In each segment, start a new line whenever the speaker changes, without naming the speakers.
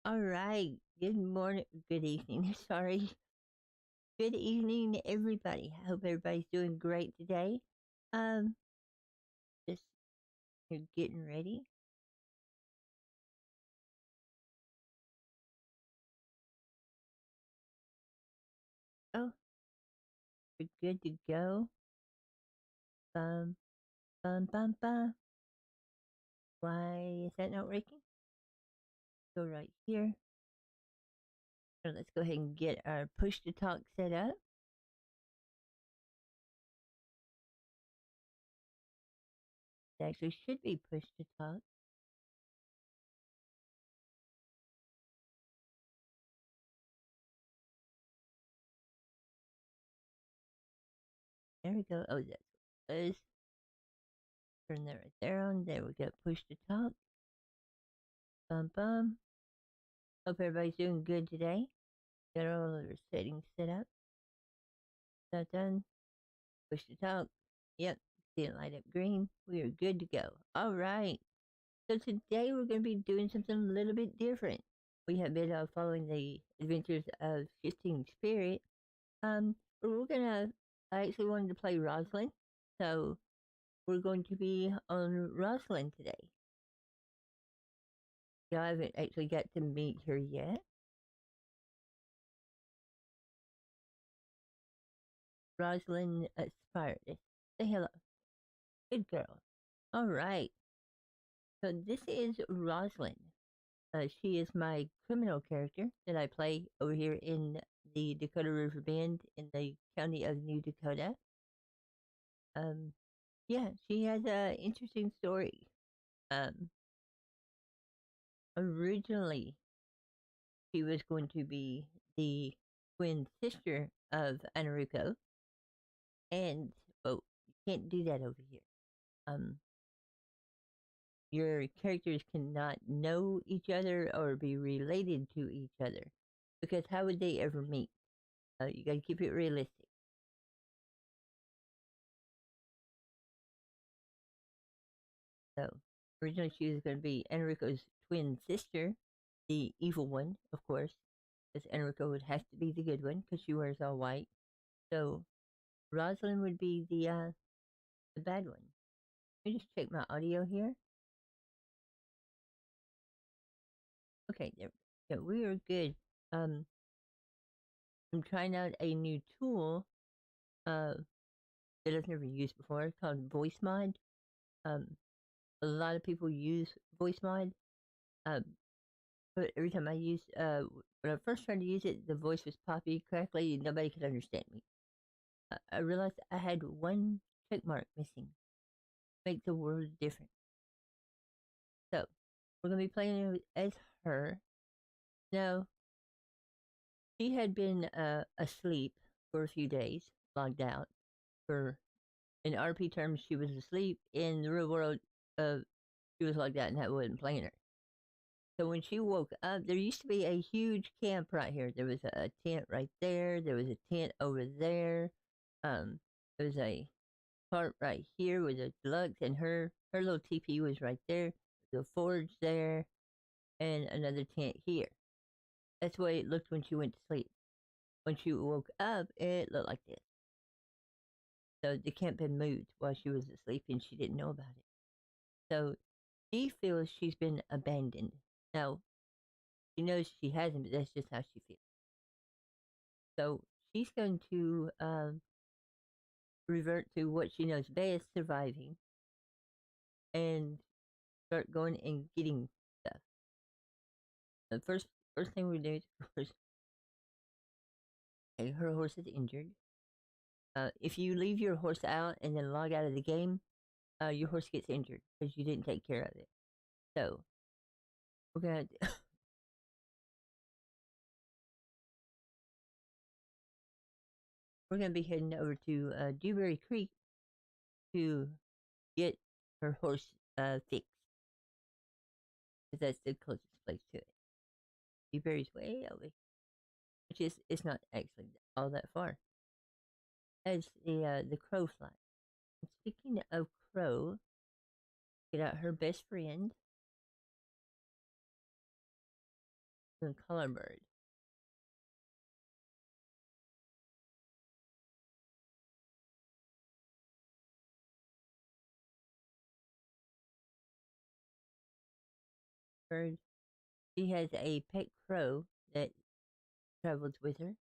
All right. Good morning. Good evening. Sorry. Good evening, everybody. I hope everybody's doing great today. Um, just you're getting ready. Oh, we're good to go. Bum, bum, bum, bum. Why is that not working? Go right here. So let's go ahead and get our push to talk set up. It actually should be push to talk. There we go. Oh, that's what it was. Turn that right there on. There we go. Push to talk. Bum, bum. Hope everybody's doing good today. Got all of our settings set up. That done. Push to talk. Yep. See it light up green. We are good to go. All right. So today we're going to be doing something a little bit different. We have been following the adventures of Shifting Spirit. We're gonna. I actually wanted to play Rosalind, so we're going to be on Rosalind today. Yeah, I haven't actually got to meet her yet. Rosalind aspired. Say hello. Good girl. All right. So this is Rosalind. She is my criminal character that I play over here in the Dakota River Bend in the county of New Dakota. Um, yeah, she has an interesting story. Um, Originally, she was going to be the twin sister of Ainurauco, and well, you can't do that over here. Um, your characters cannot know each other or be related to each other because how would they ever meet? You got to keep it realistic. So originally she was going to be Enrico's twin sister, the evil one, of course, because Enrico would have to be the good one because she wears all white. So Rosalind would be the bad one. Let me just check my audio here. Okay, there. Yeah, we are good. Um, I'm trying out a new tool uh that I've never used before called Voice Mod. Um, a lot of people use Voice Mod. Um, but every time I use when I first tried to use it, the voice was poppy correctly. Nobody could understand me. I realized I had one check mark missing. Make the world different. So we're gonna be playing as her. Now she had been asleep for a few days, logged out. For in RP terms, she was asleep. In the real world, she was logged out, and that wasn't playing her. So when she woke up, there used to be a huge camp right here. There was a tent right there. There was a tent over there. There was a part right here with a deluxe, and her little teepee was right there. The forge there, and another tent here. That's the way it looked when she went to sleep. When she woke up, it looked like this. So the camp had moved while she was asleep, and she didn't know about it. So she feels she's been abandoned. Now she knows she hasn't, but that's just how she feels. So she's going to revert to what she knows best, surviving, and start going and getting stuff. The first thing we do is, of course, okay, her horse is injured. If you leave your horse out and then log out of the game, your horse gets injured because you didn't take care of it. So we're gonna we're gonna be heading over to Dewberry Creek to get her horse fixed because that's the closest place to it. Dewberry's way over, which is it's not actually all that far. As the crow flies. And speaking of crow, get out her best friend. The color bird. Bird. She has a pet crow that travels with her.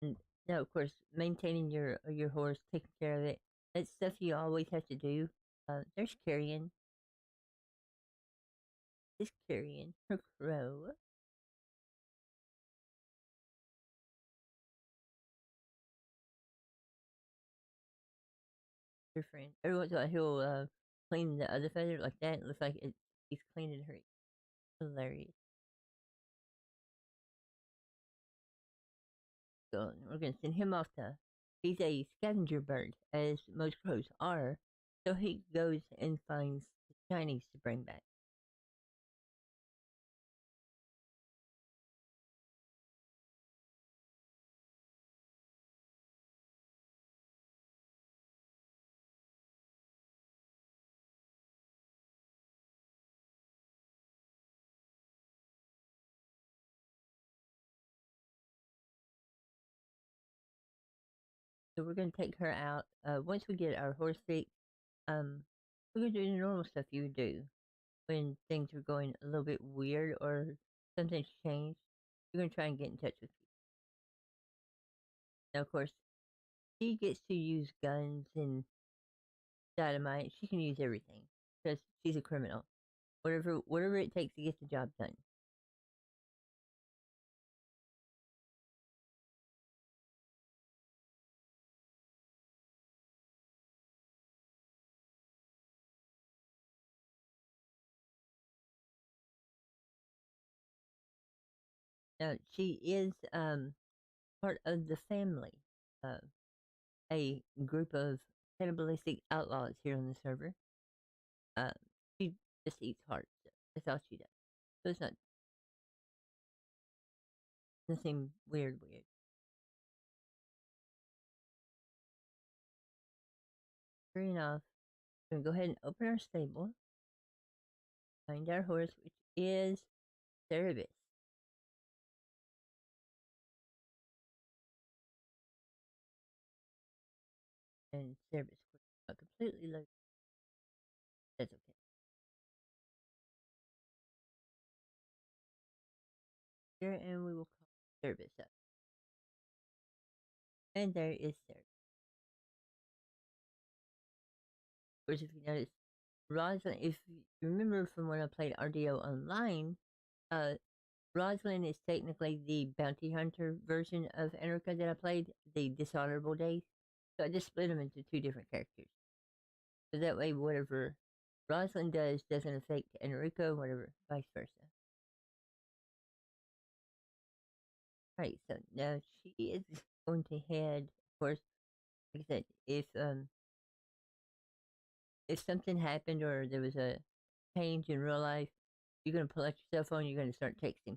And now, of course, maintaining your horse, taking care of it. That's stuff you always have to do. There's Carrion. Is Carrion her crow? Her friend. Every once in a while, he'll clean the other feather like that. It looks like he's cleaning her. Hilarious. So we're gonna send him off to. He's a scavenger bird, as most crows are. So he goes and finds the Chinese to bring back. So we're gonna take her out. Once we get our horse fixed, um, we're gonna do the normal stuff you would do when things are going a little bit weird or something's changed. We're gonna try and get in touch with you. Now, of course, she gets to use guns and dynamite. She can use everything because she's a criminal. Whatever it takes to get the job done. Now, she is part of the family, uh, a group of cannibalistic outlaws here on the server. Uh, she just eats hearts. That's all she does. So it's not nothing weird. Sure enough, we're gonna go ahead and open our stable, find our horse, which is Cerebus. And Cerebus not completely loaded. That's okay. Here, and we will call Cerebus up. And there is Cerebus. Of course, if you notice, Rosalind, if you remember from when I played RDO online, uh, Rosalind is technically the bounty hunter version of Enrica that I played, the Dishonorable Days. So I just split them into two different characters. So that way, whatever Rosalind does doesn't affect Enrico, whatever, vice versa. Right, so now she is going to head, of course, like I said, if something happened or there was a change in real life, you're going to pull out your cell phone, you're going to start texting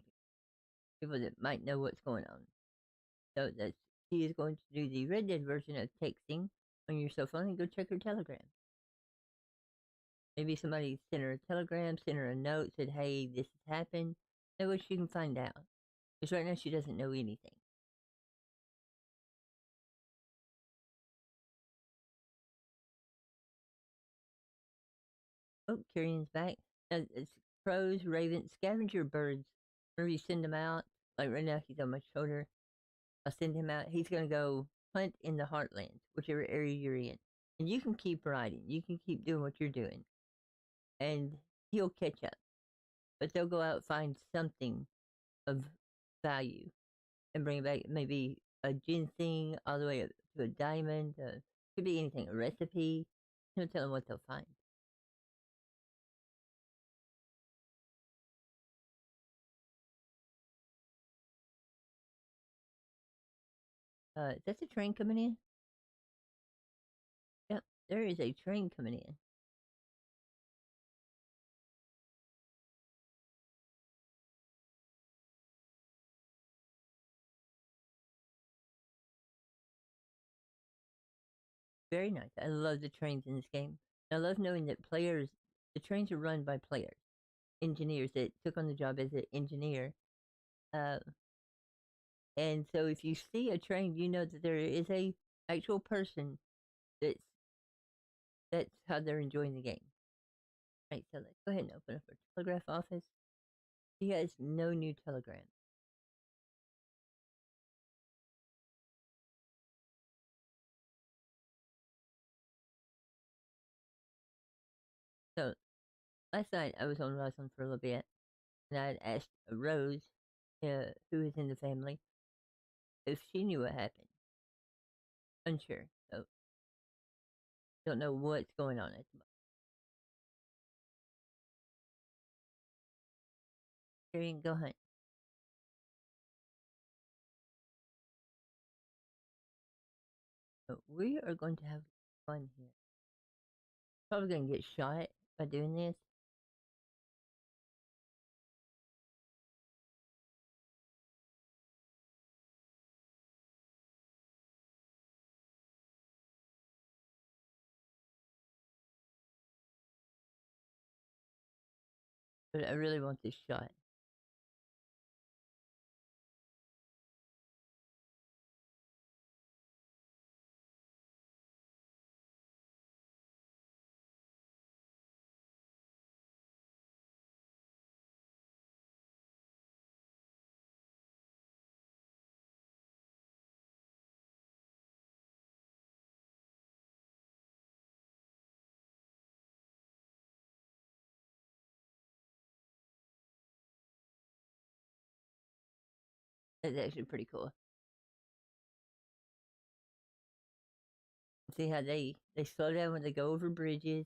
people that might know what's going on. So that's she is going to do the Red Dead version of texting on your cell phone and go check her telegram. Maybe somebody sent her a telegram, sent her a note, said, hey, this has happened. That way she can find out. Because right now she doesn't know anything. Oh, Kyrion's back. It's crows, ravens, scavenger birds. Whenever you send them out, like right now he's on my shoulder. I'll send him out. He's going to go hunt in the heartlands, whichever area you're in. And you can keep riding. You can keep doing what you're doing. And he'll catch up. But they'll go out find something of value and bring it back. Maybe a ginseng all the way up to a diamond. Could be anything. A recipe. He'll tell them what they'll find. That's a train coming in. Yep, there is a train coming in. very nice. I love the trains in this game. I love knowing that the trains are run by players, engineers that took on the job as an engineer. Uh, and so if you see a train, you know that there is a actual person that's that's how they're enjoying the game. Right, so let's go ahead and open up our telegraph office. He has no new telegrams. So last night I was on Rosalind for a little bit, and I had asked Rose, who is in the family, if she knew what happened. Unsure. So don't know what's going on at the moment. Here you can go hunt. So we are going to have fun here. Probably going to get shot by doing this. But I really want this shot. That's actually pretty cool. See how they slow down when they go over bridges.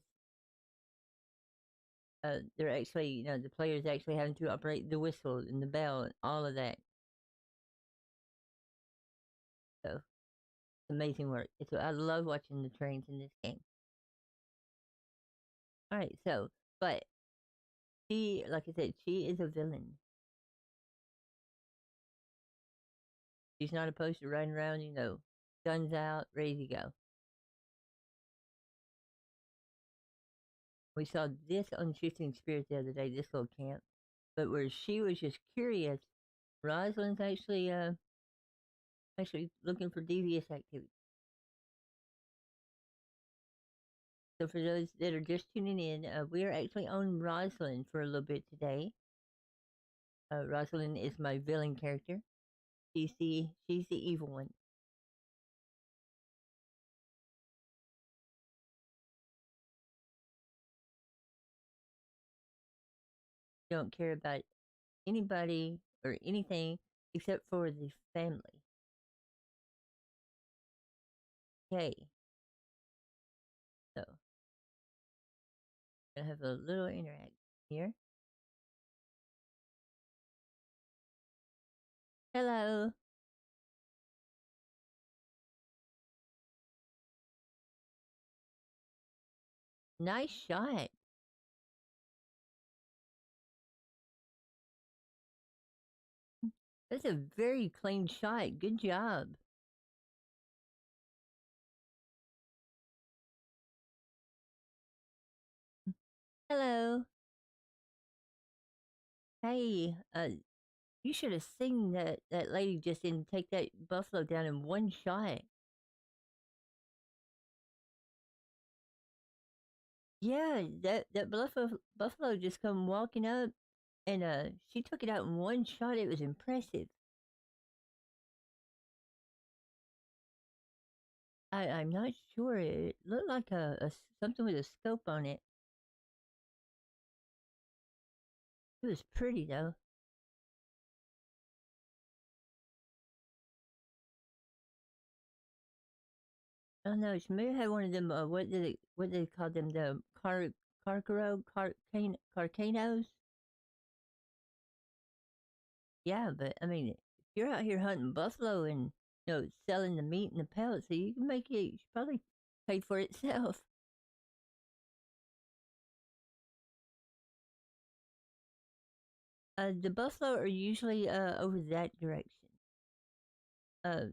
They're actually, the players actually having to operate the whistle and the bell and all of that. So it's amazing work. I love watching the trains in this game. All right, so but she, like I said, she is a villain. She's not opposed to riding around, guns out, ready to go. We saw this on Shifting Spirit the other day, this little camp, but where she was just curious, Rosalind's actually looking for devious activity. So for those that are just tuning in, we are actually on Rosalind for a little bit today. Rosalind is my villain character. She's the evil one. Don't care about anybody or anything except for the family. Okay, so I have a little interact here. Hello. Nice shot. That's a very clean shot. Good job. Hello. Hey, you should have seen that lady just didn't take that buffalo down in one shot. Yeah, that buffalo just come walking up, and she took it out in one shot. It was impressive. I'm not sure. It looked like something with a scope on it. It was pretty though. I don't know. She may have had one of them. What do they call them? The carcanos. Yeah, but I mean, if you're out here hunting buffalo and selling the meat and the pellets, so you can make it. You should probably pay for itself. The buffalo are usually over that direction. Uh,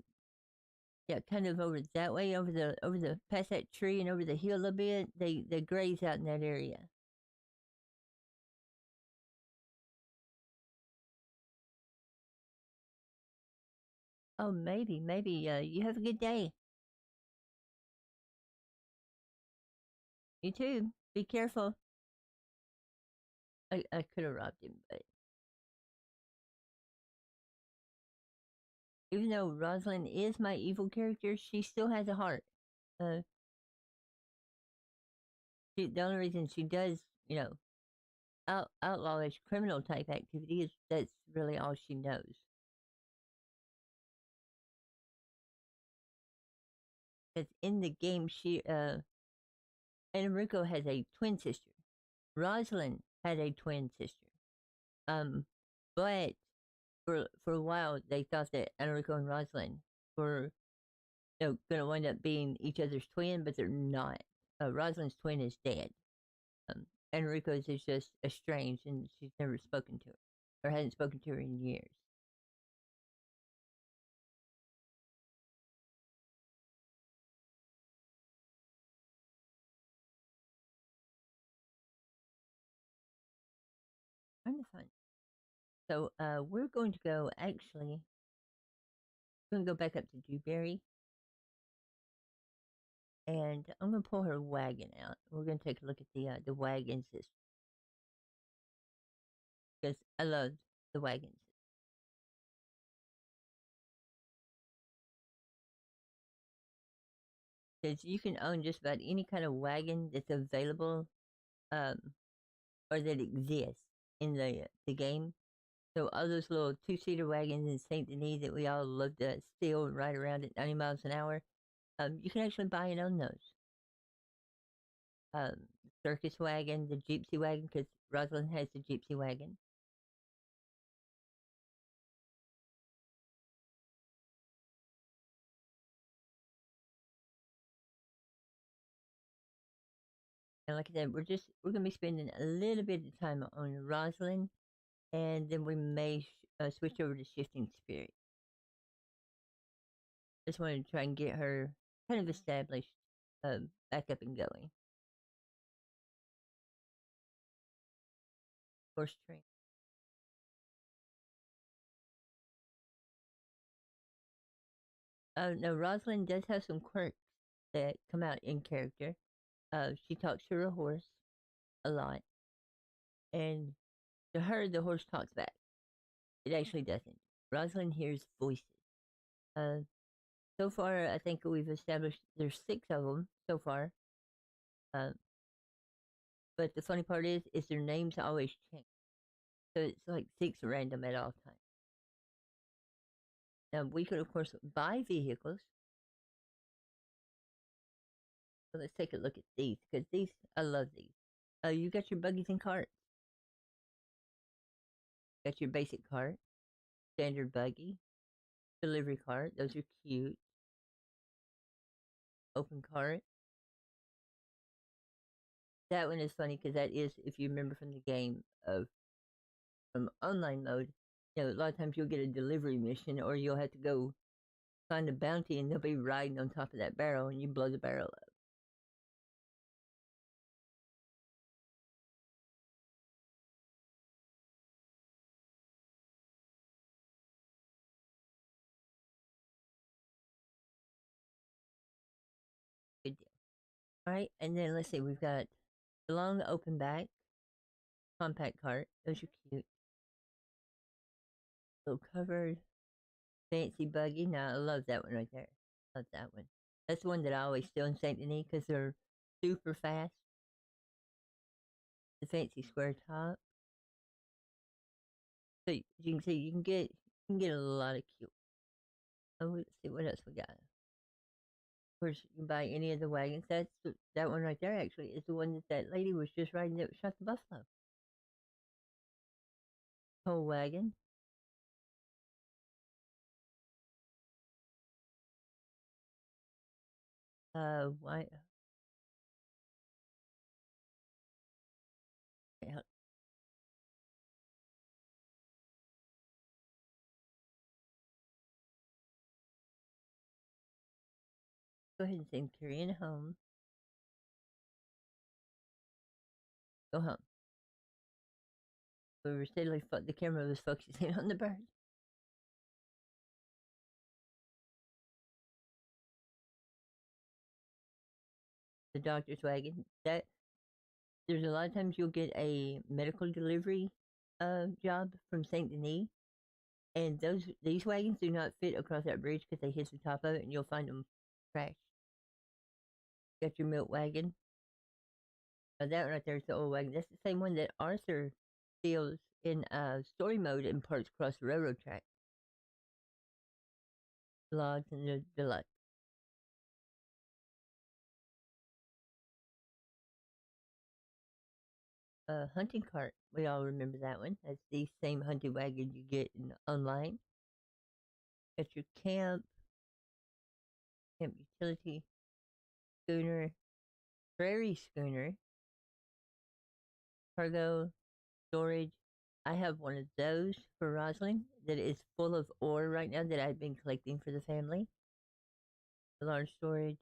Yeah, kind of over that way, over the past that tree and over the hill a bit. They graze out in that area. Oh, maybe. You have a good day. You too. Be careful. I could have robbed him, but even though Rosalind is my evil character, she still has a heart. Uh, the only reason she does, you know, outlawish criminal type activity is that's really all she knows. Because in the game, Ainurauco has a twin sister. Rosalind had a twin sister. Um, but for a while they thought that Ainurauco and Rosalind were going to wind up being each other's twin, but they're not. Rosalind's twin is dead. Enrico's is just estranged, and she's never spoken to her, or hasn't spoken to her in years. Kind of fun. So we're going to go. Actually, we're going to go back up to Dewberry, and I'm going to pull her wagon out. We're going to take a look at the wagon system because I love the wagons. Because you can own just about any kind of wagon that's available, um, or that exists in the game. So all those little two-seater wagons in Saint Denis that we all love to steal and ride around at 90 miles an hour, you can actually buy and own those. Um, Circus wagon, the gypsy wagon, because Rosalind has the gypsy wagon. And like I said, we're gonna be spending a little bit of time on Rosalind, and then we may switch over to Shifting Spirit. Just wanted to try and get her kind of established, back up and going. Horse train. No, Rosalind does have some quirks that come out in character. She talks to her horse a lot, and to her, the horse talks back. It actually doesn't. Rosalind hears voices. Uh, so far, I think we've established there's six of them so far. Uh, but the funny part is their names always change. So it's like six random at all times. Now we could, of course, buy vehicles. So let's take a look at these because these I love these. You got your buggies and carts. Got your basic cart, standard buggy, delivery cart. Those are cute. Open cart. That one is funny because that is, if you remember from the game of from online mode, a lot of times you'll get a delivery mission or you'll have to go find a bounty and they'll be riding on top of that barrel and you blow the barrel up. Good deal. All right, and then let's see, we've got the long open back compact cart. Those are cute. Little covered fancy buggy. Now I love that one right there. Love that one. That's the one that I always steal in Saint Denis because they're super fast. The fancy square top. So you can see you can get a lot of cute. Oh, let's see what else we got. Of course, you can buy any of the wagons. That one right there. Actually, is the one that that lady was just riding that shot the buffalo. Whole wagon. Why? Go ahead and send Carrie home. Go home. We were steadily, the camera was focusing on the bird. The doctor's wagon. There's a lot of times you'll get a medical delivery job from Saint Denis, and these wagons do not fit across that bridge because they hit the top of it, and you'll find them crashed. Got your milk wagon. That right there is the old wagon. That's the same one that Arthur steals in story mode and parks across the railroad track. Logs and the deluxe. Hunting cart. We all remember that one. That's the same hunting wagon you get online. Got your camp utility schooner, prairie schooner, cargo, storage. I have one of those for Rosling that is full of ore right now that I've been collecting for the family. The large storage.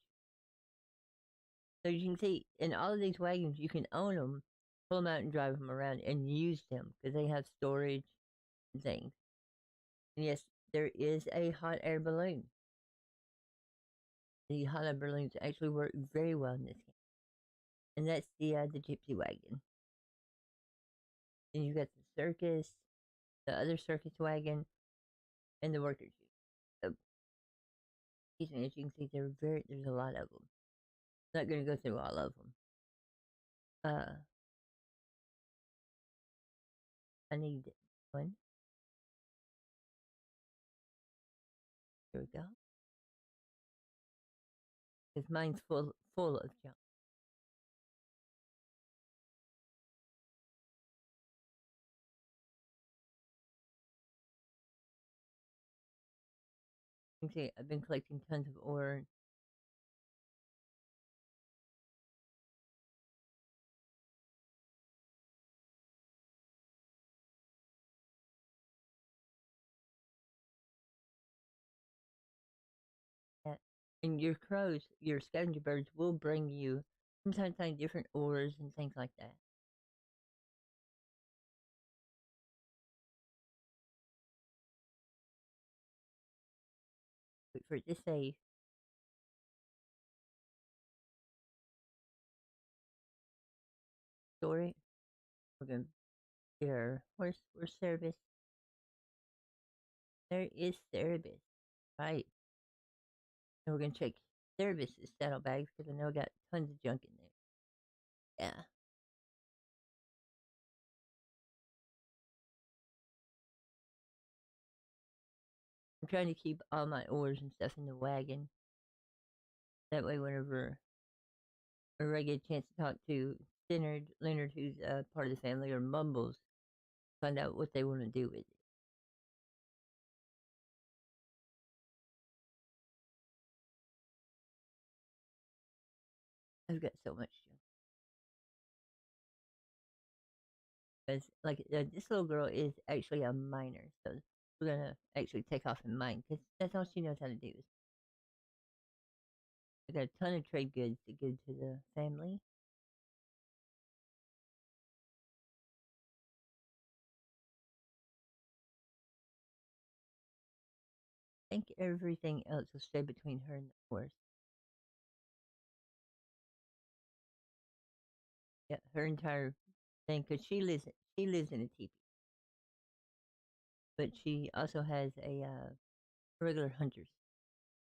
So you can see in all of these wagons, you can own them, pull them out and drive them around and use them because they have storage and things. And yes, there is a hot air balloon. The hot air balloons actually work very well in this game. And that's the gypsy wagon. Then you got the circus, the other circus wagon, and the workers. So, as you can see, there's a lot of them. I'm not going to go through all of them. I need one. There we go. Because mine's full of junk. You can see I've been collecting tons of ore. And your crows, your scavenger birds will bring you sometimes different ores and things like that. Wait for it to save. Story. We're gonna here. Where's service? There is service. Right. And we're gonna check service's saddlebags because I know I got tons of junk in there. Yeah. I'm trying to keep all my ores and stuff in the wagon. That way, whenever I get a chance to talk to Leonard, who's part of the family, or Mumbles, find out what they want to do with it. I've got so much junk. Because, like, this little girl is actually a miner, so we're gonna actually take off and mine because that's all she knows how to do. I got a ton of trade goods to give to the family. I think everything else will stay between her and the horse. Yeah, her entire thing, because she lives in a teepee, but she also has a regular hunter's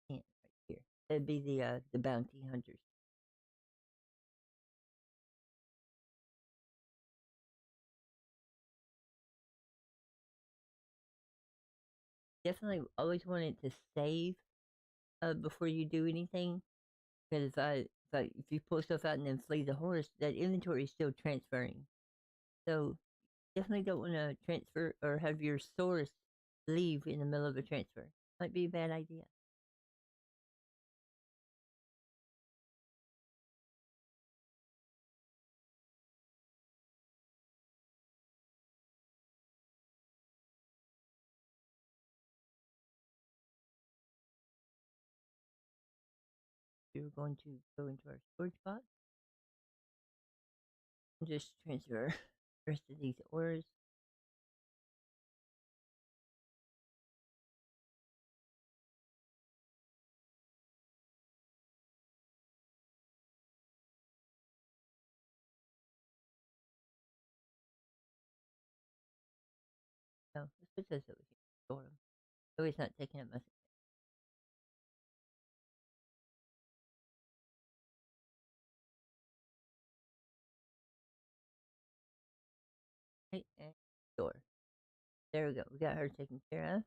tent right here. That'd be the bounty hunters. Definitely always wanted to save before you do anything, because if you pull stuff out and then flee the horse, that inventory is still transferring. So definitely don't want to transfer or have your source leave in the middle of a transfer. Might be a bad idea. we're going to go into our storage box and just transfer the rest of these ores. So let's put those over here. Store them. So it's not taking up much. Right, and store. There we go. We got her taken care of.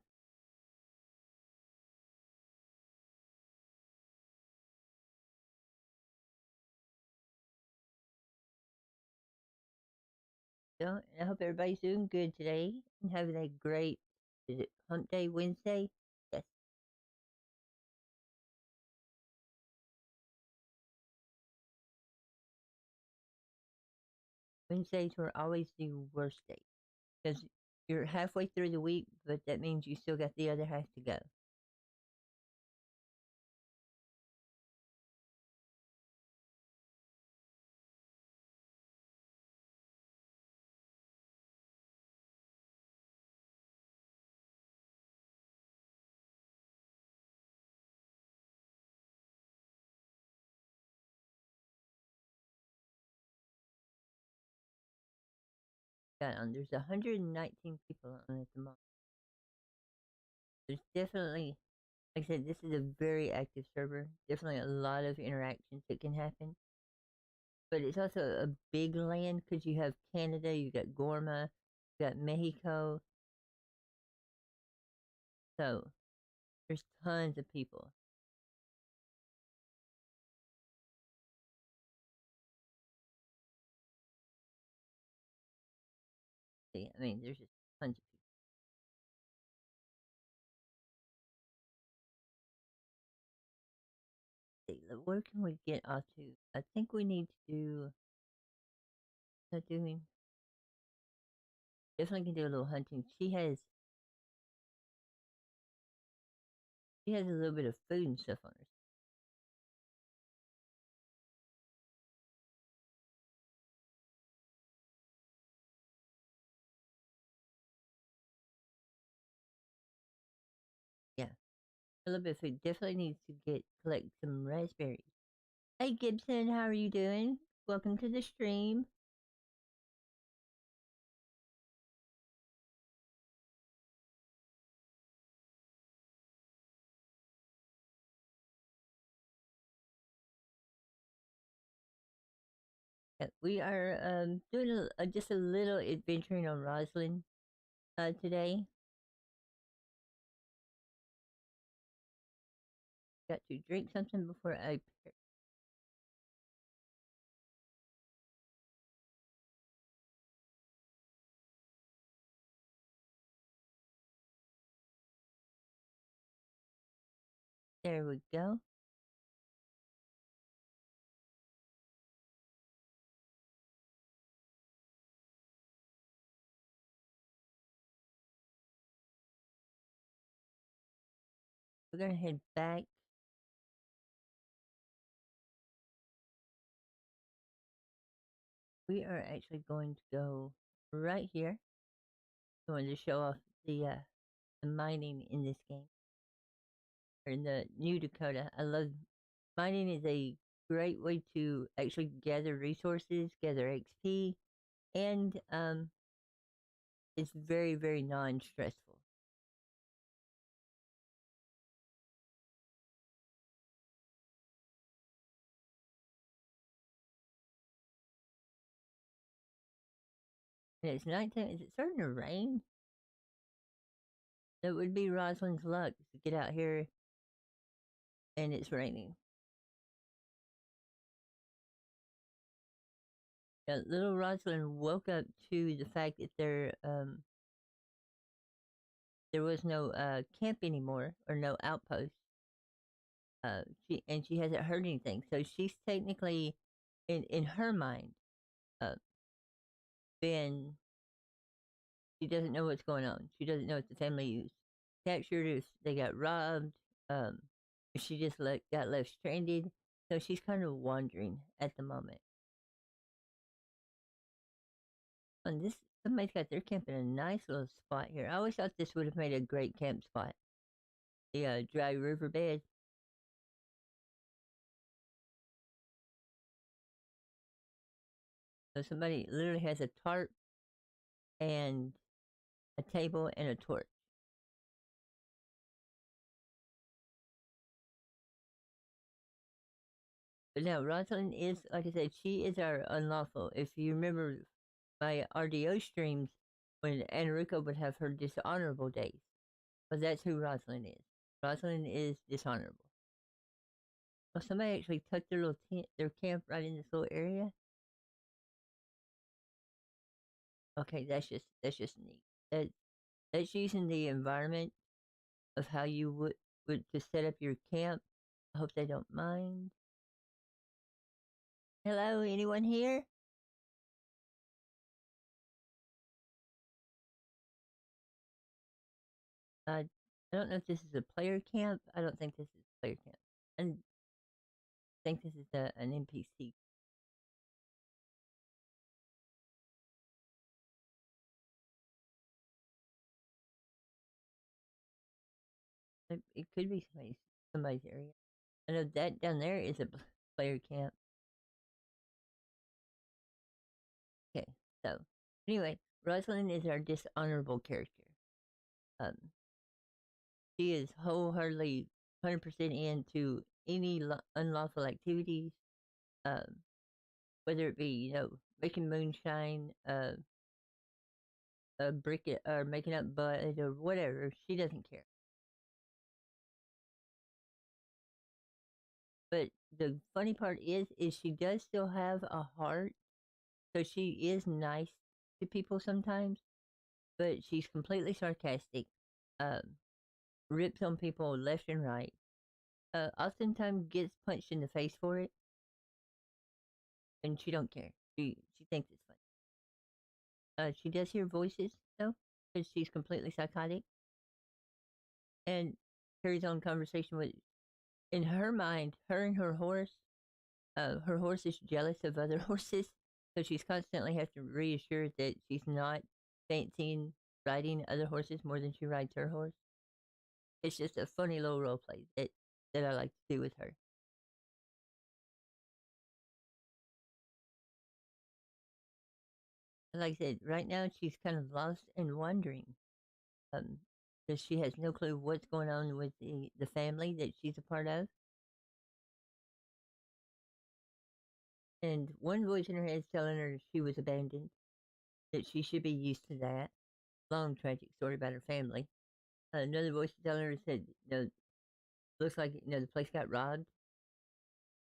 So I hope everybody's doing good today and having a great, is it Hump Day Wednesday? Yes. Wednesdays were always the worst day because you're halfway through the week, but that means you still got the other half to go. Got on. There's 119 people on at the moment. There's definitely, like I said, this is a very active server. Definitely a lot of interactions that can happen. But it's also a big land because you have Canada, you got Gorma, you got Mexico. So there's tons of people. See, I mean, there's just tons of people. See, where can we get off to? I think we need to do, not doing, definitely can do a little hunting. She has a little bit of food and stuff on her. Yeah, a little bit of food. Definitely needs to collect some raspberries. Hey Gibson, how are you doing? Welcome to the stream. We are doing just a little adventuring on Roslyn today. Got to drink something before I. There we go. We're gonna head back. We are actually going to go right here. I wanted to show off the mining in this game or in the New Dakota. I love mining is a great way to actually gather resources, gather XP, and it's very very non-stressful. And it's nighttime. Is it starting to rain? It would be Rosalind's luck to get out here and it's raining. Little Rosalind woke up to the fact that there was no camp anymore or no outpost. She hasn't heard anything, so she's technically, in her mind, uh, been. She doesn't know what's going on. She doesn't know if the family was captured, if they got robbed. Um, she just got left stranded. So she's kind of wandering at the moment. And this somebody's got their camp in a nice little spot here. I always thought this would have made a great camp spot. The dry riverbed. So somebody literally has a tarp and a table and a torch. But now Rosalind is, like I said, she is our unlawful. If you remember my RDO streams, when Ainurauco would have her dishonorable days, but that's who Rosalind is. Rosalind is dishonorable. Well, somebody actually tucked their little tent, their camp right in this little area. Okay, that's just neat. That's using the environment of how you would to set up your camp. I hope they don't mind. Hello, anyone here? I don't know if this is a player camp. I don't think this is a player camp. I think this is an NPC. It could be somebody's area. I know that down there is a player camp. Okay, so anyway, Rosalind is our dishonorable character. Um, she is wholeheartedly 100% into any unlawful activities, um, whether it be making moonshine, brick it or making up bud or whatever. She doesn't care. But the funny part is she does still have a heart, so she is nice to people sometimes, but she's completely sarcastic, um, rips on people left and right. Oftentimes gets punched in the face for it, and she don't care. She thinks it's funny. She does hear voices though, because she's completely psychotic, and carries on conversation with. In her mind, her and her horse is jealous of other horses, so she's constantly has to reassure that she's not fancying riding other horses more than she rides her horse. It's just a funny little role play that I like to do with her. Like I said, right now she's kind of lost and wondering, um, because she has no clue what's going on with the family that she's a part of. And one voice in her head is telling her she was abandoned, that she should be used to that. Long tragic story about her family. Another voice is telling her said, looks like the place got robbed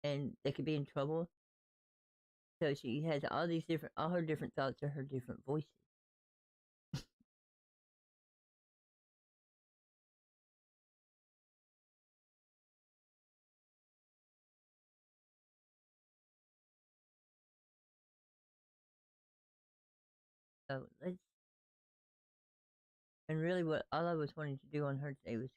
and they could be in trouble. So she has all her different thoughts are her different voices. So let's, and really what all I was wanting to do on her today was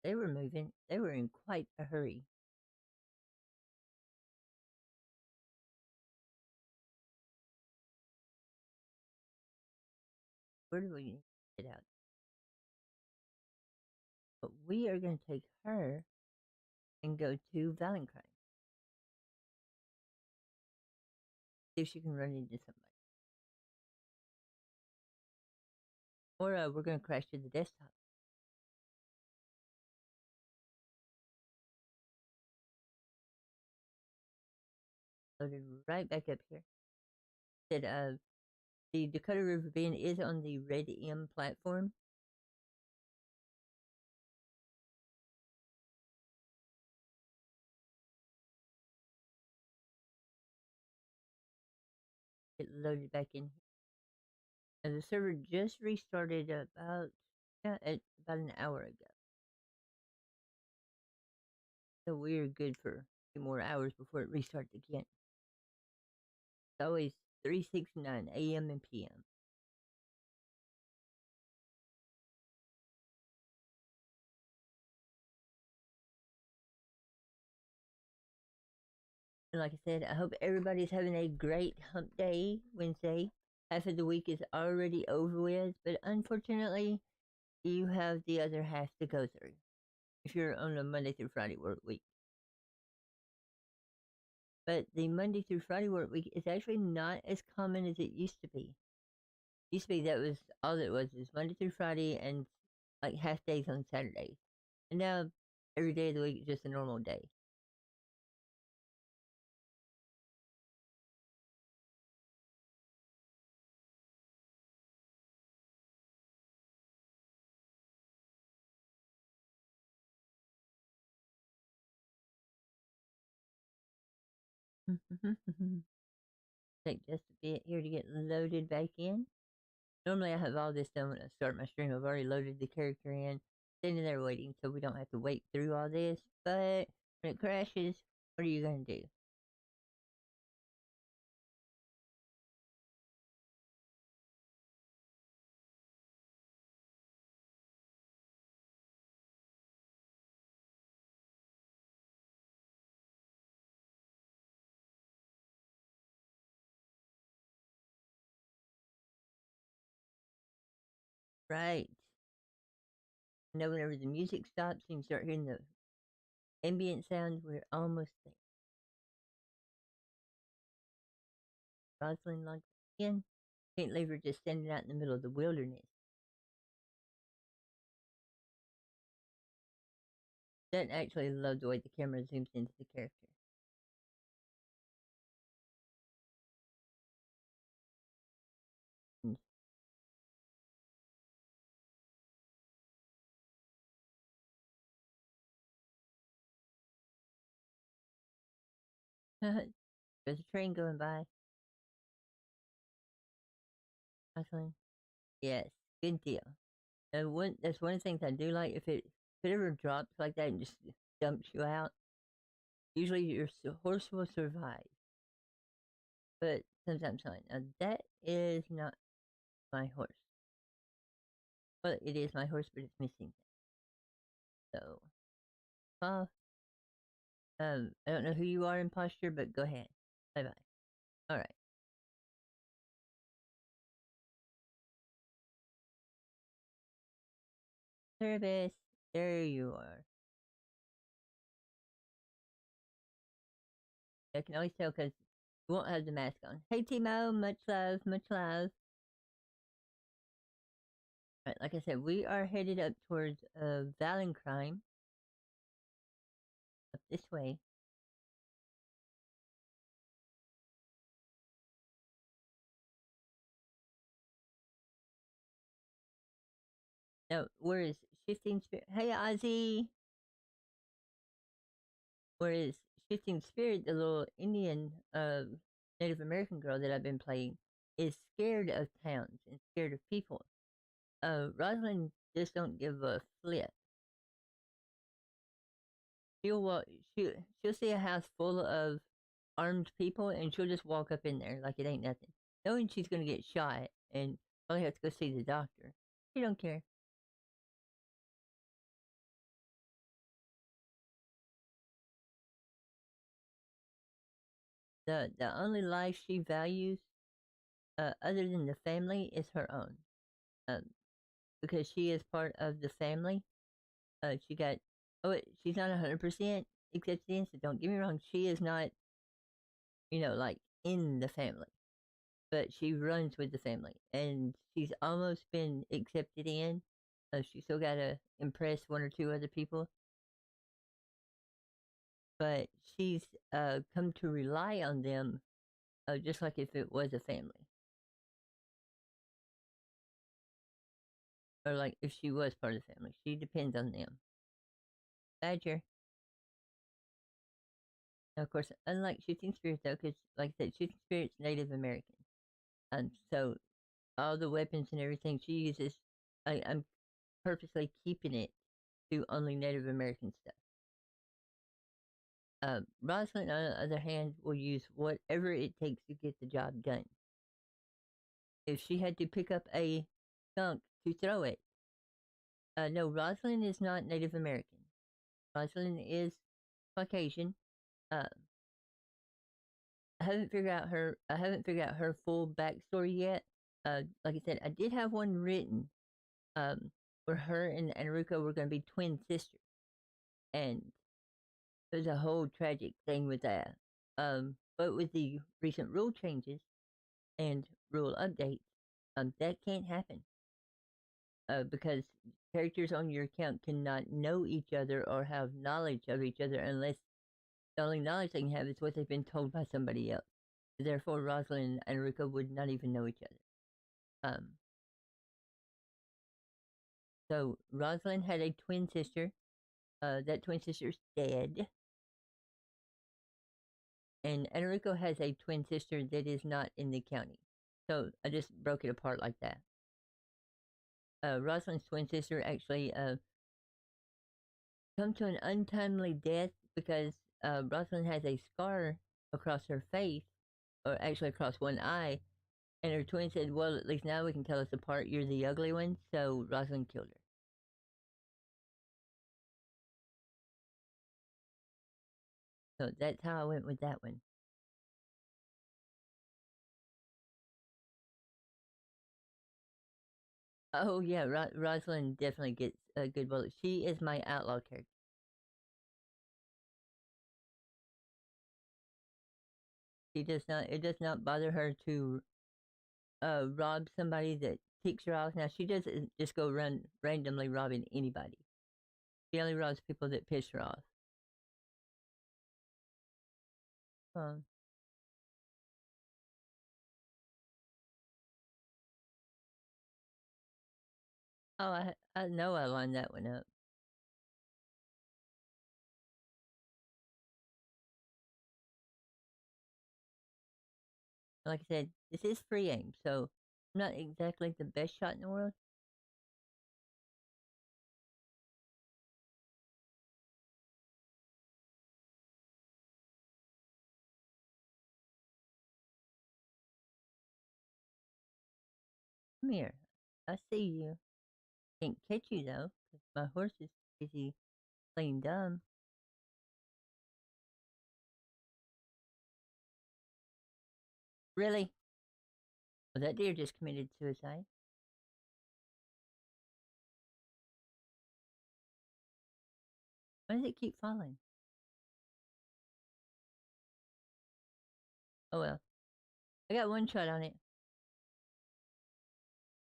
they were moving, they were in quite a hurry. Where do we get out? But we are going to take her and go to Valentine. See if she can run into somebody. Or we're going to crash to the desktop. Loaded right back up here. Said the Dakota River Bend is on the Red M platform. It loaded back in. And the server just restarted about an hour ago. So we're good for a few more hours before it restarts again. It's always 369 AM and PM. And like I said, I hope everybody's having a great hump day Wednesday. Half of the week is already over with, but unfortunately, you have the other half to go through if you're on a Monday through Friday work week. But the Monday through Friday work week is actually not as common as it used to be. Used to be that was all it was is Monday through Friday and like half days on Saturdays. And now every day of the week is just a normal day. Take just a bit here to get loaded back in. Normally I have all this done when I start my stream. I've already loaded the character in, sitting there waiting so we don't have to wait through all this. But when it crashes, what are you going to do? Right. Now whenever the music stops and you start hearing the ambient sounds, we're almost there. Rosalind like again. Can't leave her just standing out in the middle of the wilderness. Doesn't actually love the way the camera zooms into the character. And there's a train going by. Rosalind. Yes, good deal. That's one of the things I do like. If it ever drops like that and just dumps you out, usually your horse will survive, but sometimes not. Now that is not my horse. Well, it is my horse, but it's missing. So, uh, I don't know who you are, imposter, but go ahead. Bye bye. All right, service. There you are. I can always tell because you won't have the mask on. Hey Timo, much love, much love. Right, like I said, we are headed up towards Valencrime, up this way. Now, where is Shifting Spirit? Hey Ozzy! Whereas Shifting Spirit, the little Indian Native American girl that I've been playing, is scared of towns and scared of people. Rosalind just don't give a flip. She'll walk. She'll see a house full of armed people, and she'll just walk up in there like it ain't nothing, knowing she's gonna get shot and probably have to go see the doctor. She don't care. The only life she values, other than the family, is her own. Um, because she is part of the family. She got she's not 100% accepted in, so don't get me wrong. She is not, like in the family, but she runs with the family, and she's almost been accepted in. She still got to impress one or two other people, but she's come to rely on them, just like if it was a family, or like if she was part of the family. She depends on them. Badger. Now, of course, unlike Shifting Spirit, though, because like I said, Shifting Spirit's Native American. So all the weapons and everything she uses, I'm purposely keeping it to only Native American stuff. Rosalind, on the other hand, will use whatever it takes to get the job done. if she had to pick up a skunk to throw it. No, Rosalind is not Native American. Rosalind is Caucasian. Uh, I haven't figured out her. I haven't figured out her full backstory yet. Like I said, I did have one written. Where her and Ainurauco were going to be twin sisters, and there's a whole tragic thing with that. But with the recent rule changes and rule updates, that can't happen because characters on your account cannot know each other or have knowledge of each other unless the only knowledge they can have is what they've been told by somebody else. Therefore, Rosalind and Ainurauco would not even know each other. So Rosalind had a twin sister. That twin sister's dead. And Enrico has a twin sister that is not in the county. So I just broke it apart like that. Rosalind's twin sister actually come to an untimely death because Rosalind has a scar across her face, or actually across one eye, and her twin said, "Well, at least now we can tell us apart. You're the ugly one." So Rosalind killed her. So that's how I went with that one. Oh yeah, Rosalind definitely gets a good bullet. She is my outlaw character. She does not. It does not bother her to rob somebody that ticks her off. Now she doesn't just go around randomly robbing anybody. She only robs people that piss her off. Um, oh, I know I lined that one up. Like I said, this is free aim, so I'm not exactly the best shot in the world. Come here. I see you. Can't catch you though, because my horse is busy playing dumb. Really? Well, that deer just committed suicide. Why does it keep falling? Oh well. I got one shot on it.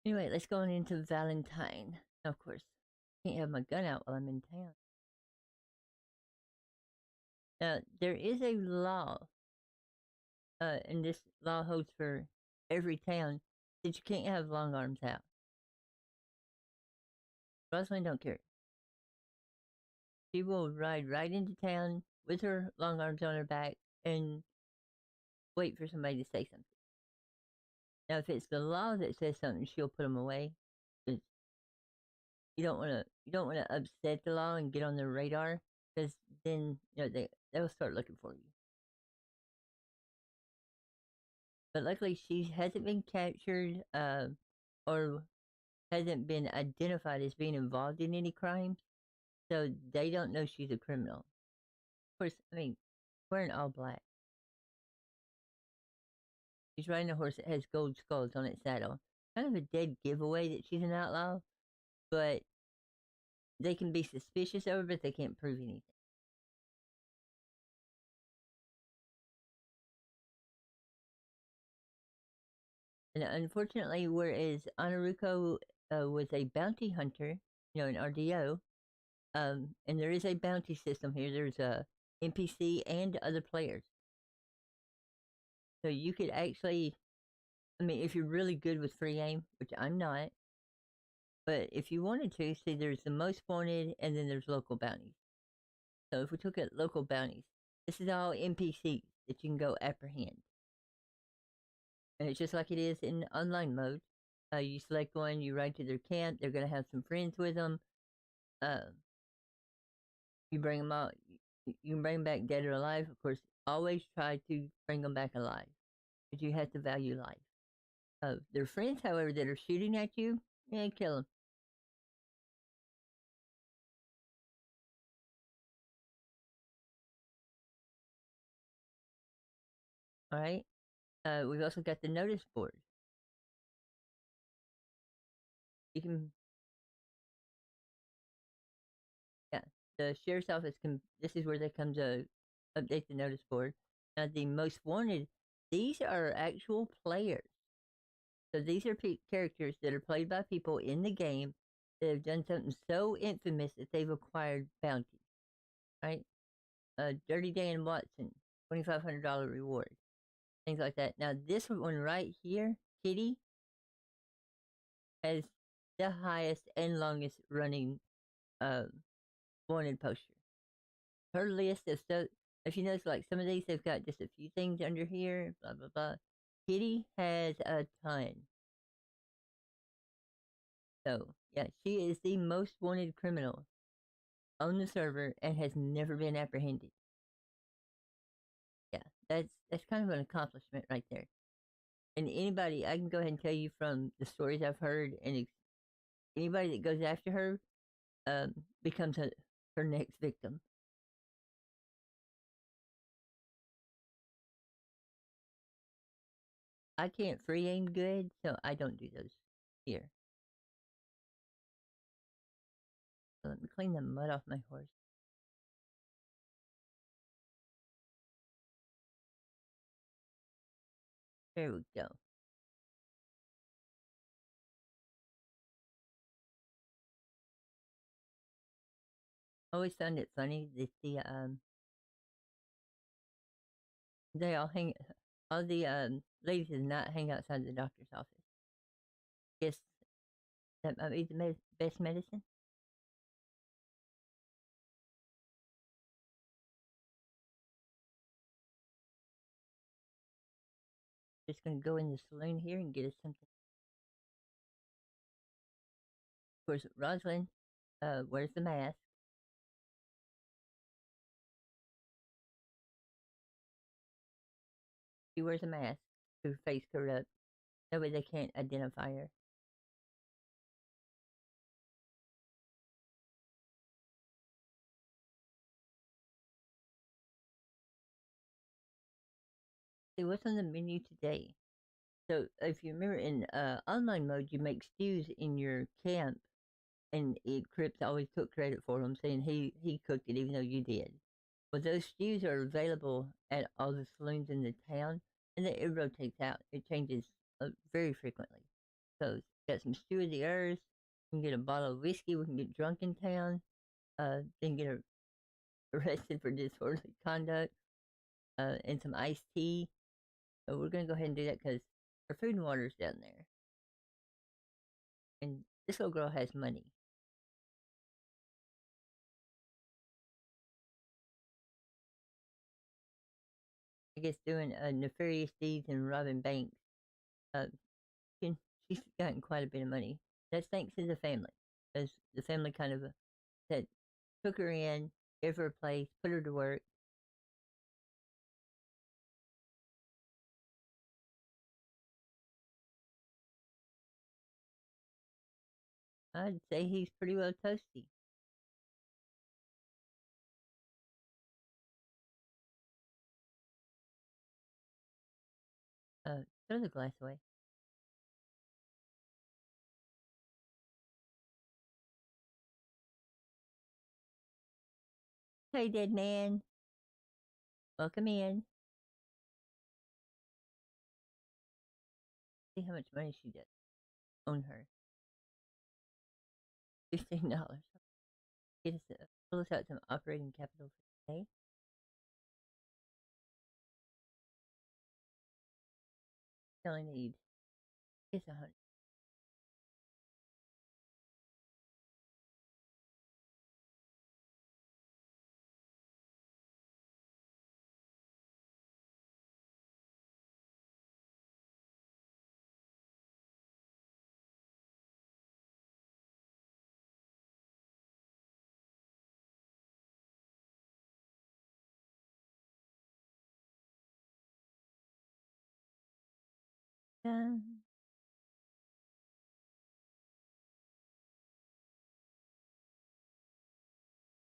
Anyway, let's go on into Valentine. Of course, can't have my gun out while I'm in town. Now, there is a law, and this law holds for every town, that you can't have long arms out. Rosalind don't care. She will ride right into town with her long arms on her back and wait for somebody to say something. Now, if it's the law that says something, she'll put them away. Because you don't want to upset the law and get on their radar, because then they'll start looking for you. But luckily, she hasn't been captured or hasn't been identified as being involved in any crimes, so they don't know she's a criminal. Of course, I mean, wearing all black. She's riding a horse that has gold skulls on its saddle. Kind of a dead giveaway that she's an outlaw, but they can be suspicious of her, but they can't prove anything. And unfortunately, whereas Ainurauco was a bounty hunter, an RDO, and there is a bounty system here. There's a NPC and other players. So you could actually, I mean, if you're really good with free aim, which I'm not, but if you wanted to, see, there's the most wanted, and then there's local bounties. So if we took at local bounties, this is all NPCs that you can go apprehend. And it's just like it is in online mode. You select one, you ride to their camp, they're going to have some friends with them. Uh, you bring them out, you can bring them back dead or alive. Of course, always try to bring them back alive, but you have to value life. Their friends, however, that are shooting at you, yeah, kill them. All right. We've also got the notice board. You can, yeah, the sheriff's office can. This is where they come to update the notice board. Now, the most wanted. These are actual players. So these are characters that are played by people in the game that have done something so infamous that they've acquired bounties. Right? Dirty Dan Watson, $2,500 reward, things like that. Now this one right here, Kitty, has the highest and longest running uh, wanted poster. Her list of stuff. If you notice, like some of these, they've got just a few things under here. Blah blah blah. Kitty has a ton. So yeah, she is the most wanted criminal on the server and has never been apprehended. Yeah, that's kind of an accomplishment right there. And anybody, I can go ahead and tell you from the stories I've heard, and anybody that goes after her becomes her next victim. I can't free aim good, so I don't do those here. So let me clean the mud off my horse. There we go. Always found it funny that they all the ladies did not hang outside the doctor's office. Guess that might be the best medicine. Just gonna go in the saloon here and get us something. Of course, Rosalind wears the mask. She wears a mask, her face covered up. That way they can't identify her. See what's on the menu today. So if you remember in online mode, you make stews in your camp, and Cripps always took credit for them, saying he cooked it even though you did. Well, those stews are available at all the saloons in the town, and then it rotates out. It changes very frequently. So got some stew of the earth. We can get a bottle of whiskey. We can get drunk in town. Then get arrested for disorderly conduct. And some iced tea. So we're gonna go ahead and do that because our food and water's down there, and this little girl has money. I guess doing nefarious deeds and robbing banks. Uh, she's gotten quite a bit of money. That's thanks to the family, because the family kind of said took her in, gave her a place, put her to work. I'd say he's pretty well toasty. Throw the glass away. Hey, dead man, welcome in. See how much money she does on her. $15. Get us pull us out some operating capital for today. I only need it's 100.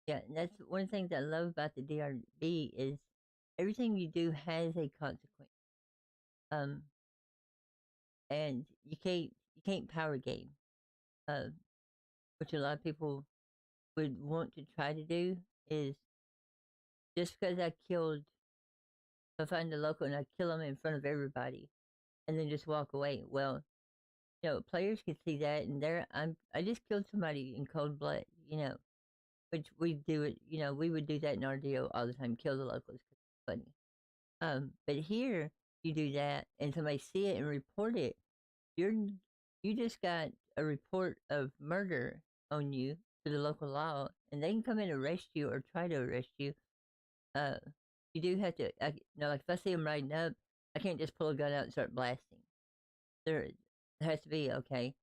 Yeah, and that's one of the things I love about the DRB is everything you do has a consequence. Um, and you can't power game, uh, which a lot of people would want to try to do is just because I killed, if I find a local and I kill them in front of everybody, and then just walk away. Well, players can see that, and I just killed somebody in cold blood, which we do it. We would do that in RDO all the time, kill the locals 'cause it's funny. But here you do that, and somebody see it and report it. You're you just got a report of murder on you to the local law, and they can come in and arrest you or try to arrest you. Uh, you do have to, like if I see them riding up, I can't just pull a gun out and start blasting. There has to be okay.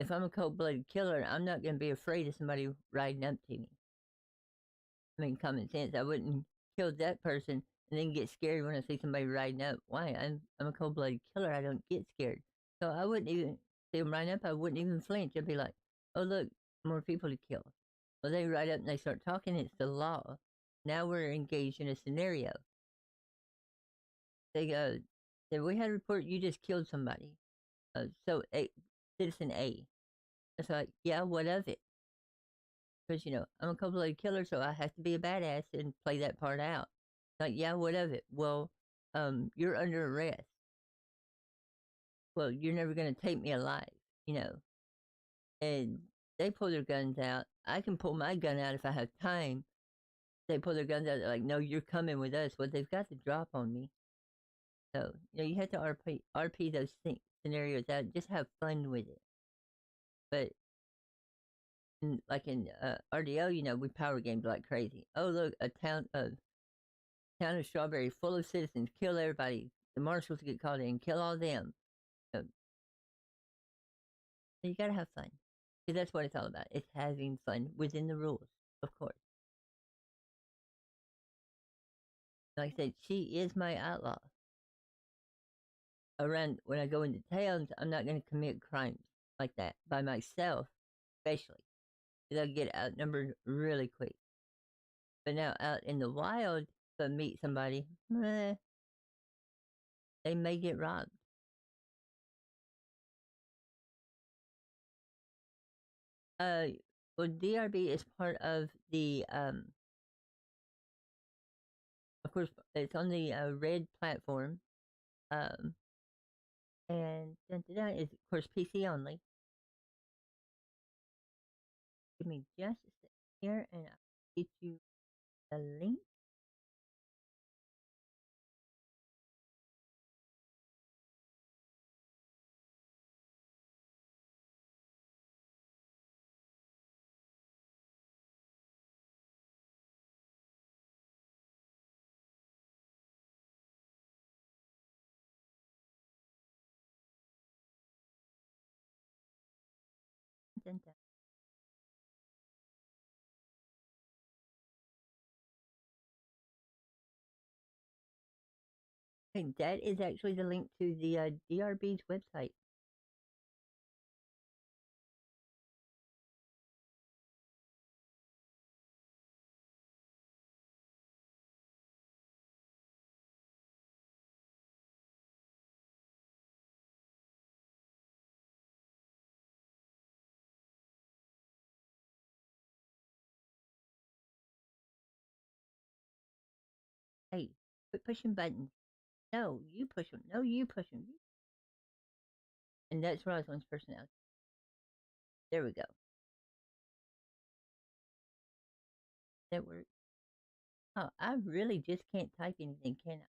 If I'm a cold-blooded killer, I'm not going to be afraid of somebody riding up to me. I mean, common sense. I wouldn't kill that person and then get scared when I see somebody riding up. Why? I'm a cold-blooded killer. I don't get scared. So I wouldn't even see them riding up. I wouldn't even flinch. I'd be like, "Oh look, more people to kill." Well, they ride up and they start talking. It's the law. Now we're engaged in a scenario. They go, "We had a report you just killed somebody." So citizen A. It's like, yeah, what of it? Because I'm a cold-blooded killer, so I have to be a badass and play that part out. Like, yeah, what of it? Well, you're under arrest. Well, you're never gonna take me alive, you know. And they pull their guns out. I can pull my gun out if I have time. They pull their guns out. They're like, no, you're coming with us. Well, they've got the drop on me. So you have to RP those scenarios out. Just have fun with it. But like in RDO, we power games like crazy. Oh look, a town of Strawberry full of citizens, kill everybody. The marshals get called in, kill all them. So you gotta have fun. Because that's what it's all about. It's having fun within the rules, of course. Like I said, she is my outlaw. Around when I go into towns, I'm not gonna commit crimes like that by myself, especially. Because I get outnumbered really quick. But now out in the wild, if I meet somebody, they may get robbed. Uh, well, DRB is part of the of course, it's on the red platform, um, and is of course PC only. Give me just a second here, and I'll get you the link. Dun, dun. Okay, that is actually the link to the DRB's website. Hey, quit pushing buttons. No, you push them. No, you push them. And that's Rosalind's personality. There we go. That works. Oh, I really just can't type anything, can I?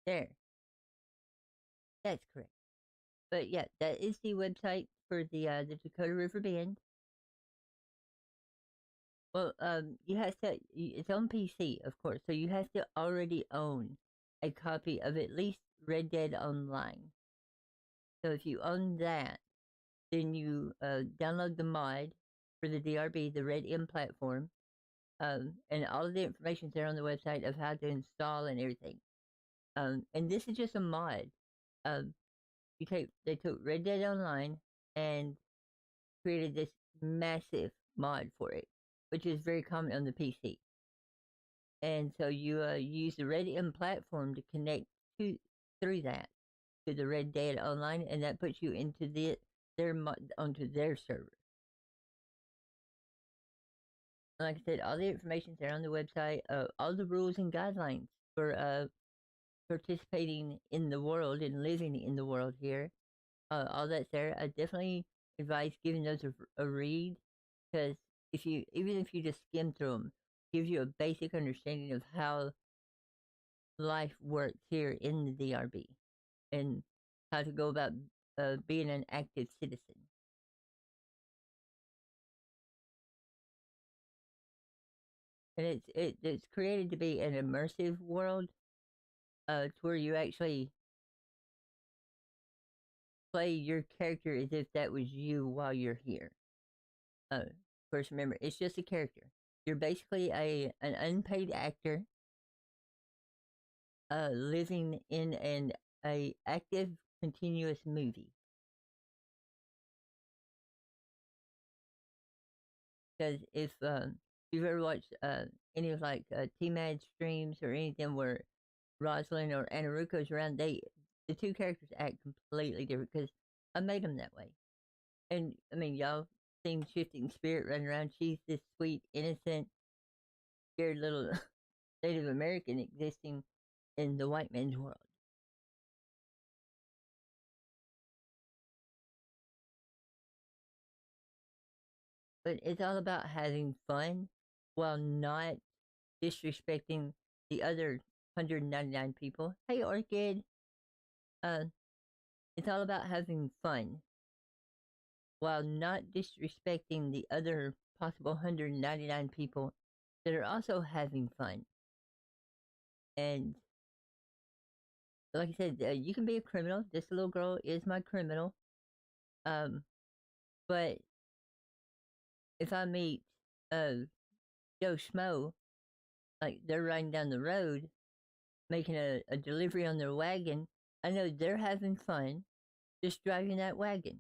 There. That's correct. But yeah, that is the website for the Dakota River Band. Well, you have to. It's on PC, of course, so you have to already own a copy of at least Red Dead Online. So if you own that, then you download the mod for the DRB, the Red M platform, and all of the information's there on the website of how to install and everything. And this is just a mod. Um, they took Red Dead Online and created this massive mod for it, which is very common on the PC. And so you use the Red M platform to connect to through that to the Red Dead Online, and that puts you into onto their server. Like I said, all the information's there on the website. All the rules and guidelines for participating in the world and living in the world here. All that's there. I definitely advise giving those a read, because even if you just skim through them, gives you a basic understanding of how life works here in the DRB and how to go about being an active citizen. And it's created to be an immersive world, to where you actually play your character as if that was you while you're here. Of course, remember, it's just a character. You're basically an unpaid actor, living in a active, continuous movie. Because if you've ever watched any of like T-Mad streams or any of them where Rosalind or Ainurauco's around, the two characters act completely different because I made them that way. And I mean, y'all seen Shifting Spirit running around. She's this sweet, innocent, scared little Native American existing in the white man's world. But it's all about having fun while not disrespecting the other 199 people. Hey, Orchid. Uh, it's all about having fun while not disrespecting the other possible 199 people that are also having fun. And like I said, you can be a criminal. This little girl is my criminal. But if I meet Joe Schmo, like they're riding down the road making a delivery on their wagon, I know they're having fun just driving that wagon.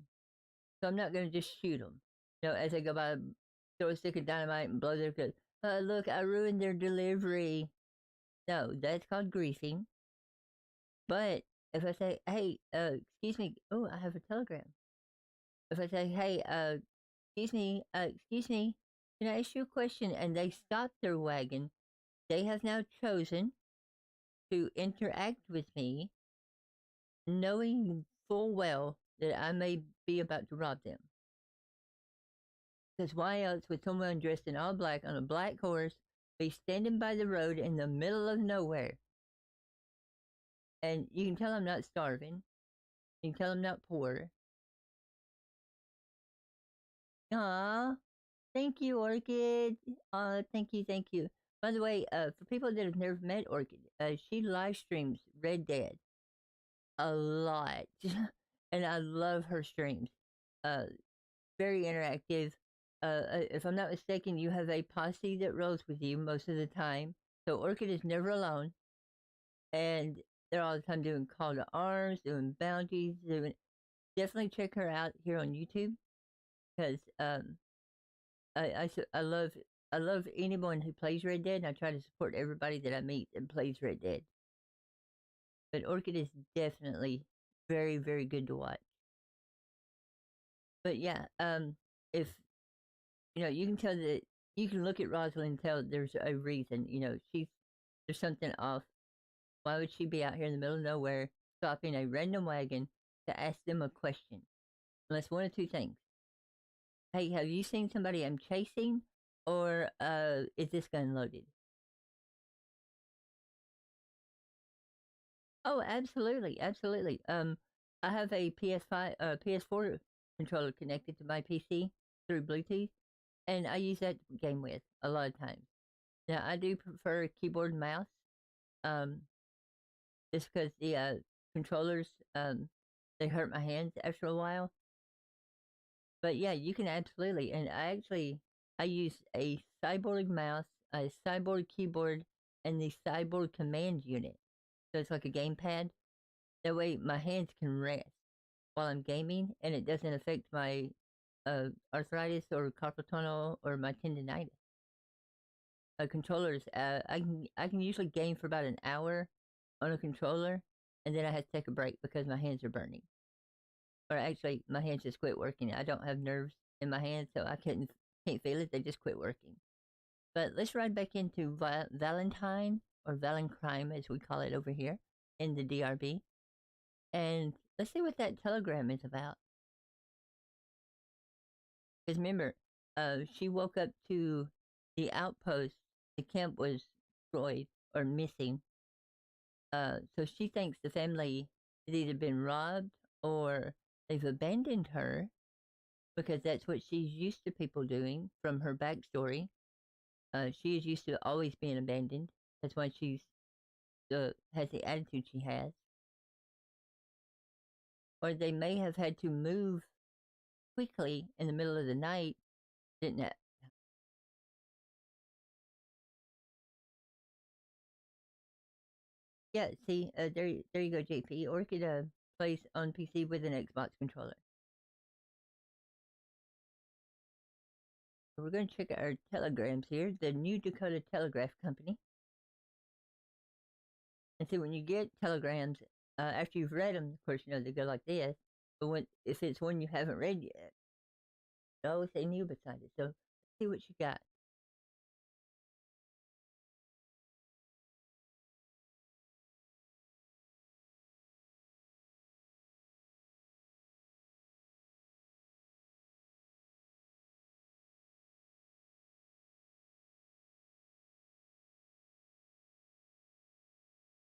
So I'm not going to just shoot them. As they go by, throw a stick of dynamite and blow their good. Look, I ruined their delivery. No, that's called griefing. But if I say, hey, excuse me, oh, I have a telegram. If I say, hey, excuse me, can I ask you a question? And they stop their wagon, they have now chosen to interact with me, knowing full well that I may be about to rob them. Because why else would someone dressed in all black on a black horse be standing by the road in the middle of nowhere? And you can tell I'm not starving. You can tell I'm not poor. Aw, thank you, Orchid. Thank you, thank you. By the way, for people that have never met Orchid, she live streams Red Dead a lot. And I love her streams. Very interactive. If I'm not mistaken, you have a posse that rolls with you most of the time. So Orchid is never alone. And they're all the time doing call to arms, doing bounties, definitely check her out here on YouTube, because I love anyone who plays Red Dead, and I try to support everybody that I meet that plays Red Dead. But Orchid is definitely very, very good to watch. But yeah, if you can tell that you can look at Rosalind and tell there's a reason. There's something off. Why would she be out here in the middle of nowhere stopping a random wagon to ask them a question? Unless one of two things. Hey, have you seen somebody I'm chasing? Or is this gun loaded? Oh, absolutely, absolutely. I have a PS4 controller connected to my PC through Bluetooth, and I use that game with a lot of times. Now, I do prefer keyboard and mouse, just because the controllers they hurt my hands after a while. But yeah, you can absolutely, and I use a cyborg mouse a cyborg keyboard and the cyborg command unit. So it's like a gamepad. That way my hands can rest while I'm gaming, and it doesn't affect my arthritis or carpal tunnel or my tendonitis. Controllers, I can usually game for about an hour on a controller, and then I have to take a break because my hands are burning. Or actually, my hands just quit working. I don't have nerves in my hands, so I can't feel it. They just quit working. But let's ride back into Valentine or Valencrime, as we call it over here in the DRB, and let's see what that telegram is about. Because remember, she woke up to the outpost. The camp was destroyed or missing. So she thinks the family has either been robbed or they've abandoned her because that's what she's used to people doing from her backstory. She is used to always being abandoned. That's why she's has the attitude she has. Or they may have had to move quickly in the middle of the night, didn't it? Yeah, see, there you go, JP. Or could plays on PC with an Xbox controller. So we're going to check our telegrams here. The New Dakota Telegraph Company. And see, when you get telegrams, after you've read them, of course, you know they go like this. But if it's one you haven't read yet, they always say new beside it. So let's see what you got.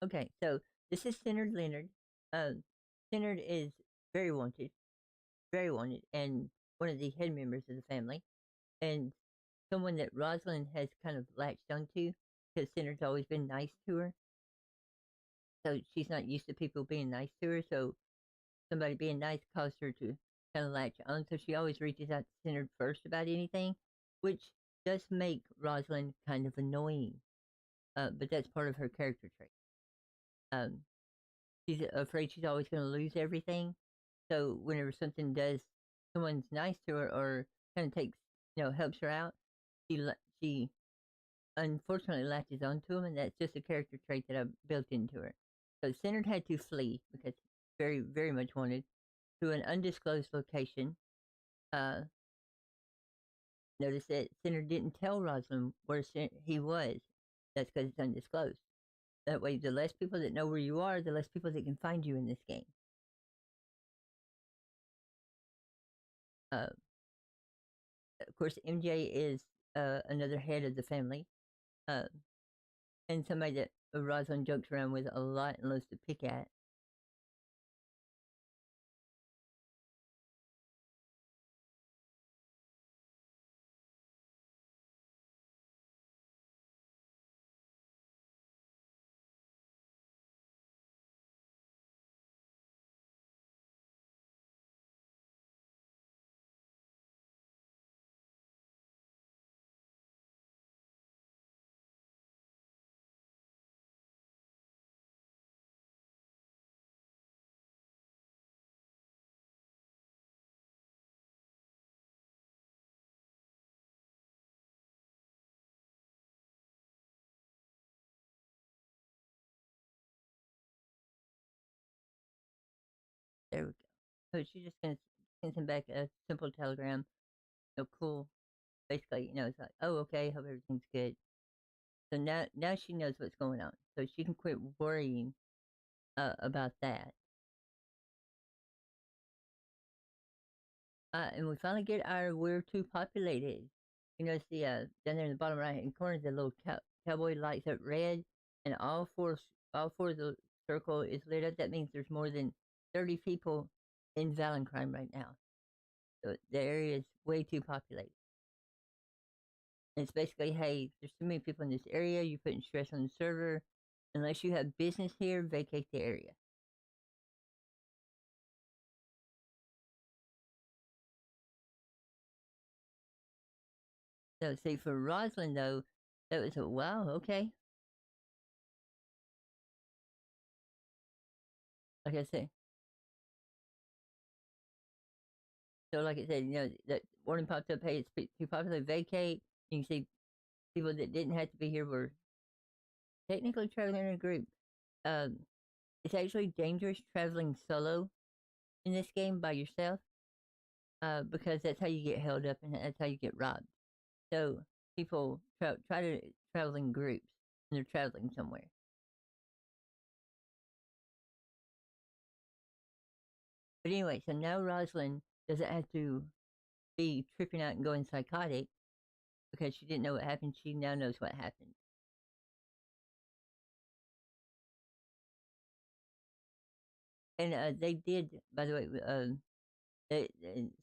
Okay, so this is Senator Leonard. Senator is very wanted, very wanted, and one of the head members of the family, and someone that Rosalind has kind of latched onto because Senator's always been nice to her. So she's not used to people being nice to her. So somebody being nice caused her to kind of latch on. So she always reaches out to Senator first about anything, which does make Rosalind kind of annoying. But that's part of her character trait. Um, she's afraid she's always going to lose everything. So whenever someone's nice to her or kind of takes, helps her out, she unfortunately latches onto him, and that's just a character trait that I built into her. So Centered had to flee because very, very much wanted to an undisclosed location. Uh, Notice that Centered didn't tell Rosalind where he was. That's because it's undisclosed. That way, the less people that know where you are, the less people that can find you in this game. Of course, MJ is another head of the family, uh, and somebody that Rosalind jokes around with a lot and loves to pick at. There we go. So she's just gonna send him back a simple telegram. Cool. Basically, it's like, oh, okay, hope everything's good. So now she knows what's going on, so she can quit worrying about that. And we finally get our "We're Too Populated." See down there in the bottom right hand corner, the little cowboy lights up red, and all four of the circle is lit up. That means there's more than 30 people in Valencrime right now. So the area is way too populated. And it's basically, hey, there's too many people in this area. You're putting stress on the server. Unless you have business here, vacate the area. So, see, for Rosalind, though, That was a wow, okay. Like I said, so like I said, that warning popped up, hey, it's too popular, vacate. You can see people that didn't have to be here were technically traveling in a group. Um, it's actually dangerous traveling solo in this game by yourself, because that's how you get held up and that's how you get robbed. So people try to travel in groups when they're traveling somewhere. But anyway, so now Rosalind doesn't have to be tripping out and going psychotic because she didn't know what happened. She now knows what happened. And they did, by the way,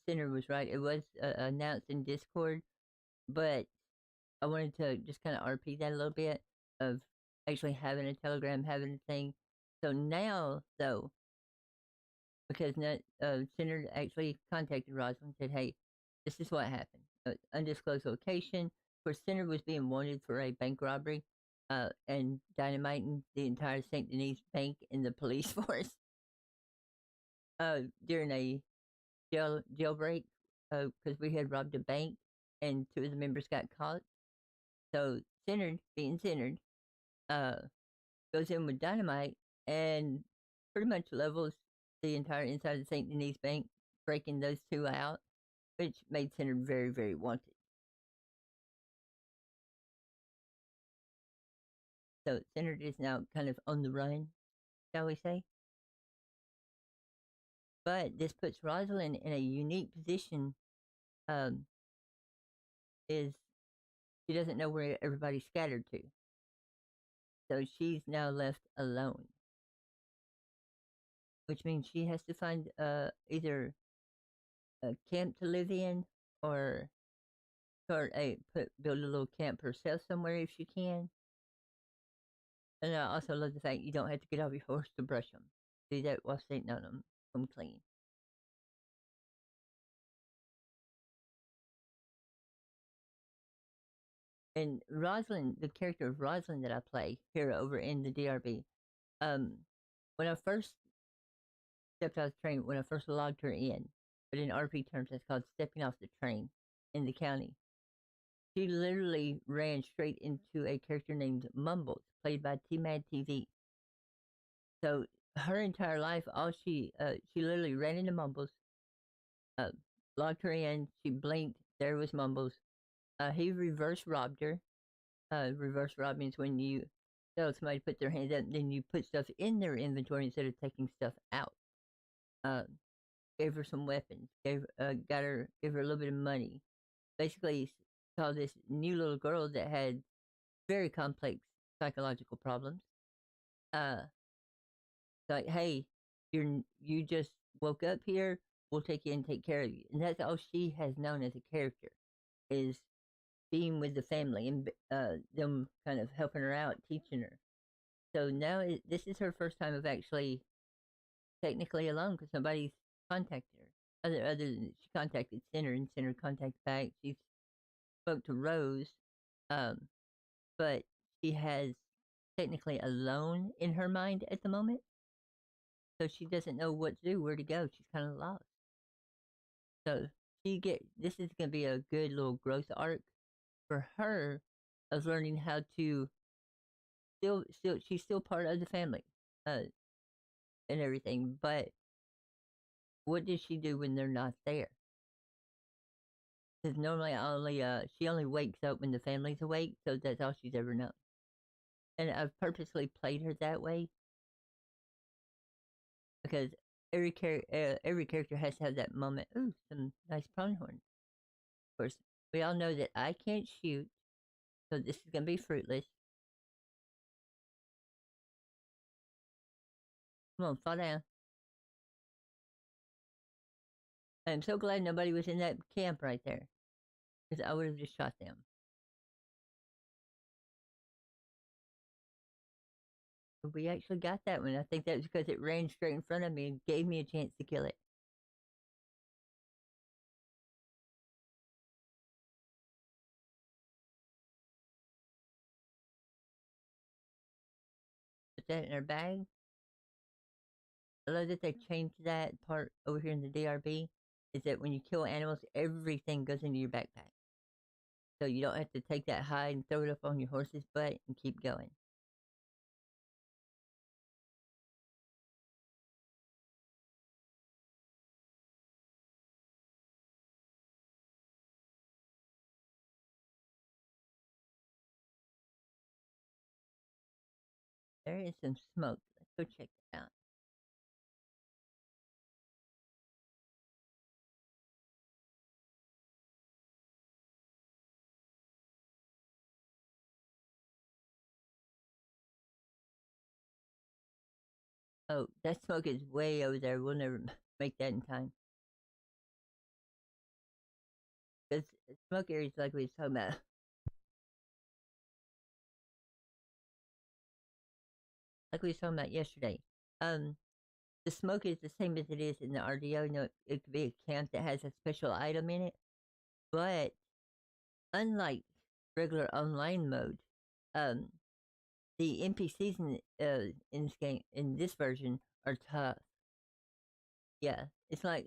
Senator was right. It was announced in Discord, but I wanted to just kind of RP that a little bit of actually having a Telegram, having a thing. So now, though, because Senator actually contacted Rosalind and said, hey, this is what happened. Undisclosed location. Of course, Senator was being wanted for a bank robbery and dynamiting the entire St. Denis bank and the police force during a jailbreak because we had robbed a bank and two of the members got caught. So Centered, being Centered, uh, goes in with dynamite and pretty much levels the entire inside of the St. Denis Bank, breaking those two out, which made Centered very, very wanted. So Centered is now kind of on the run, shall we say. But this puts Rosalind in a unique position. Um, is she doesn't know where everybody's scattered to. So she's now left alone, which means she has to find either a camp to live in or build a little camp herself somewhere if she can. And I also love the fact you don't have to get off your horse to brush them. Do that while sitting on them clean. And Rosalind, the character of Rosalind that I play here over in the DRB, um, when I first stepped out of the train, when I first logged her in, but in RP terms, that's called stepping off the train in the county. She literally ran straight into a character named Mumbles, played by T-Mad TV. So her entire life, all she literally ran into Mumbles, uh, locked her in. She blinked. There was Mumbles. He reverse robbed her. Reverse rob means when you tell somebody to put their hands up, then you put stuff in their inventory instead of taking stuff out. Uh, gave her some weapons. Gave her a little bit of money. Basically, saw this new little girl that had very complex psychological problems. Uh, like, hey, you just woke up here. We'll take you and take care of you. And that's all she has known as a character is being with the family and them kind of helping her out, teaching her. So now this is her first time of actually technically alone because nobody's contacted her. Other than she contacted Center and Center contacted back. She spoke to Rose, um, but she has technically alone in her mind at the moment. So she doesn't know what to do, where to go. She's kind of lost. So this is going to be a good little growth arc for her of learning how to still she's still part of the family, uh, and everything. But what does she do when they're not there? Because normally she only wakes up when the family's awake, so that's all she's ever known. And I've purposely played her that way because every character has to have that moment. Ooh, some nice pronghorn. Of course, we all know that I can't shoot, so this is gonna be fruitless. Come on, fall down. I'm so glad nobody was in that camp right there, because I would have just shot them. But we actually got that one. I think that was because it ran straight in front of me and gave me a chance to kill it. put that in our bag. I love that they changed that part over here in the DRB. Is that when you kill animals, everything goes into your backpack. So you don't have to take that hide and throw it up on your horse's butt and keep going. There is some smoke. Let's go check it out. Oh, that smoke is way over there. We'll never make that in time. Because smoke areas like we was talking about. Like we was talking about yesterday. Um, the smoke is the same as it is in the RDO. You know, it could be a camp that has a special item in it. But unlike regular online mode, um, the NPCs in this game in this version are tough. Yeah, it's like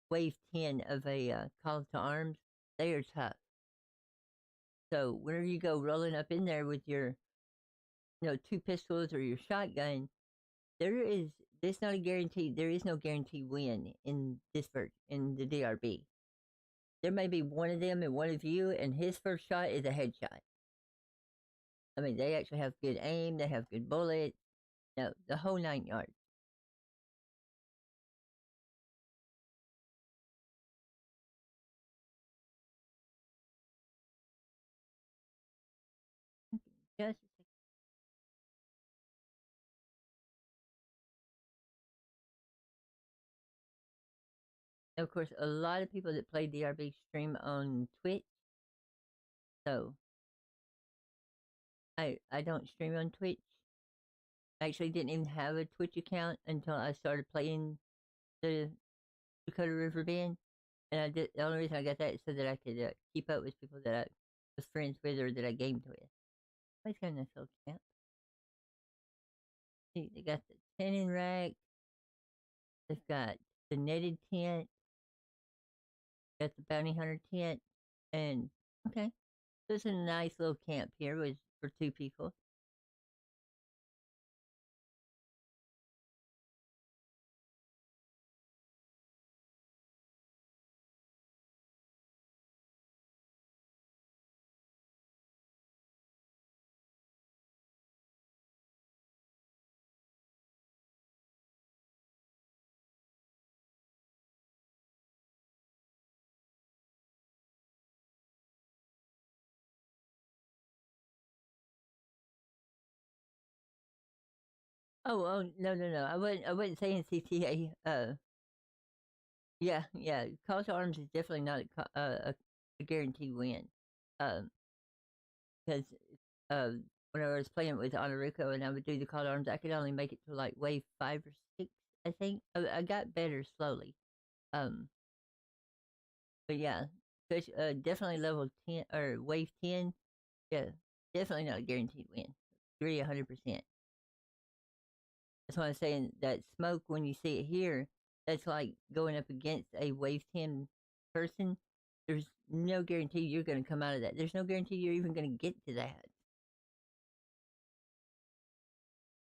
wave 10 of a Call to Arms. They are tough. So whenever you go rolling up in there with your, two pistols or your shotgun, there is there's not a guarantee. There is no guarantee win in this version in the DRB. There may be one of them and one of you, and his first shot is a headshot. I mean, they actually have good aim. They have good bullets. No, the whole 9 yards. Just of course, a lot of people that play DRB stream on Twitch. So I don't stream on Twitch. I actually didn't even have a Twitch account until I started playing the Dakota River Band. And the only reason I got that is so that I could keep up with people that I was friends with or that I gamed with. It's kind of nice little camp. See, they got the tanning rack. They've got the netted tent. Got the bounty hunter tent. And okay, so it's a nice little camp here with for 2 people. Oh no no no! I wouldn't say NCTA. Yeah yeah. Call to arms is definitely not a guaranteed win. Um, because uh, when I was playing with Ainurauco and I would do the call to arms, I could only make it to like wave 5 or 6. I think I got better slowly. Um, but yeah, definitely level 10 or wave 10. Yeah, definitely not a guaranteed win. Agree 100%. That's why I'm saying that smoke, when you see it here, that's like going up against a wave 10 person. There's no guarantee you're going to come out of that. There's no guarantee you're even going to get to that,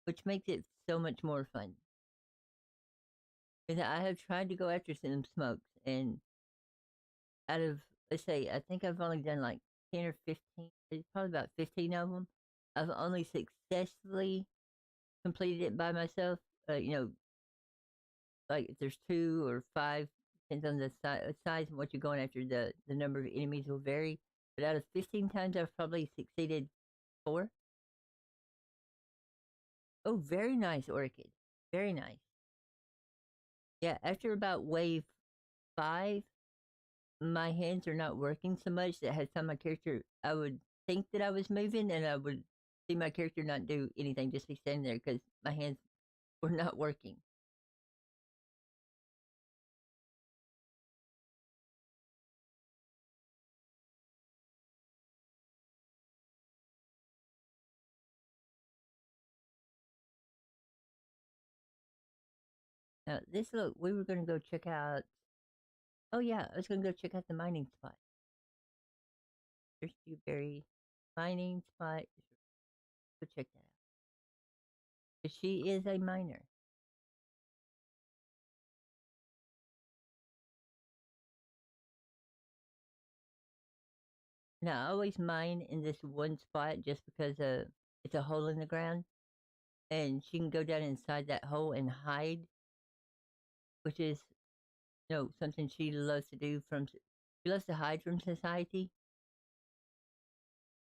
which makes it so much more fun. Because I have tried to go after some smokes, and out of, let's say, I think I've only done like 10 or 15, it's probably about 15 of them. I've only successfully completed it by myself. Like if there's 2 or 5, depends on the size and what you're going after. The number of enemies will vary, but out of 15 times, I've probably succeeded 4. Oh, very nice, Orchid. Very nice. Yeah, after about wave 5, my hands are not working so much that has time my character. I would think that I was moving, and I would see my character not do anything, just be standing there because my hands were not working. Now, this look, we were gonna go check out. Oh yeah, I was gonna go check out the mining spot. There's Dewberry mining spot. Go check that out. 'Cause she is a miner. Now, I always mine in this one spot just because it's a hole in the ground, and she can go down inside that hole and hide, which is something she loves to do. She loves to hide from society,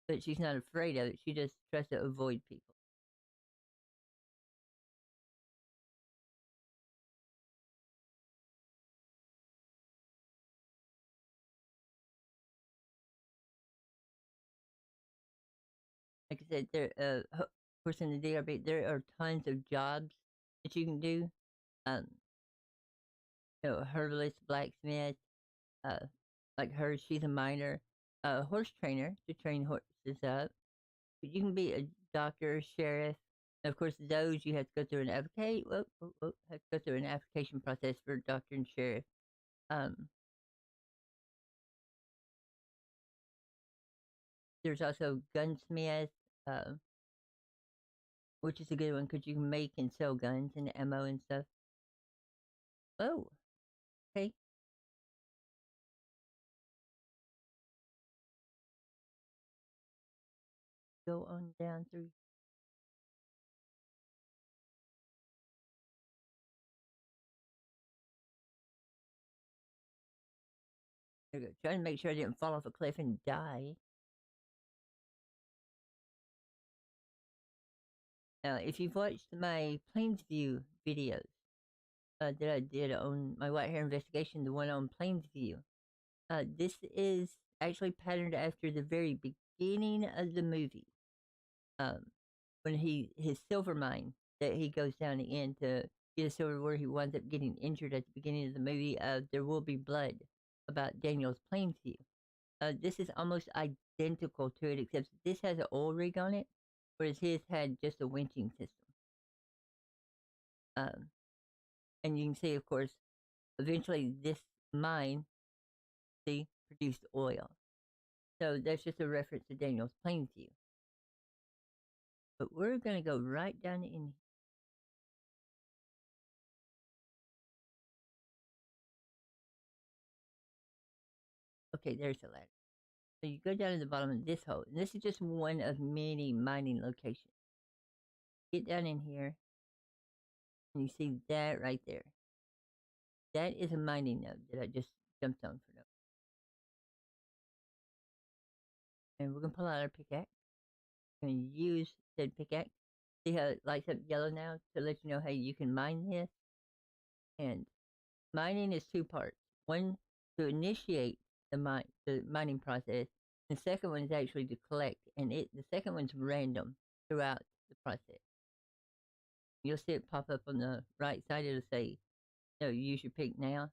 but she's not afraid of it. She just tries to avoid people. Like I said, of course, in the DRB, there are tons of jobs that you can do. Um, herbalist, blacksmith, uh, like her, she's a miner, a horse trainer to train horses up. But you can be a doctor, sheriff. And of course, those you have to go through an have to go through an application process for doctor and sheriff. Um, there's also gunsmith, uh, which is a good one because you can make and sell guns and ammo and stuff. Oh, okay. Go on down through. There we go. Trying to make sure I didn't fall off a cliff and die. Now, if you've watched my Plainsview videos that I did on my white hair investigation, the one on Plainsview, this is actually patterned after the very beginning of the movie. Um, when his silver mine that he goes down in to get a silver, where he winds up getting injured at the beginning of the movie. There Will Be Blood, about Daniel's Plainsview. This is almost identical to it, except this has an oil rig on it, whereas his had just a winching system. Um, and you can see, of course, eventually this mine, see, produced oil. So that's just a reference to Daniel's Plainsview. But we're going to go right down in. Okay, there's the ladder. So you go down to the bottom of this hole, and this is just one of many mining locations. Get down in here, and you see that right there. That is a mining node that I just jumped on for no. And we're gonna pull out our pickaxe. We're gonna use said pickaxe. See how it lights up yellow now to let you know how you can mine this. And mining is two parts. One, to initiate the mining process. The second one is actually to collect, and the second one's random throughout the process. You'll see it pop up on the right side. It'll say, "No, use your pick now."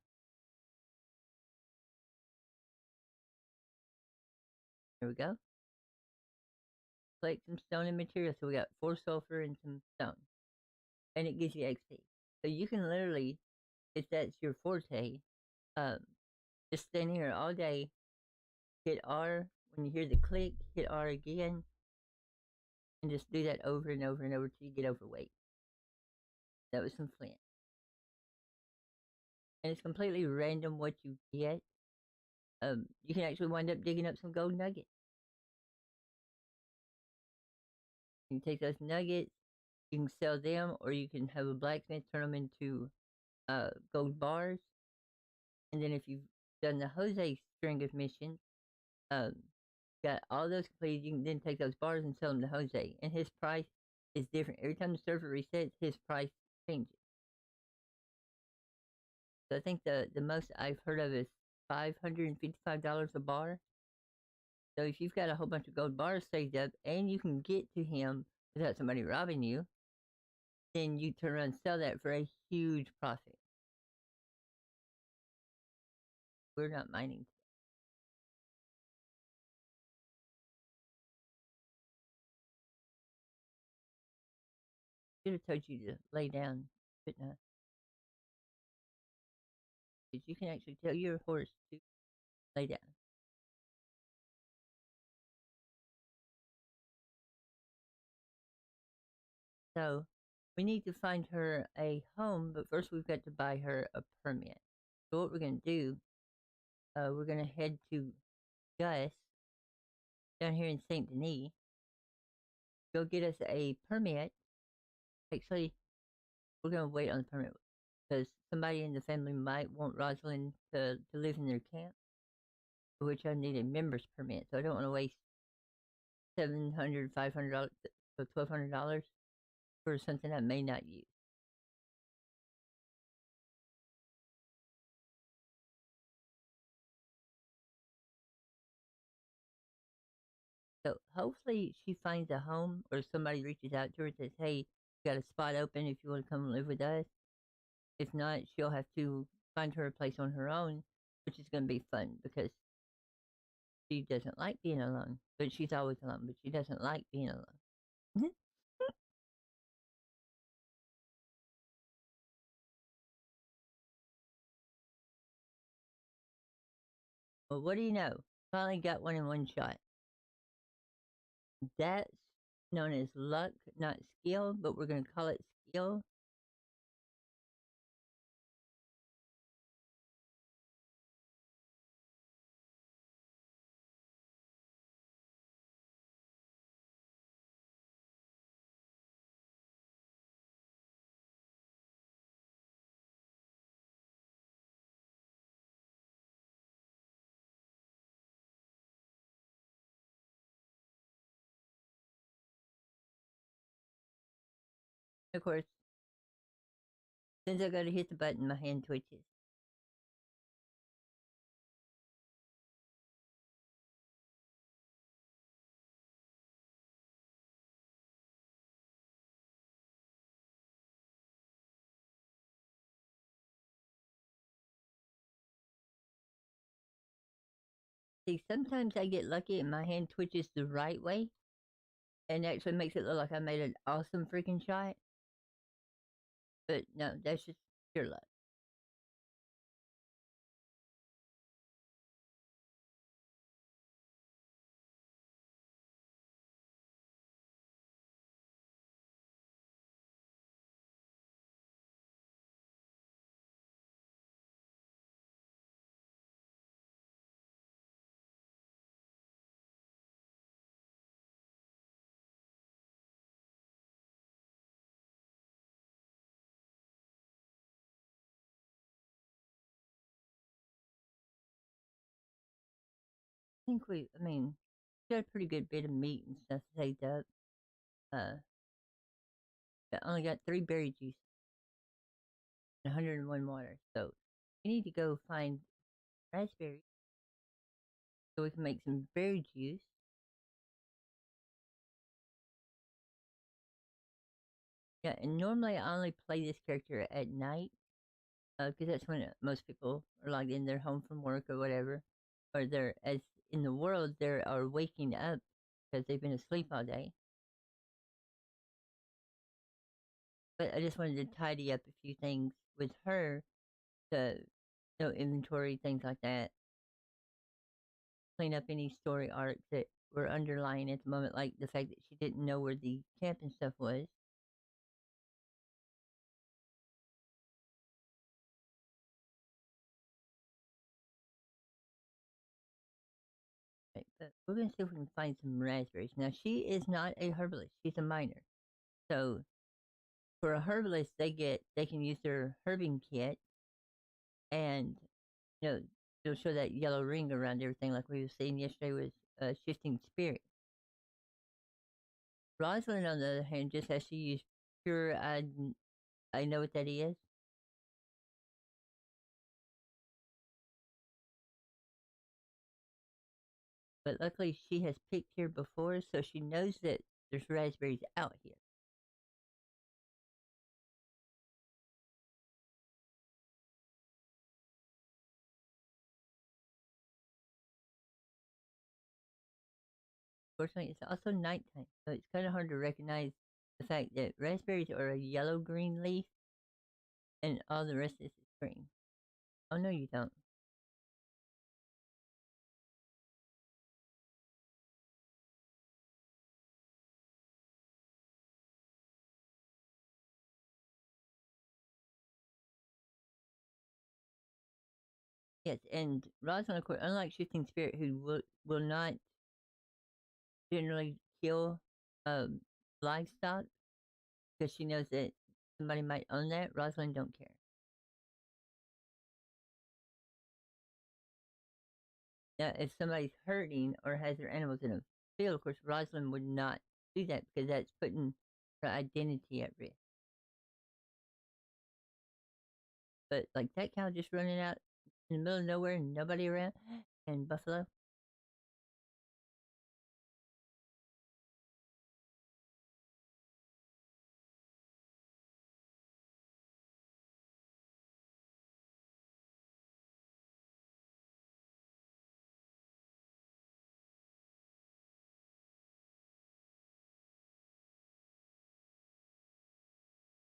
There we go. Collect some stone and material. So we got 4 sulfur and some stone, and it gives you XP. So you can literally, if that's your forte, um, just stand here all day, hit R when you hear the click, hit R again, and just do that over and over and over till you get overweight. That was some flint. And it's completely random what you get. You can actually wind up digging up some gold nuggets. You can take those nuggets, you can sell them, or you can have a blacksmith turn them into gold bars. And then if you've done the Jose string of missions, um, got all those completed, you can then take those bars and sell them to Jose. And his price is different. Every time the server resets, his price changes. So I think the most I've heard of is $555 a bar. So if you've got a whole bunch of gold bars saved up and you can get to him without somebody robbing you, then you turn around and sell that for a huge profit. We're not mining. Should have told you to lay down, shouldn't I? is you can actually tell your horse to lay down. So we need to find her a home, but first we've got to buy her a permit. So what we're going to do, we're going to head to Gus down here in St. Denis. Go get us a permit. Actually, we're going to wait on the permit because somebody in the family might want Rosalind to live in their camp, for which I need a member's permit. So I don't want to waste $700, $500, so $1,200 for something I may not use. So hopefully she finds a home or somebody reaches out to her and says, hey, we got a spot open if you want to come live with us. If not, she'll have to find her a place on her own, which is going to be fun because she doesn't like being alone. But she's always alone, but she doesn't like being alone. Well, what do you know? Finally got one in one shot. That's known as luck, not skill, but we're going to call it skill. Of course, since I got to hit the button, my hand twitches. See, sometimes I get lucky and my hand twitches the right way and actually makes it look like I made an awesome freaking shot. But no, that's just pure luck. I mean, got a pretty good bit of meat and stuff saved up. Uh, I only got 3 berry juice and 101 water. So we need to go find raspberries so we can make some berry juice. Yeah, and normally I only play this character at night because that's when most people are logged in. They're home from work or whatever, or they're as in the world they are waking up because they've been asleep all day. But I just wanted to tidy up a few things with her, to inventory things like that, clean up any story arcs that were underlying at the moment, like the fact that she didn't know where the camping stuff was. Right, but we're gonna see if we can find some raspberries. Now she is not a herbalist; she's a miner. So for a herbalist, they can use their herbing kit, and you know they'll show that yellow ring around everything, like we were seeing yesterday with shifting spirit. Rosalind, on the other hand, just has to use pure. I know what that is. But luckily she has picked here before, so she knows that there's raspberries out here. Fortunately, it's also nighttime, so it's kind of hard to recognize the fact that raspberries are a yellow-green leaf, and all the rest is green. Oh, no, you don't. Yes, and Rosalind, of course, unlike Shifting Spirit, who will not generally kill um, livestock because she knows that somebody might own that, Rosalind don't care. Now, if somebody's hurting or has their animals in a field, of course, Rosalind would not do that because that's putting her identity at risk. But like that cow just running out in the middle of nowhere and nobody around, and buffalo.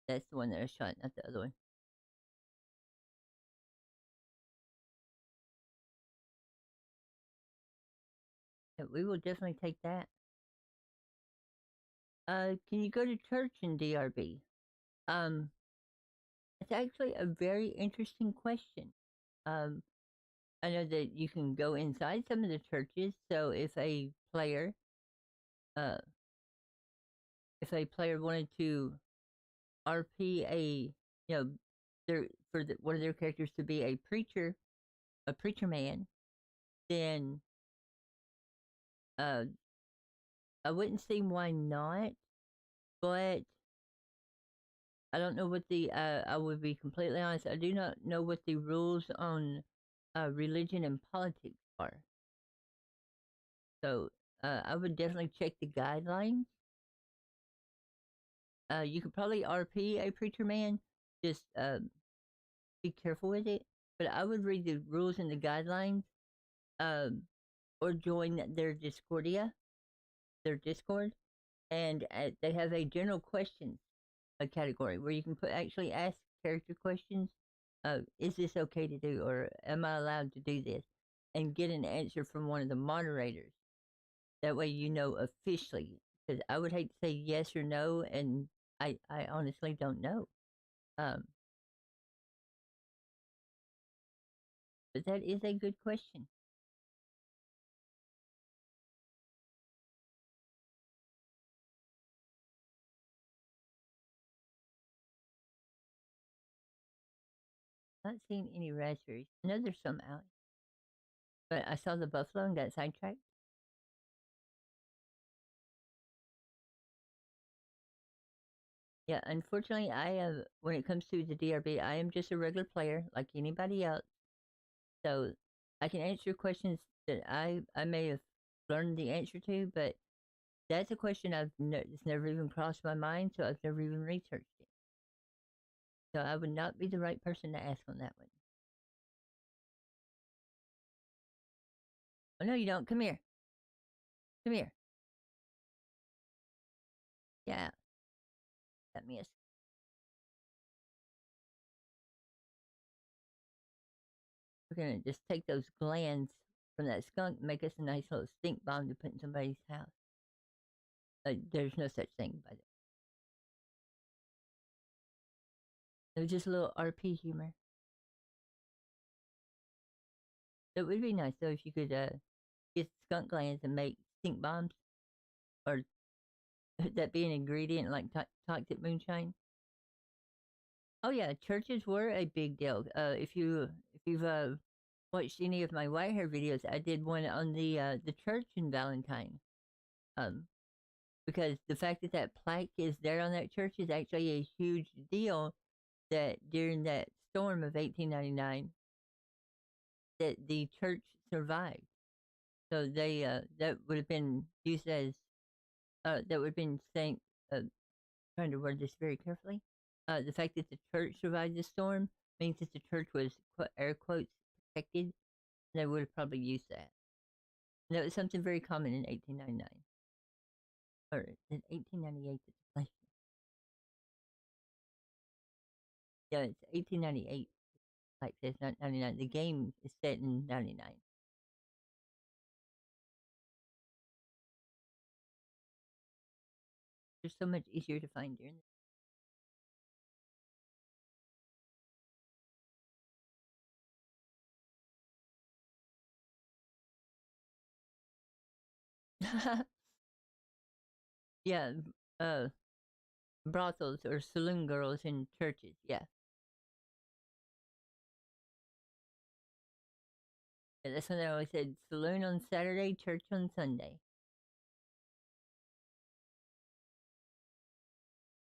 That's the one that was shot, not the other one. Yeah, we will definitely take that. Can you go to church in DRB? Um, it's actually a very interesting question. Um, I know that you can go inside some of the churches. So uh, if a player wanted to RP you know, one of their characters to be a preacher man, then uh, I wouldn't see why not. But I don't know what the. I would be completely honest. I do not know what the rules on religion and politics are. So I would definitely check the guidelines. You could probably RP a preacher man. Just be careful with it. But I would read the rules and the guidelines, um, or join their Discord, and they have a general questions a category where you can actually ask character questions. Is this okay to do, or am I allowed to do this? And get an answer from one of the moderators. That way, you know officially. Because I would hate to say yes or no, and I honestly don't know. Um, but that is a good question. Not seeing any raspberries. I know there's some out, but I saw the buffalo and got sidetracked. Yeah, unfortunately, I have. When it comes to the DRB, I am just a regular player like anybody else. So I can answer questions that I may have learned the answer to, but that's a question it's never even crossed my mind, so I've never even researched it. So I would not be the right person to ask on that one. Oh no, you don't. Come here. Come here. Yeah, let me. We're gonna just take those glands from that skunk, and make us a nice little stink bomb to put in somebody's house. There's no such thing, by the way. It was just a little RP humor. It would be nice though if you could get skunk glands and make stink bombs, or that be an ingredient like toxic moonshine. Oh yeah, churches were a big deal. If you've watched any of my white hair videos, I did one on the church in Valentine. Um, because the fact that that plaque is there on that church is actually a huge deal. That during that storm of 1899, that the church survived. So they that would have been used as that would have been saying, trying to word this very carefully. The fact that the church survived the storm means that the church was air quotes protected. They would have probably used that. And that was something very common in 1899 or in 1898. Like, yeah, it's 1898. like says not 99. The game is set in 99. They're so much easier to find during the yeah, uh, brothels or saloon girls in churches. Yeah. Yeah, that's when they always said saloon on Saturday, church on Sunday.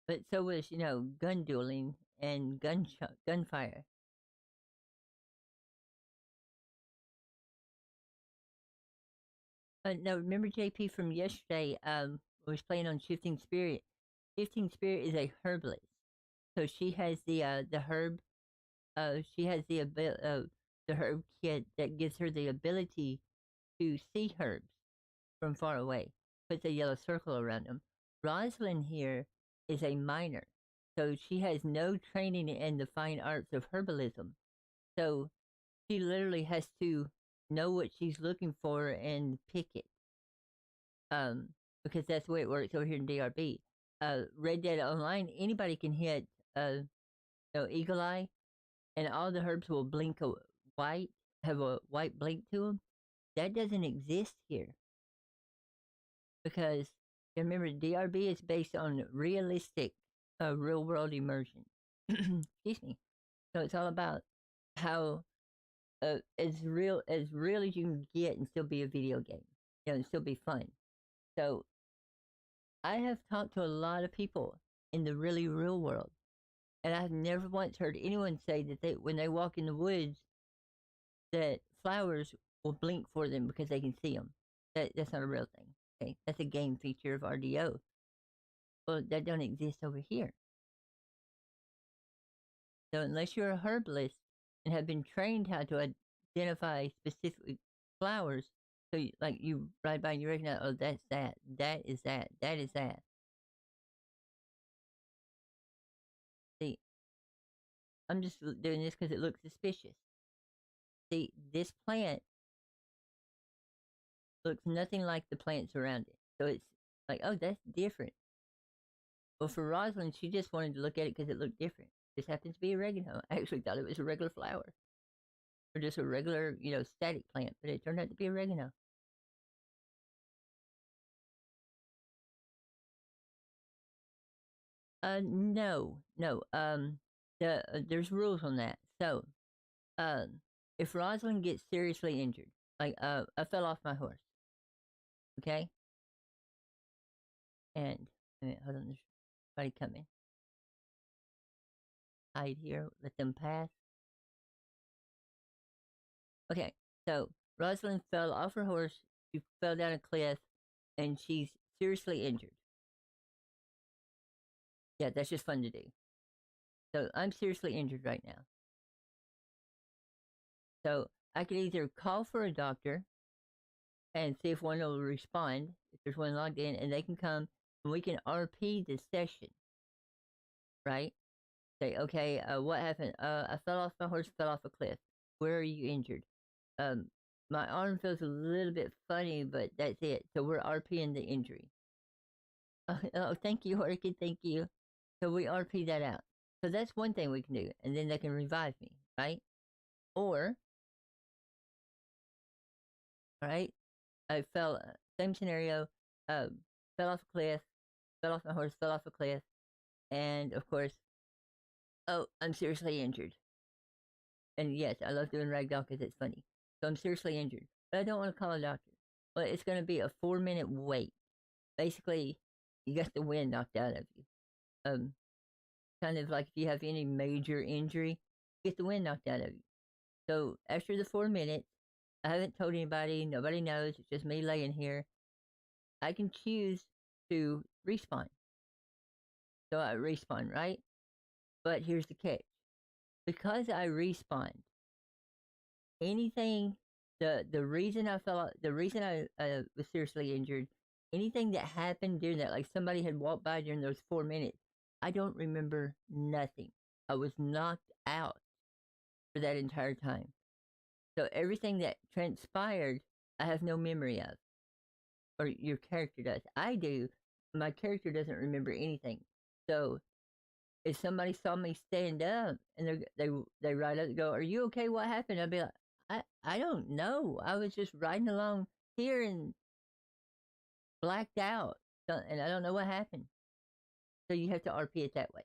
But so was, gun dueling and gunfire. No, remember JP from yesterday? Was playing on Shifting Spirit. Shifting Spirit is a herbalist, so she has the herb. She has the herb kit that gives her the ability to see herbs from far away. Puts a yellow circle around them. Rosalind here is a miner, so she has no training in the fine arts of herbalism. So she literally has to know what she's looking for and pick it. Because that's the way it works over here in DRB. Red Dead Online, anybody can hit Eagle Eye, and all the herbs will blink white, have a white blink to them. That doesn't exist here because remember DRB is based on realistic, real world immersion. Excuse me. So it's all about how as real as you can get and still be a video game, and still be fun. So I have talked to a lot of people in the really real world, and I've never once heard anyone say that when they walk in the woods that flowers will blink for them because they can see them. That's not a real thing. Okay, that's a game feature of RDO. Well, that don't exist over here. So unless you're a herbalist and have been trained how to identify specific flowers, so you ride by and you recognize, oh, that's that, that is that, that is that. See, I'm just doing this because it looks suspicious. See, this plant looks nothing like the plants around it. So it's like, oh, that's different. Well, for Rosalind, she just wanted to look at it because it looked different. This happens to be oregano. I actually thought it was a regular flower or just a regular, static plant, but it turned out to be oregano. No, no. There's rules on that. So, um, if Rosalind gets seriously injured, like I fell off my horse, okay, and hold on, there's somebody coming. Hide here, let them pass. Okay, so Rosalind fell off her horse. She fell down a cliff, and she's seriously injured. Yeah, that's just fun to do. So I'm seriously injured right now. So I could either call for a doctor and see if one will respond, if there's one logged in, and they can come and we can RP the session, right? Say, okay, what happened? I fell off my horse, fell off a cliff. Where are you injured? Um, my arm feels a little bit funny, but that's it. So we're RPing the injury. Oh, thank you, Orchid. Thank you. So we RP that out. So that's one thing we can do, and then they can revive me, right? Or, all right, I fell. Same scenario. Uh, Fell off a cliff. Fell off my horse. Fell off a cliff, and of course, oh, I'm seriously injured. And yes, I love doing ragdoll because it's funny. So I'm seriously injured, but I don't want to call a doctor. But it's going to be a 4-minute wait. Basically, you got the wind knocked out of you. Kind of like if you have any major injury, get the wind knocked out of you. So after the 4 minutes, I haven't told anybody, nobody knows, it's just me laying here. I can choose to respawn. So I respawn, right? But here's the catch. Because I respawned, anything the reason I fell out, the reason I was seriously injured, anything that happened during that, like somebody had walked by during those 4 minutes, I don't remember nothing. I was knocked out for that entire time. So everything that transpired, I have no memory of, or your character does. I do. My character doesn't remember anything. So if somebody saw me stand up and they ride up and go, "Are you okay? What happened?" I'd be like, I don't know. I was just riding along here and blacked out, and I don't know what happened." So you have to RP it that way.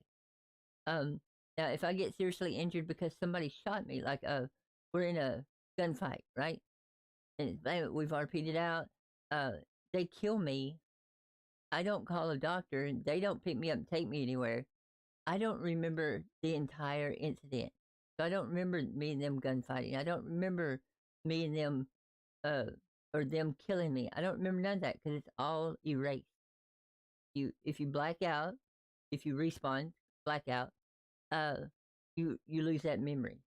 Um, Now, if I get seriously injured because somebody shot me, like we're in a gunfight, right? And we've RP'd it out. Uh, they kill me. I don't call a doctor, and they don't pick me up and take me anywhere. I don't remember the entire incident. So I don't remember me and them gunfighting. I don't remember me and them uh, or them killing me. I don't remember none of that because it's all erased. If you black out, if you respawn, black out, uh, you lose that memory.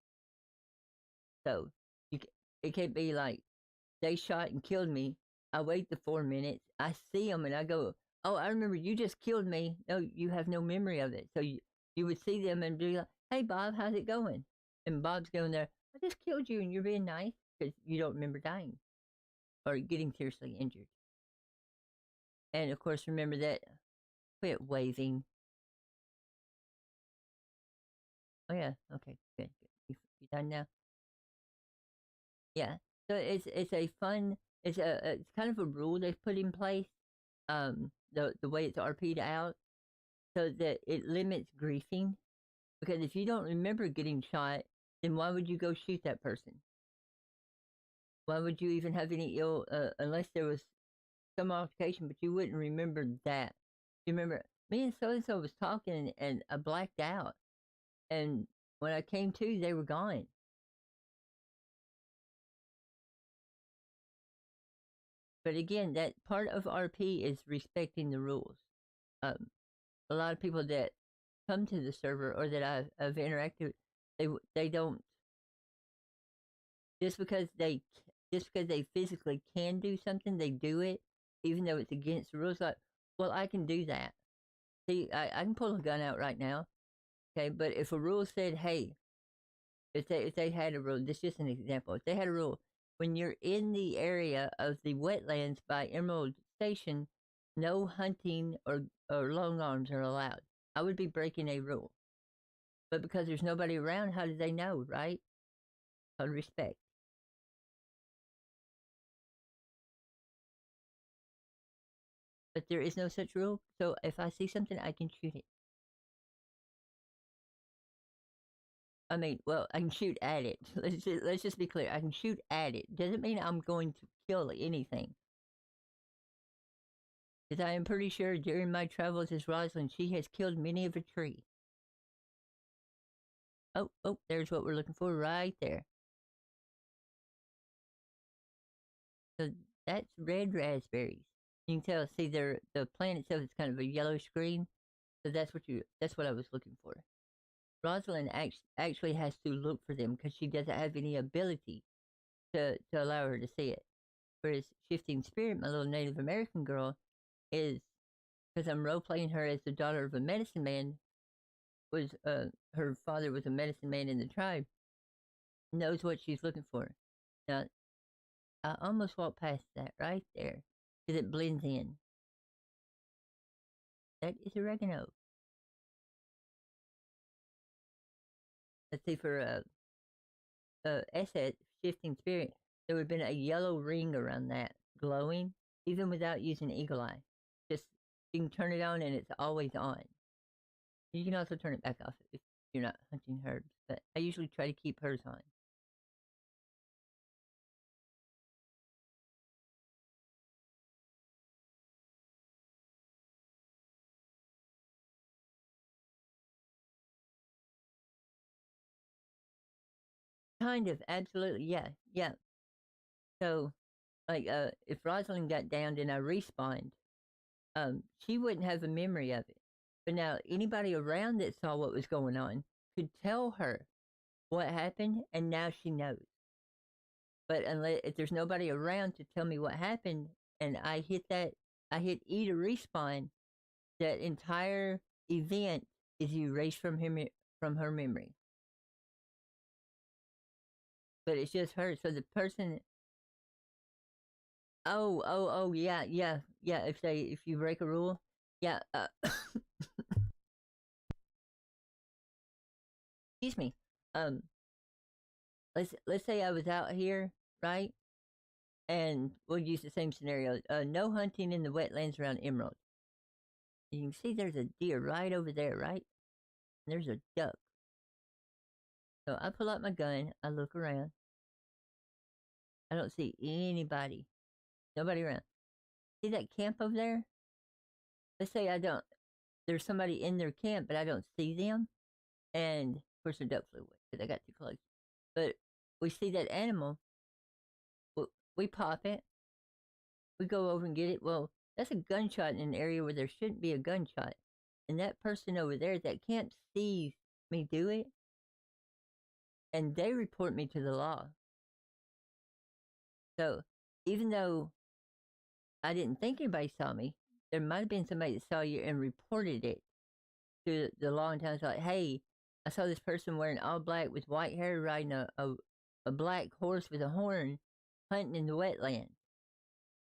So you it can't be like they shot and killed me. I wait the 4 minutes. I see them and I go, "Oh, I remember you just killed me." No, you have no memory of it. So you would see them and be like, "Hey, Bob, how's it going?" And Bob's going there, "I just killed you and you're being nice," because you don't remember dying or getting seriously injured. And of course, remember that. Quit waving. Oh yeah, okay, good. You done now? Yeah. So it's a fun. It's kind of a rule they've put in place. The way it's RP'd out, so that it limits griefing. Because if you don't remember getting shot, then why would you go shoot that person? Why would you even have any ill, unless there was some altercation, but you wouldn't remember that. You remember, me and so was talking and I blacked out. And when I came to, they were gone. But again, that part of RP is respecting the rules. Um, a lot of people that come to the server or that I've interacted with, they don't, just because they physically can do something, they do it, even though it's against the rules. Like, well, I can do that. See, I can pull a gun out right now, okay. But if a rule said, "Hey," if they had a rule, this is just an example. If they had a rule, when you're in the area of the wetlands by Emerald Station, no hunting or long arms are allowed. I would be breaking a rule. But because there's nobody around, how do they know, right? Out of respect. But there is no such rule. So if I see something, I can shoot it. I mean, well, I can shoot at it. Let's just be clear. I can shoot at it. Doesn't mean I'm going to kill anything. Because I am pretty sure during my travels as Rosalind, she has killed many of a tree. Oh, there's what we're looking for right there. So that's red raspberries. You can tell. See, the plant itself is kind of a yellowish green. So that's what I was looking for. Rosalind actually has to look for them because she doesn't have any ability to allow her to see it. Whereas Shifting Spirit, my little Native American girl, is, because I'm role playing her as the daughter of a medicine man, was her father was a medicine man in the tribe, knows what she's looking for. Now, I almost walked past that right there because it blends in. That is oregano. Let's see, for asset Shifting Spirit, there would have been a yellow ring around that, glowing, even without using Eagle Eye. Just, you can turn it on and it's always on. You can also turn it back off if you're not hunting herbs, but I usually try to keep hers on. Kind of, absolutely, yeah, yeah. So, like, if Rosalind got downed and I respawned, she wouldn't have a memory of it. But now anybody around that saw what was going on could tell her what happened, and now she knows. But unless if there's nobody around to tell me what happened, and I hit E to respawn, that entire event is erased from her memory. but it's just her. So the person, yeah, yeah, yeah. If you break a rule, yeah. Excuse me. Um, let's say I was out here, right? And we'll use the same scenario. No hunting in the wetlands around Emerald. You can see there's a deer right over there, right? And there's a duck. So I pull out my gun. I look around. I don't see anybody. Nobody around. See that camp over there? Let's say I don't. There's somebody in their camp, but I don't see them. And of course, the duck flew away because I got too close. But we see that animal. We pop it. We go over and get it. Well, that's a gunshot in an area where there shouldn't be a gunshot. And that person over there at that camp sees me do it, and they report me to the law. So even though I didn't think anybody saw me, there might have been somebody that saw you and reported it to the law in town. It's like, hey, I saw this person wearing all black with white hair riding a black horse with a horn hunting in the wetland.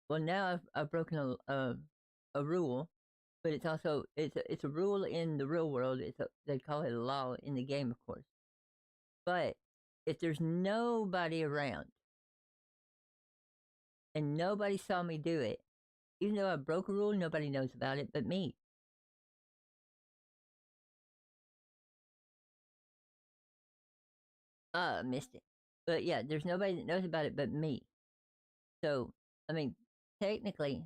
Well, now I've broken a rule, but it's also it's a rule in the real world. They call it a law in the game, of course. But if there's nobody around and nobody saw me do it, even though I broke a rule, nobody knows about it but me. I missed it. But yeah, there's nobody that knows about it but me. So, I mean, technically,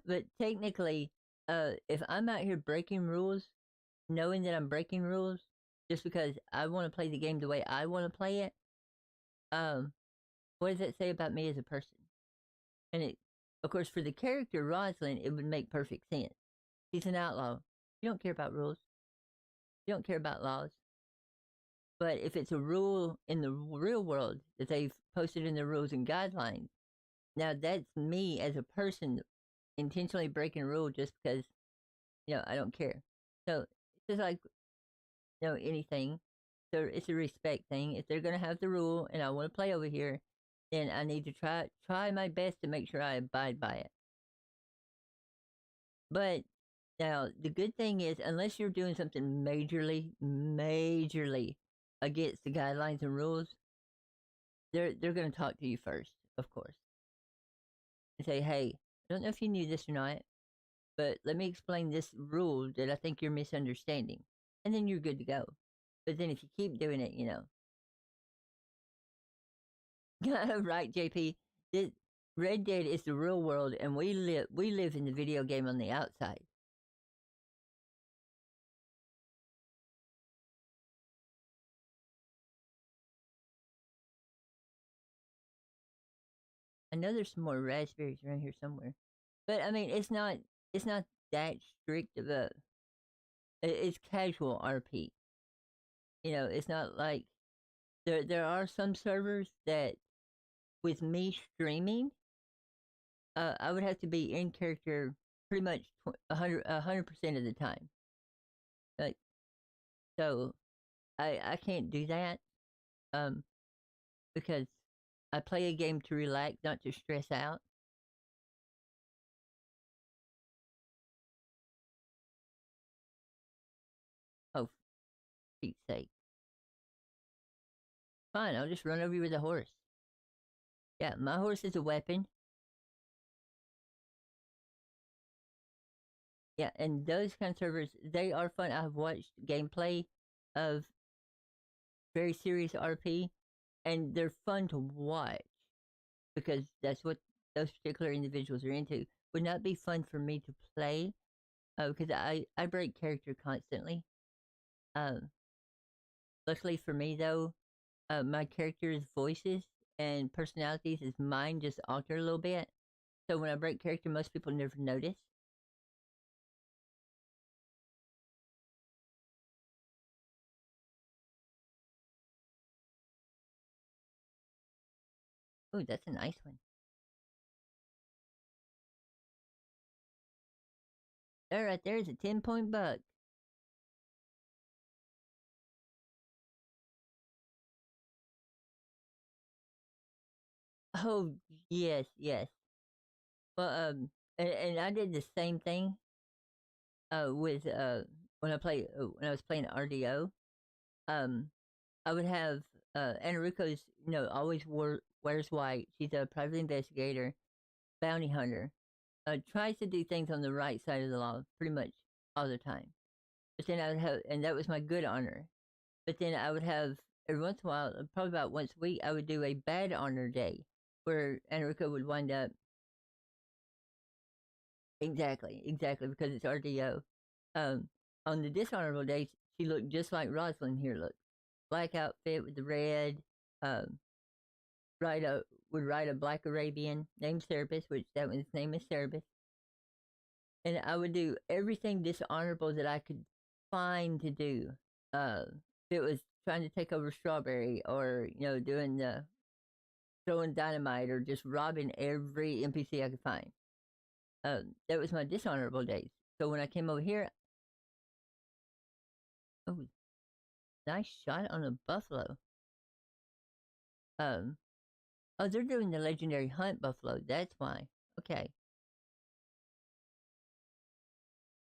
but technically, if I'm out here breaking rules, knowing that I'm breaking rules just because I want to play the game the way I want to play it, um, what does that say about me as a person? And it, of course, for the character Rosalind, it would make perfect sense. She's an outlaw. You don't care about rules. You don't care about laws. But if it's a rule in the real world that they've posted in their rules and guidelines, now that's me as a person intentionally breaking a rule just because, I don't care. So it's just like, anything. So it's a respect thing. If they're gonna have the rule and I want to play over here, then I need to try my best to make sure I abide by it. But now the good thing is, unless you're doing something majorly against the guidelines and rules, they're gonna talk to you first, of course, and say, "Hey, I don't know if you knew this or not, but let me explain this rule that I think you're misunderstanding," and then you're good to go. But then if you keep doing it, right, JP, this, Red Dead is the real world, and we live in the video game on the outside. I know there's some more raspberries around here somewhere, but I mean, it's not that strict of a. It's casual RP. It's not like there are some servers that with me streaming, I would have to be in character pretty much 100% of the time. Like so, I can't do that um because I play a game to relax, not to stress out. Oh, for Pete's sake! Fine, I'll just run over you with a horse. Yeah, my horse is a weapon. Yeah, and those kind of servers, they are fun. I've watched gameplay of very serious RP, and they're fun to watch because that's what those particular individuals are into. Would not be fun for me to play because I break character constantly. Um, Luckily for me, though, my character's voices and personalities is mine just alter a little bit. So when I break character, most people never notice. Ooh, that's a nice one. There, right there is a 10-point bug. Oh, yes, yes. Well, and I did the same thing with when I was playing RDO. Um, I would have Enrico's, always wears white. She's a private investigator, bounty hunter. Tries to do things on the right side of the law pretty much all the time. But then I would have, and that was my good honor. But then I would have every once in a while, probably about once a week, I would do a bad honor day where Enrico would wind up exactly because it's RDO. Um, on the dishonorable days, she looked just like Rosalind here. Look, black outfit with the red. Um, ride a would ride a black Arabian named Cerebus, which that one's name is Cerebus, and I would do everything dishonorable that I could find to do. If it was trying to take over Strawberry, or doing the throwing dynamite, or just robbing every NPC I could find. That was my dishonorable days. So when I came over here, oh, nice shot on a buffalo. Um, oh, they're doing the legendary hunt buffalo. That's why. Okay.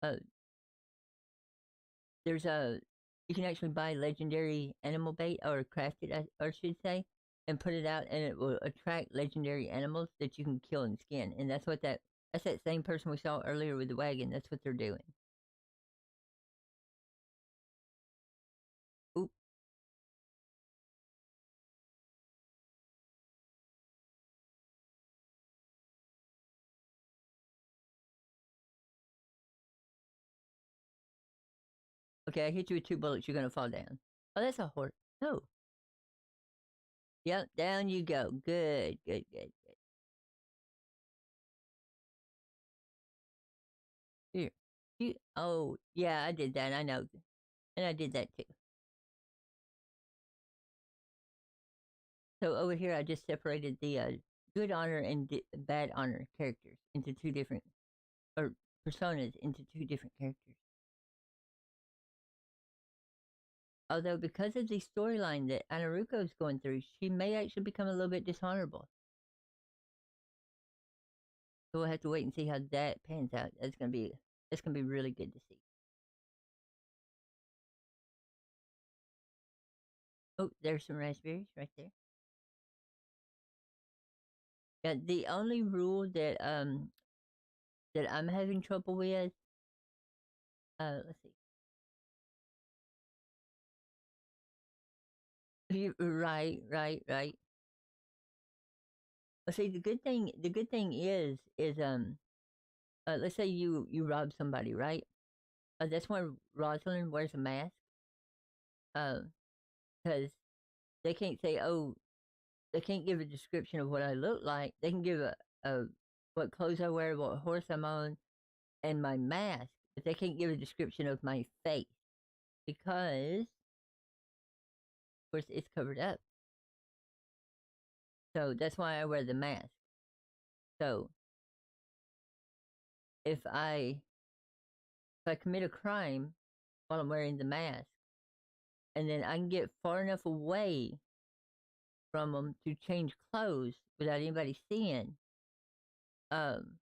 Uh, there's a you can actually buy legendary animal bait, or craft it, or should say, and put it out, and it will attract legendary animals that you can kill and skin. And that's that same person we saw earlier with the wagon. That's what they're doing. Oop. Okay, I hit you with 2 bullets. You're gonna fall down. Oh, that's a horse. No. Yep, down you go. Good. Here. Oh, yeah, I did that. I know. And I did that too. So over here, I just separated the good honor and bad honor characters into two different, or personas into two different characters. Although, because of the storyline that Anaruko is going through, she may actually become a little bit dishonorable. So we'll have to wait and see how that pans out. That's gonna be really good to see. Oh, there's some raspberries right there. Yeah, the only rule that I'm having trouble with, let's see. Right. Well, see, the good thing is let's say you rob somebody, right? That's why Rosalind wears a mask, because they can't say, oh, they can't give a description of what I look like. They can give a what clothes I wear, what horse I'm on, and my mask, but they can't give a description of my face because, of course, it's covered up. So that's why I wear the mask. So if I if I commit a crime while I'm wearing the mask, and then I can get far enough away from them to change clothes without anybody seeing, um,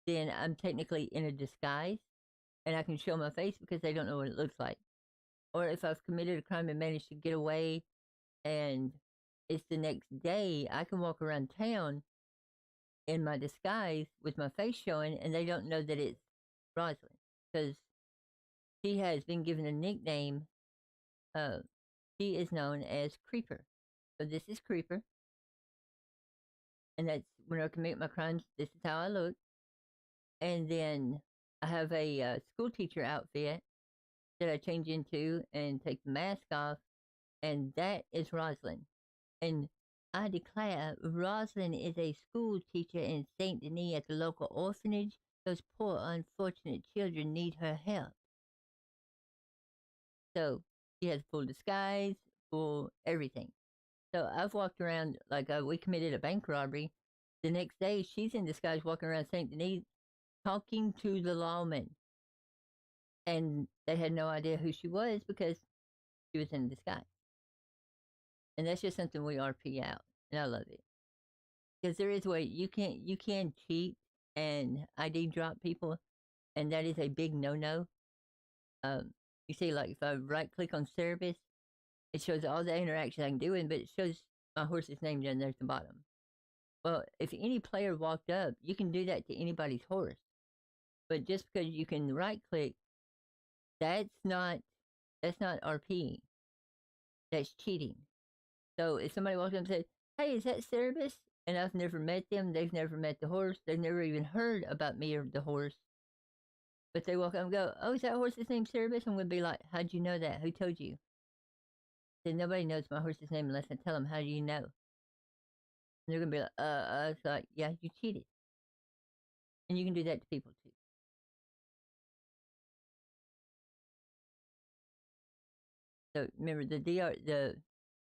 then I'm technically in a disguise, and I can show my face because they don't know what it looks like. Or if I've committed a crime and managed to get away, and it's the next day, I can walk around town in my disguise with my face showing, and they don't know that it's Rosalind because she has been given a nickname. Uh, she is known as Creeper. So this is Creeper, and that's when I commit my crimes. This is how I look. And then I have a school teacher outfit that I change into and take the mask off, and that is Rosalind. And I declare, Rosalind is a school teacher in Saint Denis at the local orphanage. Those poor, unfortunate children need her help. So she has full disguise, full everything. So I've walked around like we committed a bank robbery. The next day, she's in disguise walking around Saint Denis talking to the lawman. And they had no idea who she was because she was in disguise. And that's just something we RP out. And I love it. because there is a way you can cheat and ID drop people, and that is a big no. Um, you see, like if I right click on service, it shows all the interactions I can do, but it shows my horse's name down there at the bottom. Well, if any player walked up, you can do that to anybody's horse. But just because you can right click, that's not RP. That's cheating. So if somebody walks up and says, "Hey, is that Cerebus?" and I've never met them, they've never met the horse, they've never even heard about me or the horse, but they walk up and go, "Oh, is that horse's name Cerebus?" I'm going to be like, "How'd you know that? Who told you?" Then nobody knows my horse's name unless I tell them, "How do you know?" And they're going to be like, It's like, yeah, you cheated. And you can do that to people too. So remember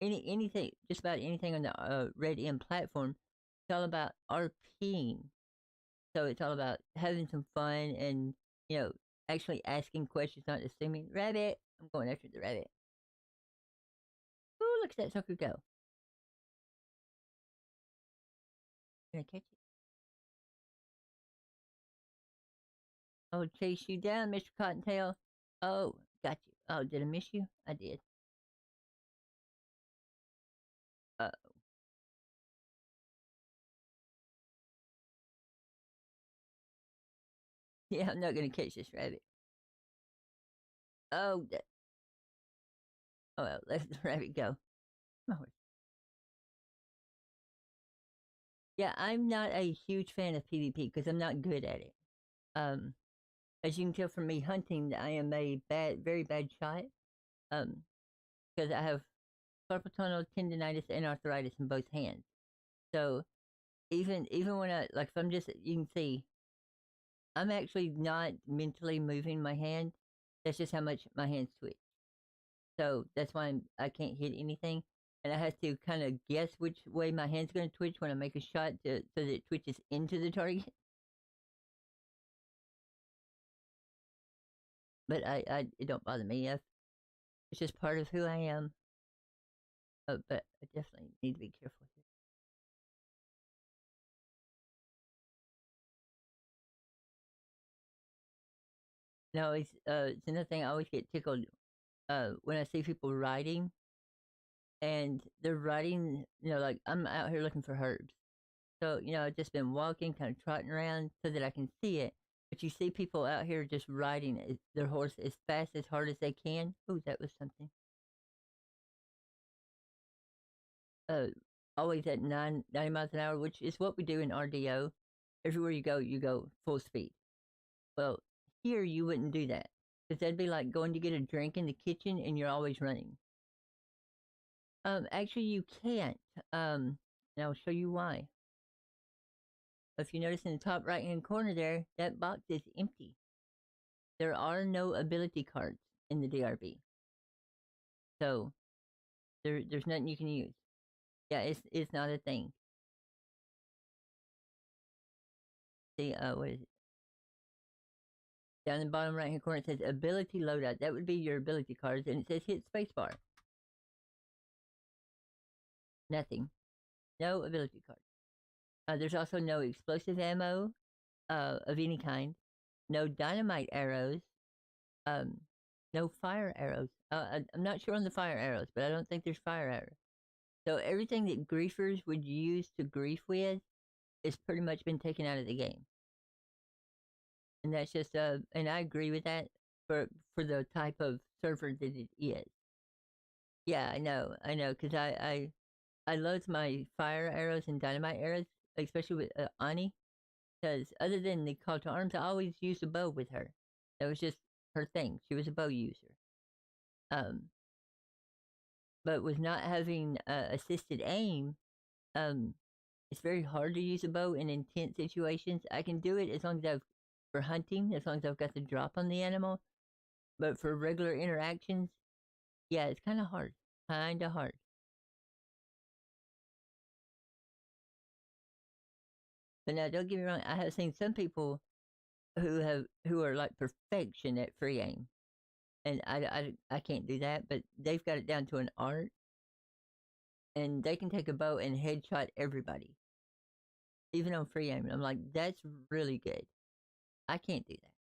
anything, just about anything on the Red M platform, it's all about RPing. So it's all about having some fun and, actually asking questions, not assuming. Rabbit, I'm going after the rabbit. Ooh, look at that sucker go. Gonna catch it. I'll chase you down, Mr. Cottontail. Oh, got you. Oh, did I miss you? I did. Uh, yeah, I'm not gonna catch this rabbit. Oh, well, let the rabbit go. Oh. Yeah, I'm not a huge fan of PvP because I'm not good at it. Um, as you can tell from me hunting, I am a very bad shot. Because I have carpal tunnel, tendonitis, and arthritis in both hands. So even when I like, if I'm just, you can see, I'm actually not mentally moving my hand. That's just how much my hands twitch. So that's why I can't hit anything, and I have to kind of guess which way my hand's going to twitch when I make a shot so that it twitches into the target. But it don't bother me. It's just part of who I am. But I definitely need to be careful with it. No, it's another thing. I always get tickled when I see people riding, and they're riding. Like I'm out here looking for herbs. So I've just been walking, kind of trotting around so that I can see it. But you see people out here just riding their horse as fast, as hard as they can. Oh, that was something. Uh, Always at 90 miles an hour, which is what we do in RDO. Everywhere you go full speed. Well, here you wouldn't do that because that'd be like going to get a drink in the kitchen and you're always running. Actually, you can't. And I'll show you why. If you notice in the top right hand corner there, that box is empty. There are no ability cards in the DRB, so there's nothing you can use. Yeah, it's not a thing. See, what is it? Down in the bottom right hand corner, it says ability loadout. That would be your ability cards, and it says hit spacebar. Nothing. No ability cards. There's also no explosive ammo of any kind. No dynamite arrows. Um, no fire arrows. I'm not sure on the fire arrows, but I don't think there's fire arrows. So everything that griefers would use to grief with is pretty much been taken out of the game. And that's just and I agree with that for the type of server that it is. Yeah, I know, because I load my fire arrows and dynamite arrows, especially with Ani, because other than the call to arms, I always used a bow with her. That was just her thing. She was a bow user. Um, but with not having assisted aim, um, it's very hard to use a bow in intense situations. I can do it as long as for hunting, as long as I've got the drop on the animal. But for regular interactions, yeah, it's kind of hard. Kind of hard. But now, don't get me wrong. I have seen some people who are like perfection at free aim, and I can't do that. But they've got it down to an art, and they can take a bow and headshot everybody. even on free aim. I'm like, that's really good. I can't do that.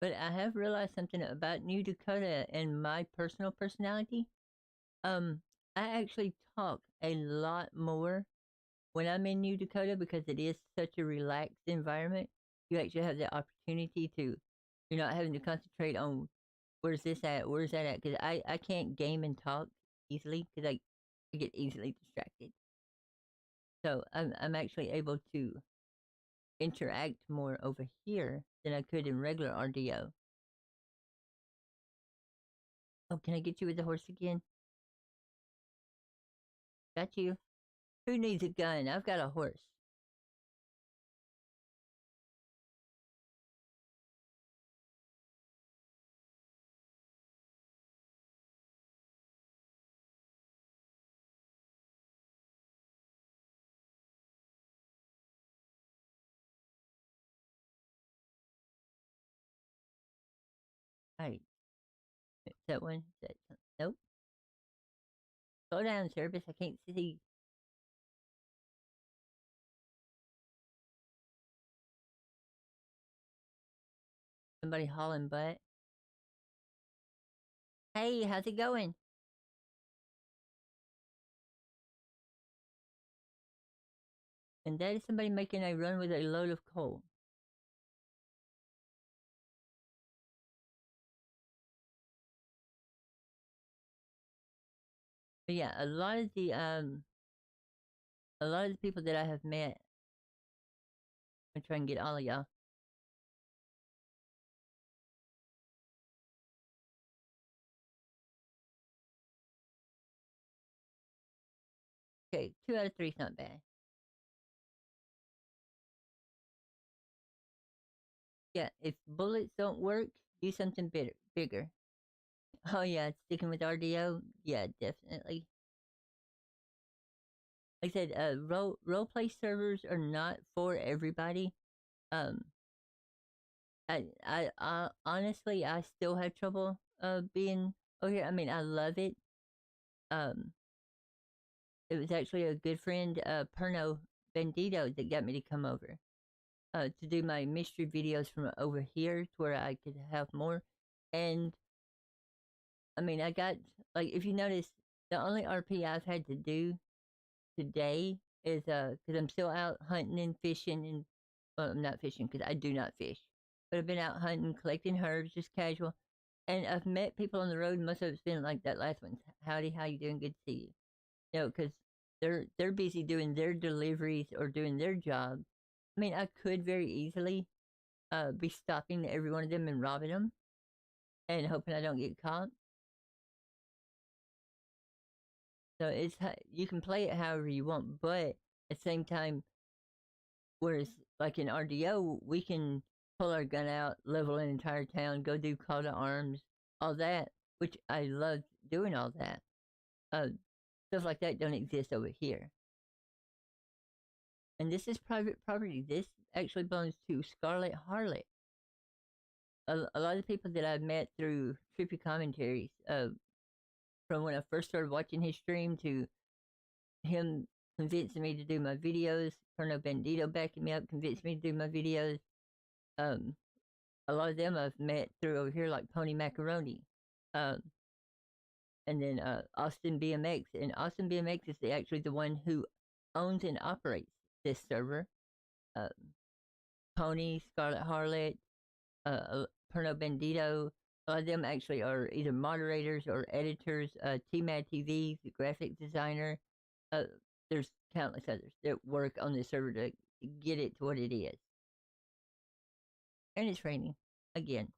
But I have realized something about New Dakota and my personal personality. Um, I actually talk a lot more when I'm in New Dakota because it is such a relaxed environment. You actually have the opportunity to, you're not having to concentrate on where's this at, where's that at, because I can't game and talk easily because I get easily distracted. So I'm actually able to interact more over here than I could in regular RDO. Oh, can I get you with the horse again? Got you. Who needs a gun? I've got a horse. Right. Is that one? Is that nope. Slow down, service. I can't see somebody hauling butt. Hey, how's it going? And that is somebody making a run with a load of coal. But yeah, a lot of the people that I have met, I'm trying to get all of y'all. Okay, 2 out of 3 is not bad. Yeah, if bullets don't work, do something bigger. Oh yeah, sticking with RDO. Yeah, definitely. Like I said, role play servers are not for everybody. Um, I honestly, I still have trouble being over here. I mean, I love it. Um, it was actually a good friend, Perno Bandito, that got me to come over to do my mystery videos from over here to where I could have more. And I mean, I got like if you notice, the only RP I've had to do today is because I'm still out hunting and fishing and well, I'm not fishing because I do not fish, but I've been out hunting, collecting herbs, just casual, and I've met people on the road. Most of it's been like that last one. Howdy, how you doing? Good to see you. You know, because they're busy doing their deliveries or doing their job. I mean, I could very easily be stopping every one of them and robbing them and hoping I don't get caught. So you can play it however you want, but at the same time, whereas like in RDO, we can pull our gun out, level an entire town, go do call to arms, all that, which I love doing all that. Uh, Stuff like that don't exist over here. And this is private property. This actually belongs to Scarlet Harlot. A lot of people that I've met through trippy commentaries, from when I first started watching his stream to him convincing me to do my videos, Perno Bandito backing me up, convinced me to do my videos. Um, a lot of them I've met through over here, like Pony Macaroni, um, and then Austin BMX. And Austin BMX is actually the one who owns and operates this server. Uh, Pony, Scarlet Harlot, Perno Bandito. A lot of them actually are either moderators or editors. T-Mad TV, the graphic designer. Uh, there's countless others that work on this server to get it to what it is. And it's raining again.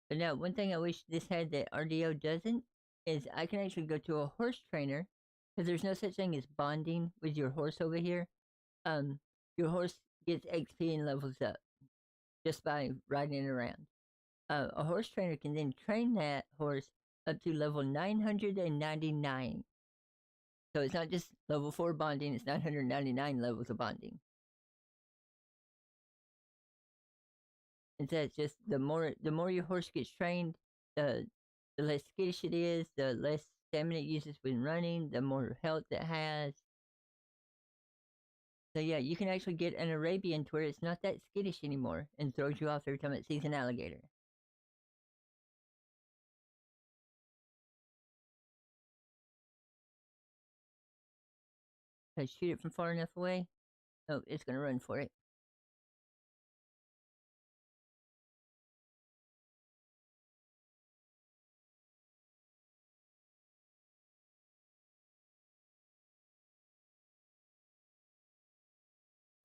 But now, one thing I wish this had that RDO doesn't is I can actually go to a horse trainer because there's no such thing as bonding with your horse over here. Um, your horse gets XP and levels up just by riding it around. A horse trainer can then train that horse up to level 999. So it's not just level 4 bonding, it's 999 levels of bonding. And so it's just the more your horse gets trained, the less skittish it is, the less stamina it uses when running, the more health it has. So yeah, you can actually get an Arabian to where it's not that skittish anymore and throws you off every time it sees an alligator. Because shoot it from far enough away, oh, it's gonna run for it.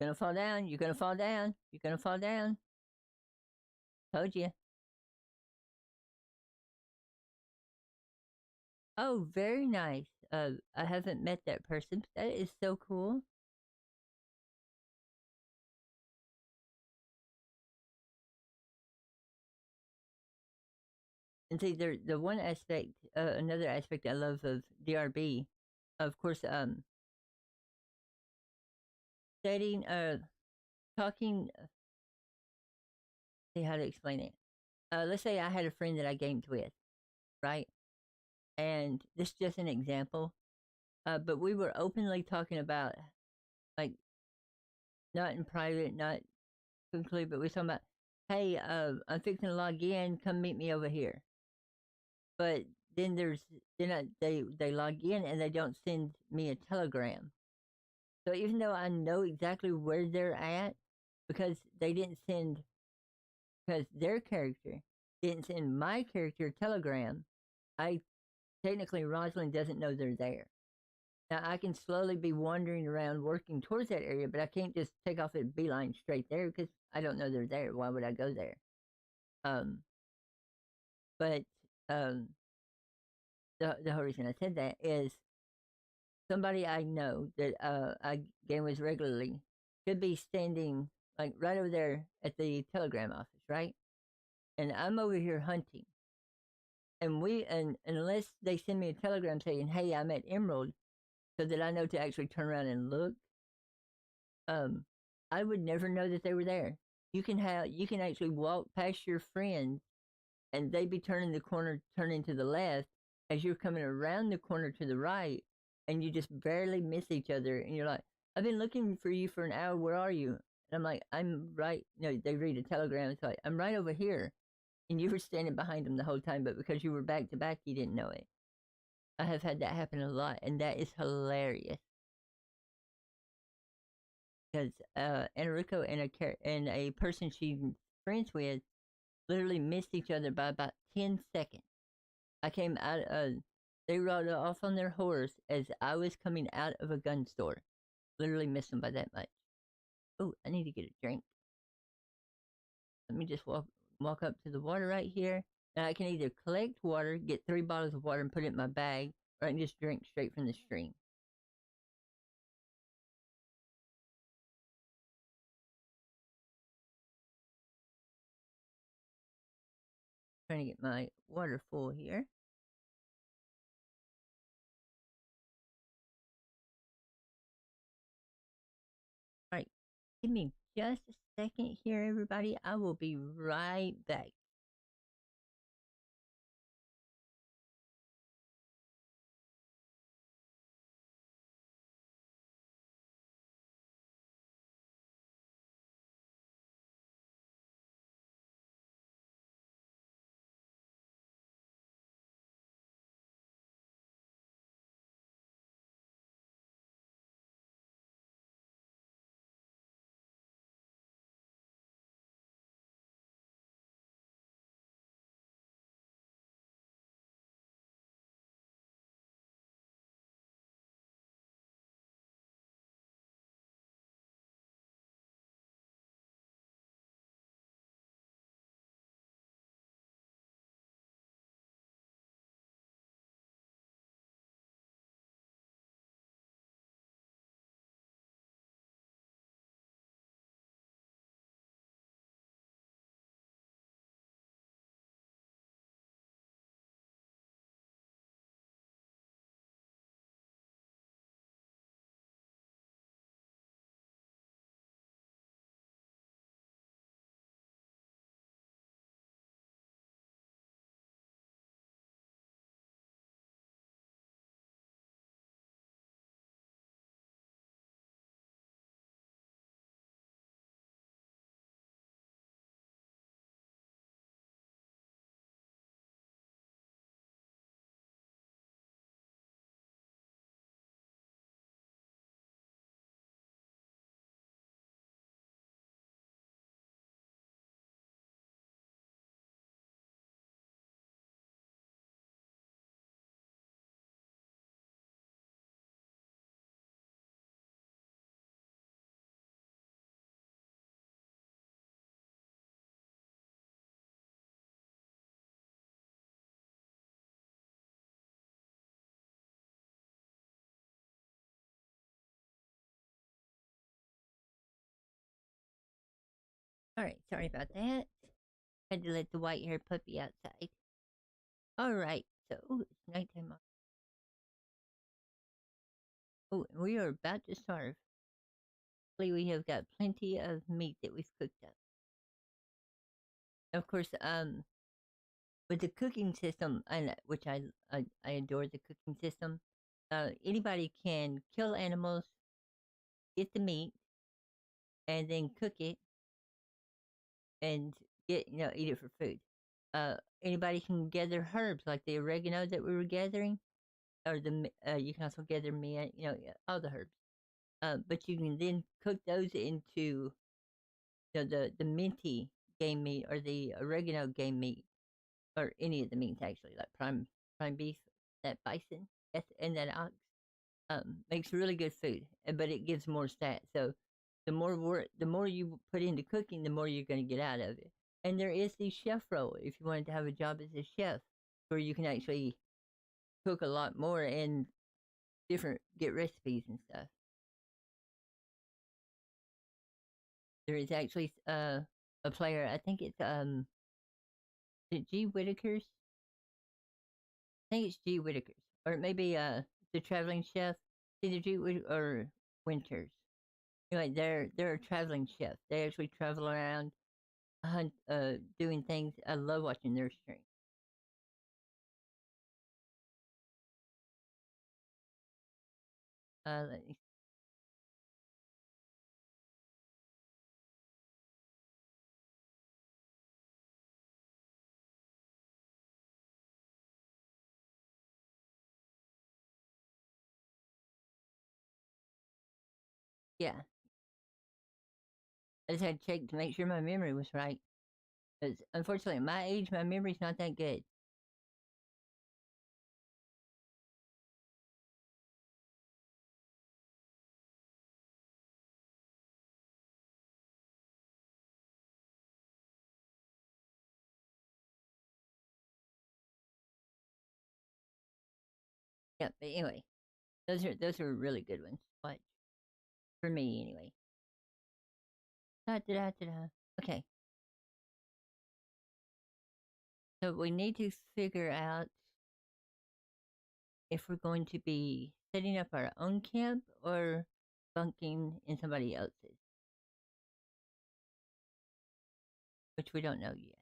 Gonna fall down. You're gonna fall down. You're gonna fall down. Told you. Oh, very nice. I haven't met that person. But that is so cool. And see, the one aspect, another aspect I love of DRB, of course, setting, talking. See how to explain it. Let's say I had a friend that I gamed with, right? And this is just an example. But we were openly talking about, like, not in private, not conclude, but we were talking about, hey, I'm fixing to log in. Come meet me over here. But then they log in and they don't send me a telegram. So even though I know exactly where they're at, because they didn't send, because their character didn't send my character a telegram, I technically Rosalind doesn't know they're there. Now I can slowly be wandering around working towards that area, but I can't just take off at beeline straight there because I don't know they're there. Why would I go there? Um, but um, the whole reason I said that is somebody I know that I game with regularly should be standing like right over there at the telegram office, right? And I'm over here hunting, and unless they send me a telegram saying, "Hey, I'm at Emerald," so that I know to actually turn around and look, um, I would never know that they were there. You can actually walk past your friends, and they be turning the corner, turning to the left as you're coming around the corner to the right, and you just barely miss each other, and you're like, "I've been looking for you for an hour. Where are you?" And I'm like, "I'm right." You know, they read a telegram. It's like, "I'm right over here," and you were standing behind them the whole time, but because you were back to back, you didn't know it. I have had that happen a lot, and that is hilarious. Because Enrico and a person she's friends with literally missed each other by about 10 seconds. I came out they rode off on their horse as I was coming out of a gun store. Literally missed them by that much. Oh, I need to get a drink. Let me just walk up to the water right here. Now I can either collect water, get 3 bottles of water and put it in my bag, or I can just drink straight from the stream. Trying to get my water full here. All right, give me just a second here, everybody. I will be right back. All right, sorry about that. Had to let the white haired puppy outside. All right, so it's nighttime. Oh, we are about to starve. Luckily, we have got plenty of meat that we've cooked up. Of course, with the cooking system, and which I adore the cooking system. Anybody can kill animals, get the meat, and then cook it and get eat it for food. Anybody can gather herbs like the oregano that we were gathering, or you can also gather mint, all the herbs. But you can then cook those into the minty game meat or the oregano game meat or any of the meats actually, like prime beef, that bison, and that ox. Makes really good food, but it gives more stats. So the more you put into cooking, the more you're going to get out of it. And there is the chef role if you wanted to have a job as a chef, where you can actually cook a lot more and get recipes and stuff. There is actually a player. I think it's G Whitaker's. I think it's G Whitaker's, or maybe the traveling chef. Either G or Winters. Anyway, they're a traveling chef. They actually travel around, doing things. I love watching their stream. Let me, yeah, I just had to check to make sure my memory was right. Because unfortunately, at my age, my memory's not that good. Yeah, but anyway, those are really good ones. But for me, anyway. Da, da, da, da, da. Okay, so we need to figure out if we're going to be setting up our own camp or bunking in somebody else's, which we don't know yet.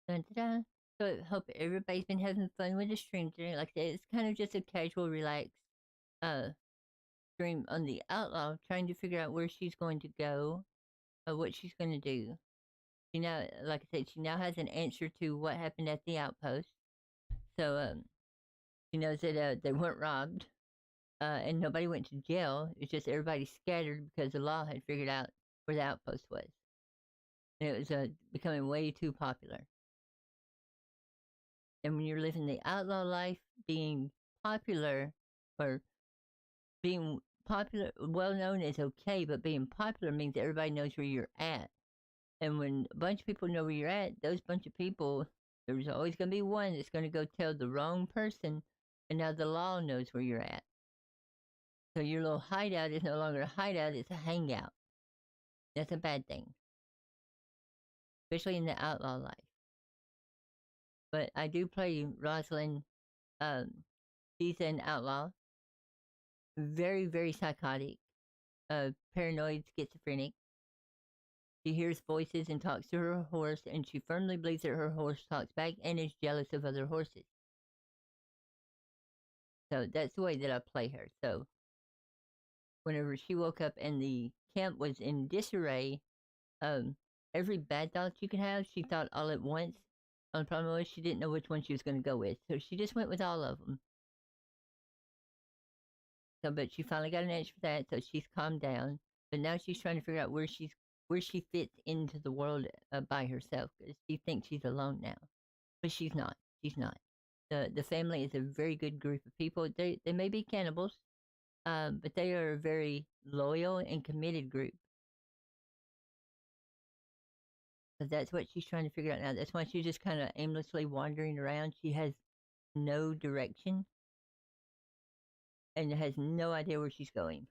Dun, dun, dun. So I hope everybody's been having fun with the stream today. Like I said, it's kind of just a casual, relaxed uh stream on the outlaw, trying to figure out where she's going to go, what she's going to do. She now, like I said, she now has an answer to what happened at the outpost. So she knows that they weren't robbed, and nobody went to jail. It's just everybody scattered because the law had figured out where the outpost was, and it was becoming way too popular. And when you're living the outlaw life, being popular or being popular, well known is okay, but being popular means everybody knows where you're at. And when a bunch of people know where you're at, those bunch of people, there's always going to be one that's going to go tell the wrong person, and now the law knows where you're at. So your little hideout is no longer a hideout, it's a hangout. That's a bad thing, especially in the outlaw life. But I do play Rosalind. She's an outlaw, very, very psychotic, paranoid, schizophrenic. She hears voices and talks to her horse, and she firmly believes that her horse talks back and is jealous of other horses. So that's the way that I play her. So whenever she woke up and the camp was in disarray, um, every bad thought you could have, she thought all at once. The problem was she didn't know which one she was going to go with, so she just went with all of them. So, but she finally got an answer for that, so she's calmed down. But now she's trying to figure out where she fits into the world by herself because she thinks she's alone now, but she's not. She's not. The family is a very good group of people. They may be cannibals, but they are a very loyal and committed group. So that's what she's trying to figure out now. That's why she's just kind of aimlessly wandering around. She has no direction and has no idea where she's going.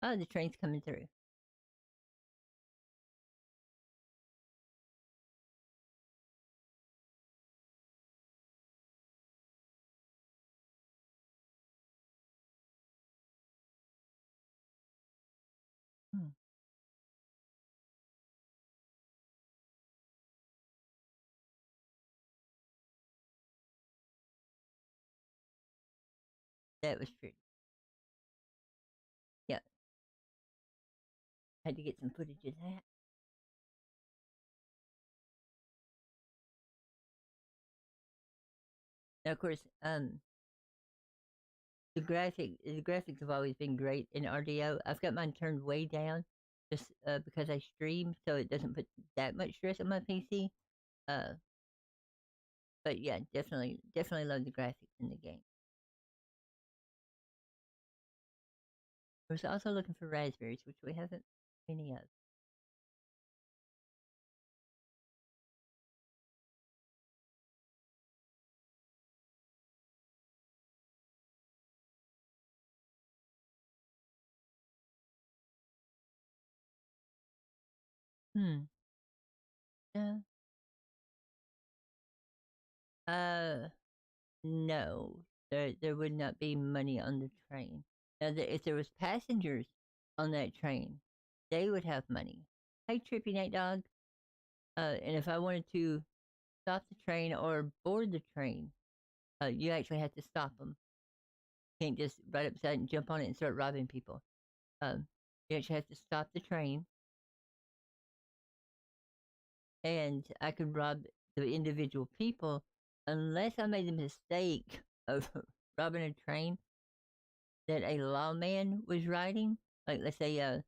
Oh, the train's coming through. Hmm. That was true. Yeah, had to get some footage of that. Now, of course, the graphics have always been great in RDO. I've got mine turned way down, just because I stream, so it doesn't put that much stress on my PC. Uh, but yeah, definitely love the graphics in the game. I was also looking for raspberries, which we haven't many of. Hmm. Yeah. Uh, no, there would not be money on the train. Now, if there was passengers on that train, they would have money. Hey, Trippy Night Dog. And if I wanted to stop the train or board the train, you actually have to stop them. You can't just right upside and jump on it and start robbing people. Um, you actually have to stop the train, and I could rob the individual people unless I made the mistake of robbing a train that a lawman was riding. Like, let's say a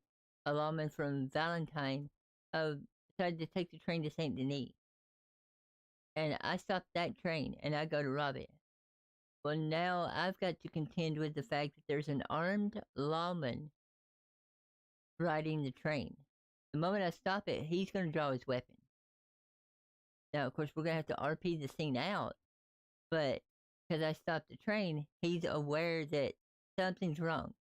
lawman from Valentine decided to take the train to St. Denis, and I stopped that train and I go to rob it. Well, now I've got to contend with the fact that there's an armed lawman riding the train. The moment I stop it, he's going to draw his weapon. Now, of course, we're going to have to RP the scene out, but because I stopped the train, he's aware that something's wrong.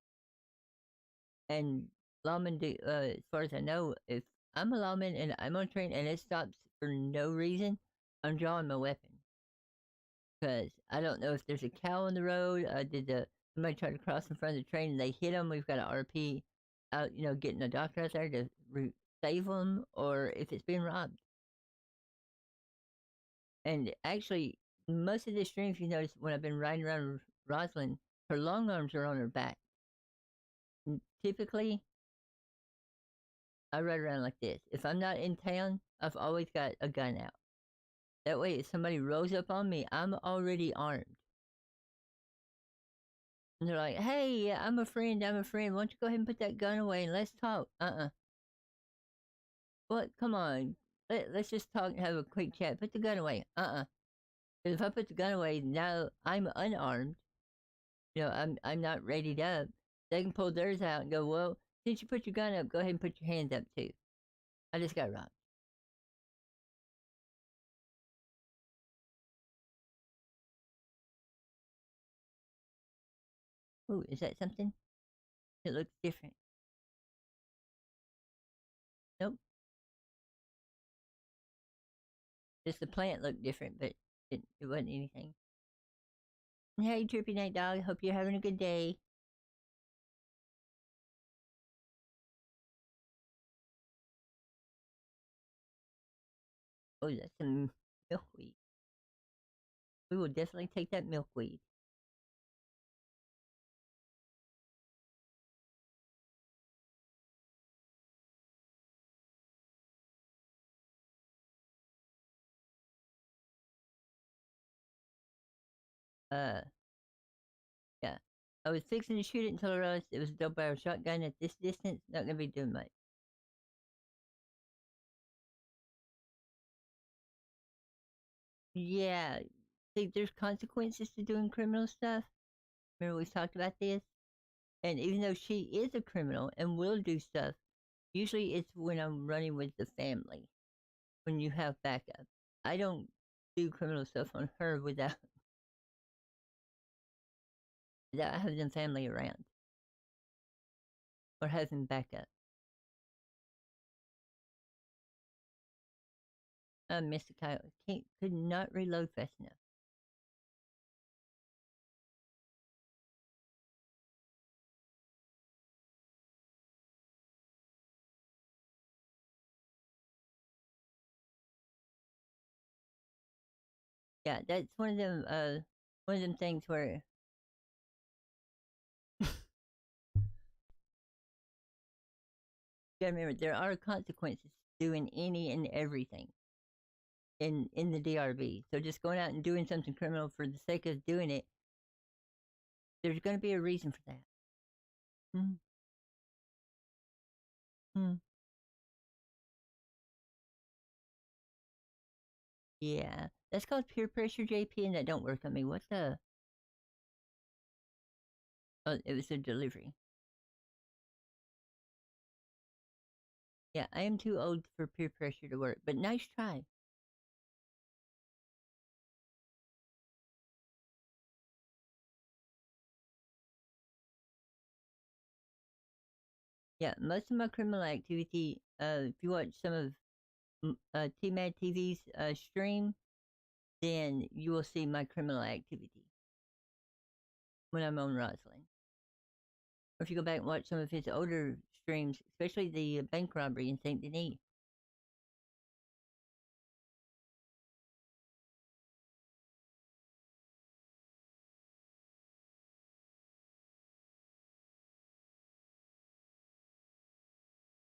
And lawmen do, as far as I know, if I'm a lawman and I'm on a train and it stops for no reason, I'm drawing my weapon. Because I don't know if there's a cow on the road. Somebody try to cross in front of the train and they hit them? We've got to RP out, getting a doctor out there to save them, or if it's being robbed. And actually, most of the streams, you notice when I've been riding around Rosalind, her long arms are on her back. And typically, I ride around like this. If I'm not in town, I've always got a gun out. That way, if somebody rolls up on me, I'm already armed. And they're like, hey, I'm a friend. Why don't you go ahead and put that gun away and let's talk? What? Come on. Let's just talk and have a quick chat. Put the gun away. If I put the gun away, now I'm unarmed. I'm not readied up. They can pull theirs out and go, well, since you put your gun up, go ahead and put your hands up too. I just got robbed. Ooh, is that something? It looks different. Nope. Just the plant looked different, but it wasn't anything. Hey, Trippy Night Dog. Hope you're having a good day. Oh, that's some milkweed. We will definitely take that milkweed. Uh, yeah. I was fixing to shoot it until I realized it was a double barrel shotgun at this distance. Not gonna be doing much. Yeah. See, there's consequences to doing criminal stuff. Remember we've talked about this? And even though she is a criminal and will do stuff, Usually it's when I'm running with the family, when you have backup. I don't do criminal stuff on her without having family around or having backup. I missed the coyote. Could not reload fast enough. Yeah, that's one of them things where you gotta remember there are consequences to doing any and everything in the DRB. So just going out and doing something criminal for the sake of doing it, there's going to be a reason for that. Mm, mm. Yeah, that's called peer pressure, JP, and that don't work on me. What the? Oh, it was a delivery. Yeah, I am too old for peer pressure to work, but nice try. Yeah, most of my criminal activity, if you watch some of T-Mad TV's stream, then you will see my criminal activity when I'm on Rosalind. Or if you go back and watch some of his older streams, especially the bank robbery in St. Denis.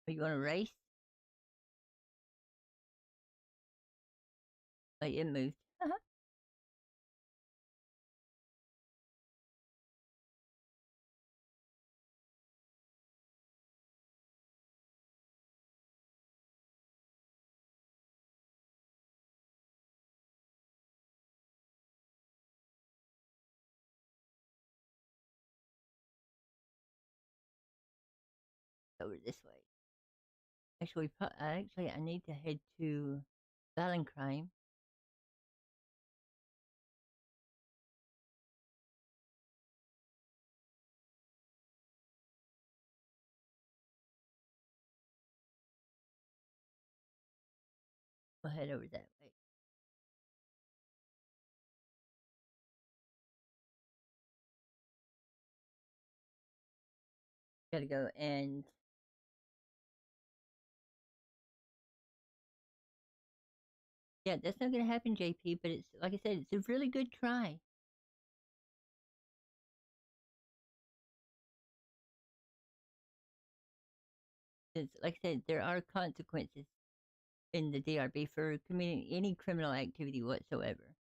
Are you going to race? Like it moved. Over this way. Actually, I need to head to Valentine. We'll head over that way. Gotta go and yeah, that's not gonna happen, JP. But it's like I said, it's a really good try. It's like I said, there are consequences in the DRB for committing any criminal activity whatsoever.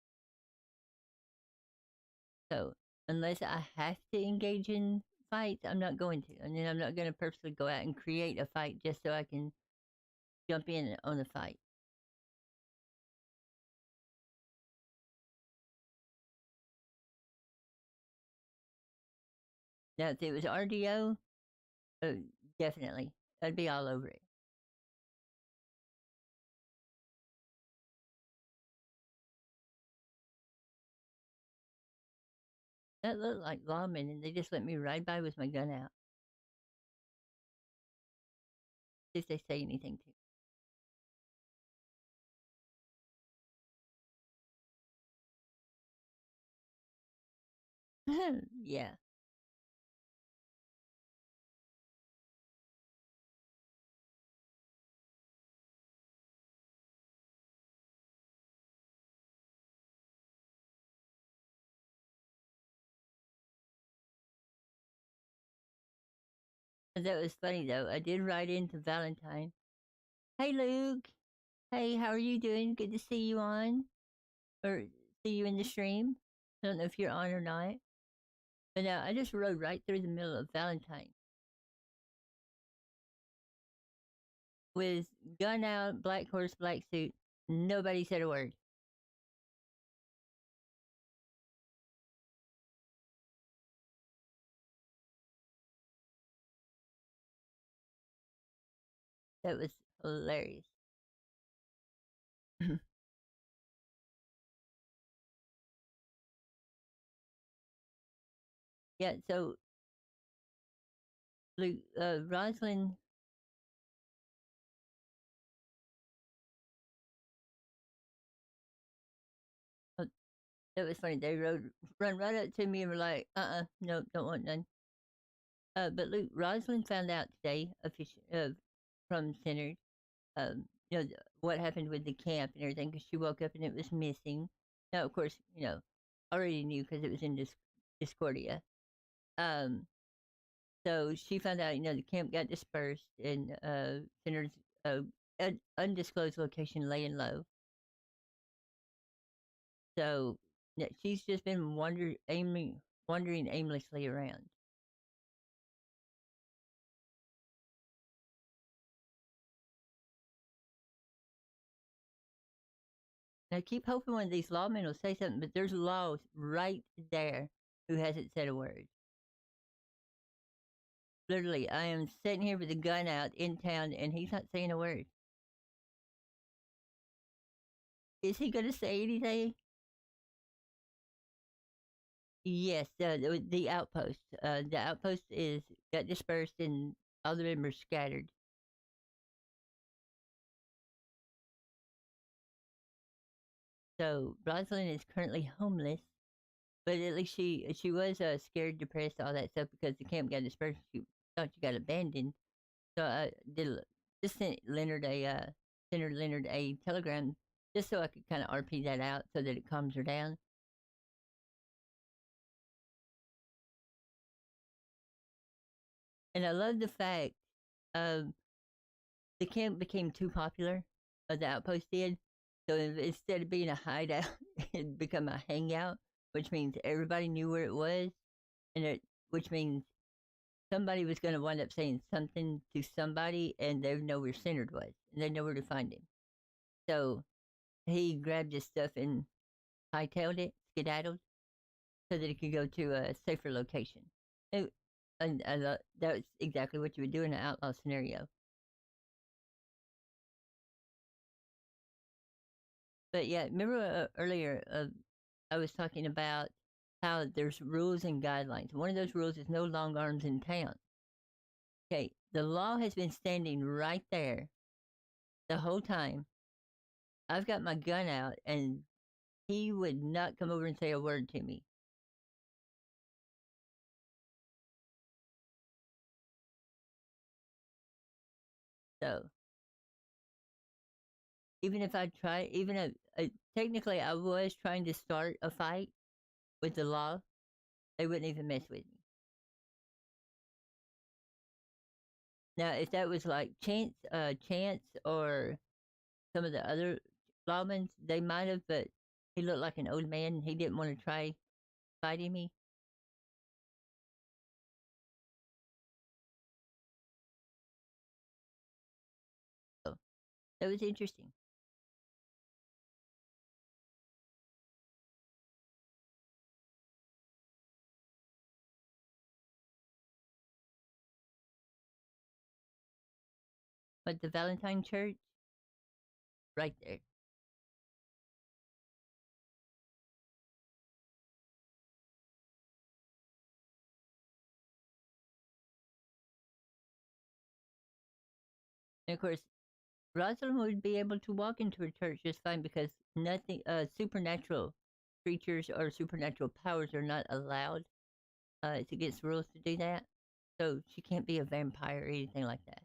So unless I have to engage in fights, I'm not going to, and then I'm not going to purposely go out and create a fight just so I can jump in on a fight. Now, if it was RDO, uh, definitely, I'd be all over it. That looked like lawmen, and they just let me ride by with my gun out. See if they say anything to me. Yeah. That was funny though. I did ride into Valentine. Hey, Luke. Hey, how are you doing? Good to see you on, or see you in the stream. I don't know if you're on or not. But no, I just rode right through the middle of Valentine with gun out, black horse, black suit. Nobody said a word. That was hilarious. Yeah, so Rosalind, uh, that was funny. They run right up to me and were like, no, don't want none. But Luke, Rosalind found out today, from Center, what happened with the camp and everything, because she woke up and it was missing. Now, of course, already knew because it was in Discordia. Um, so she found out, the camp got dispersed and Center's uh, undisclosed location laying low. So yeah, she's just been wandering aimlessly around. And I keep hoping one of these lawmen will say something, but there's laws right there who hasn't said a word. Literally, I am sitting here with a gun out in town, and he's not saying a word. Is he going to say anything? Yes, the outpost. The outpost is got dispersed and all the members scattered. So Rosalind is currently homeless, but at least she was scared, depressed, all that stuff because the camp got dispersed. She thought she got abandoned. So I just sent Leonard Senator Leonard a telegram just so I could kind of RP that out so that it calms her down. And I love the fact um, the camp became too popular, the outpost did. So instead of being a hideout, it became a hangout, which means everybody knew where it was, which means somebody was going to wind up saying something to somebody, and they know where Centered was, and they know where to find him. So he grabbed his stuff and hightailed it, skedaddled, so that he could go to a safer location. It, and that was exactly what you would do in an outlaw scenario. But yeah, remember earlier I was talking about how there's rules and guidelines. One of those rules is no long arms in town. Okay, the law has been standing right there the whole time. I've got my gun out, and he would not come over and say a word to me. So even if I try, even if technically I was trying to start a fight with the law, they wouldn't even mess with me. Now, if that was like Chance or some of the other lawmen, they might have, but he looked like an old man. And he didn't want to try fighting me. So that was interesting. But the Valentine Church, right there. And of course, Rosalind would be able to walk into a church just fine because nothing, supernatural creatures or supernatural powers are not allowed. It's against rules to do that. So she can't be a vampire or anything like that.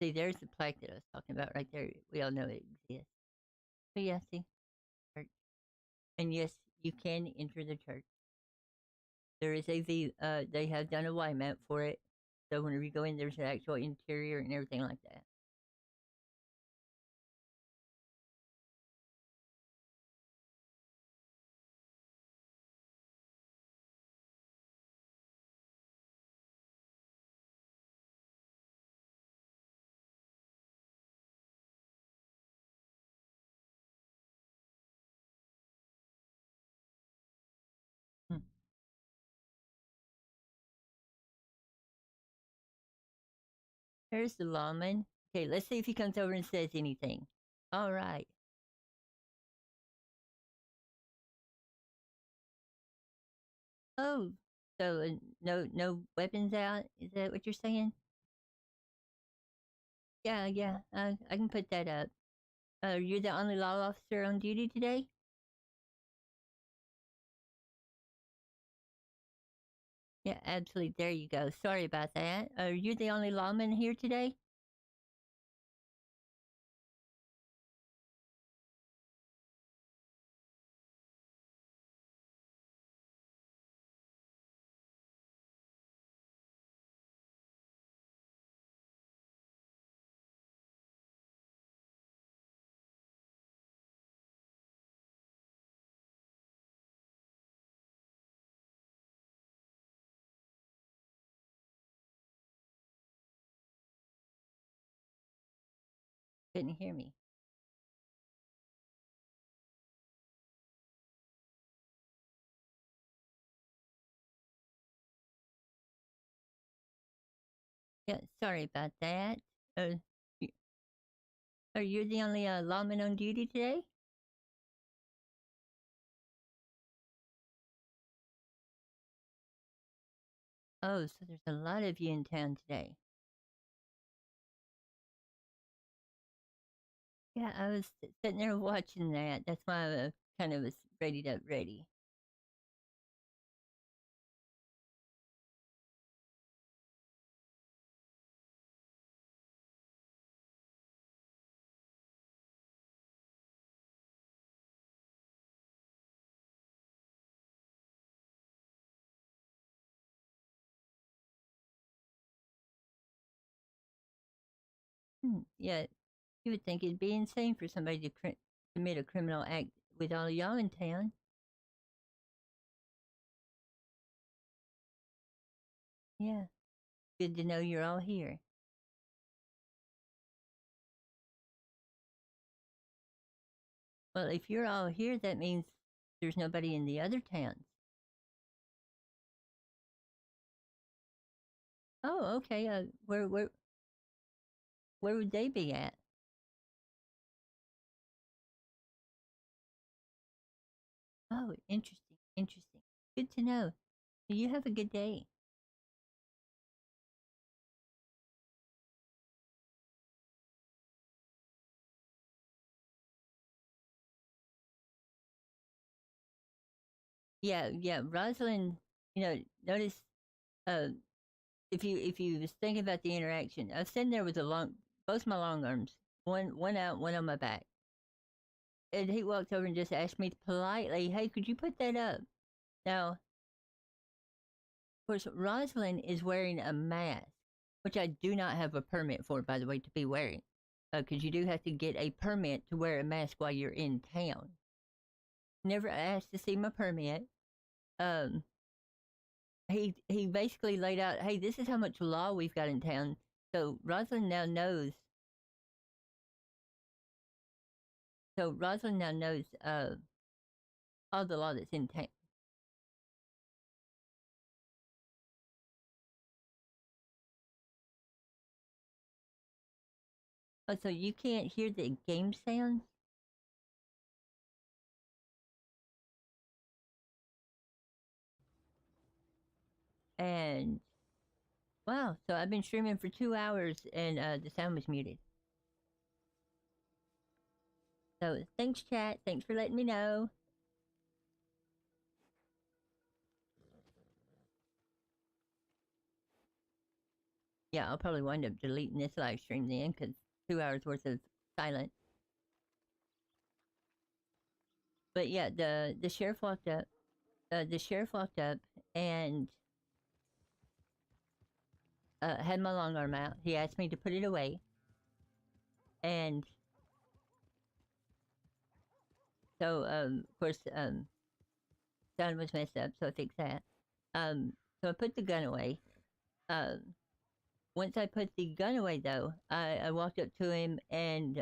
See, there's the plaque that I was talking about right there. We all know it exists. But yeah, see, church. And yes, you can enter the church. There is they have done a Y map for it. So whenever you go in, there's an actual interior and everything like that. There's the lawman. Okay, let's see if he comes over and says anything. All right. Oh, so no weapons out? Is that what you're saying? Yeah, yeah. I can put that up. You're the only law officer on duty today? Yeah, absolutely. There you go. Sorry about that. You're the only lawman here today? Couldn't hear me. Yeah, sorry about that. Uh, y- are you the only lawman on duty today? Oh, so there's a lot of you in town today. Yeah, I was sitting there watching that. That's why I kind of was ready. Yeah, you would think it'd be insane for somebody to commit a criminal act with all y'all in town. Yeah, good to know you're all here. Well, if you're all here, that means there's nobody in the other towns. Oh, okay. Where would they be at? Oh, interesting. Good to know. You have a good day. Yeah, yeah. Rosalind, notice uh if you was thinking about the interaction, I was sitting there with both my long arms, one out, one on my back. And he walked over and just asked me politely, "Hey, could you put that up?" Now, of course, Rosalind is wearing a mask, which I do not have a permit for, by the way, to be wearing, because you do have to get a permit to wear a mask while you're in town. Never asked to see my permit. Um, he basically laid out, "Hey, this is how much law we've got in town." So Rosalind now knows. So Rosalind now knows all the law that's in town. Oh, so you can't hear the game sounds? And wow, so I've been streaming for 2 hours and the sound was muted. So thanks, chat. Thanks for letting me know. Yeah, I'll probably wind up deleting this live stream then because 2 hours worth of silence. But yeah, the sheriff walked up. The sheriff walked up and had my long arm out. He asked me to put it away, and so of course sound was messed up, so I fixed that. So I put the gun away. Um, Once I put the gun away, though, I walked up to him and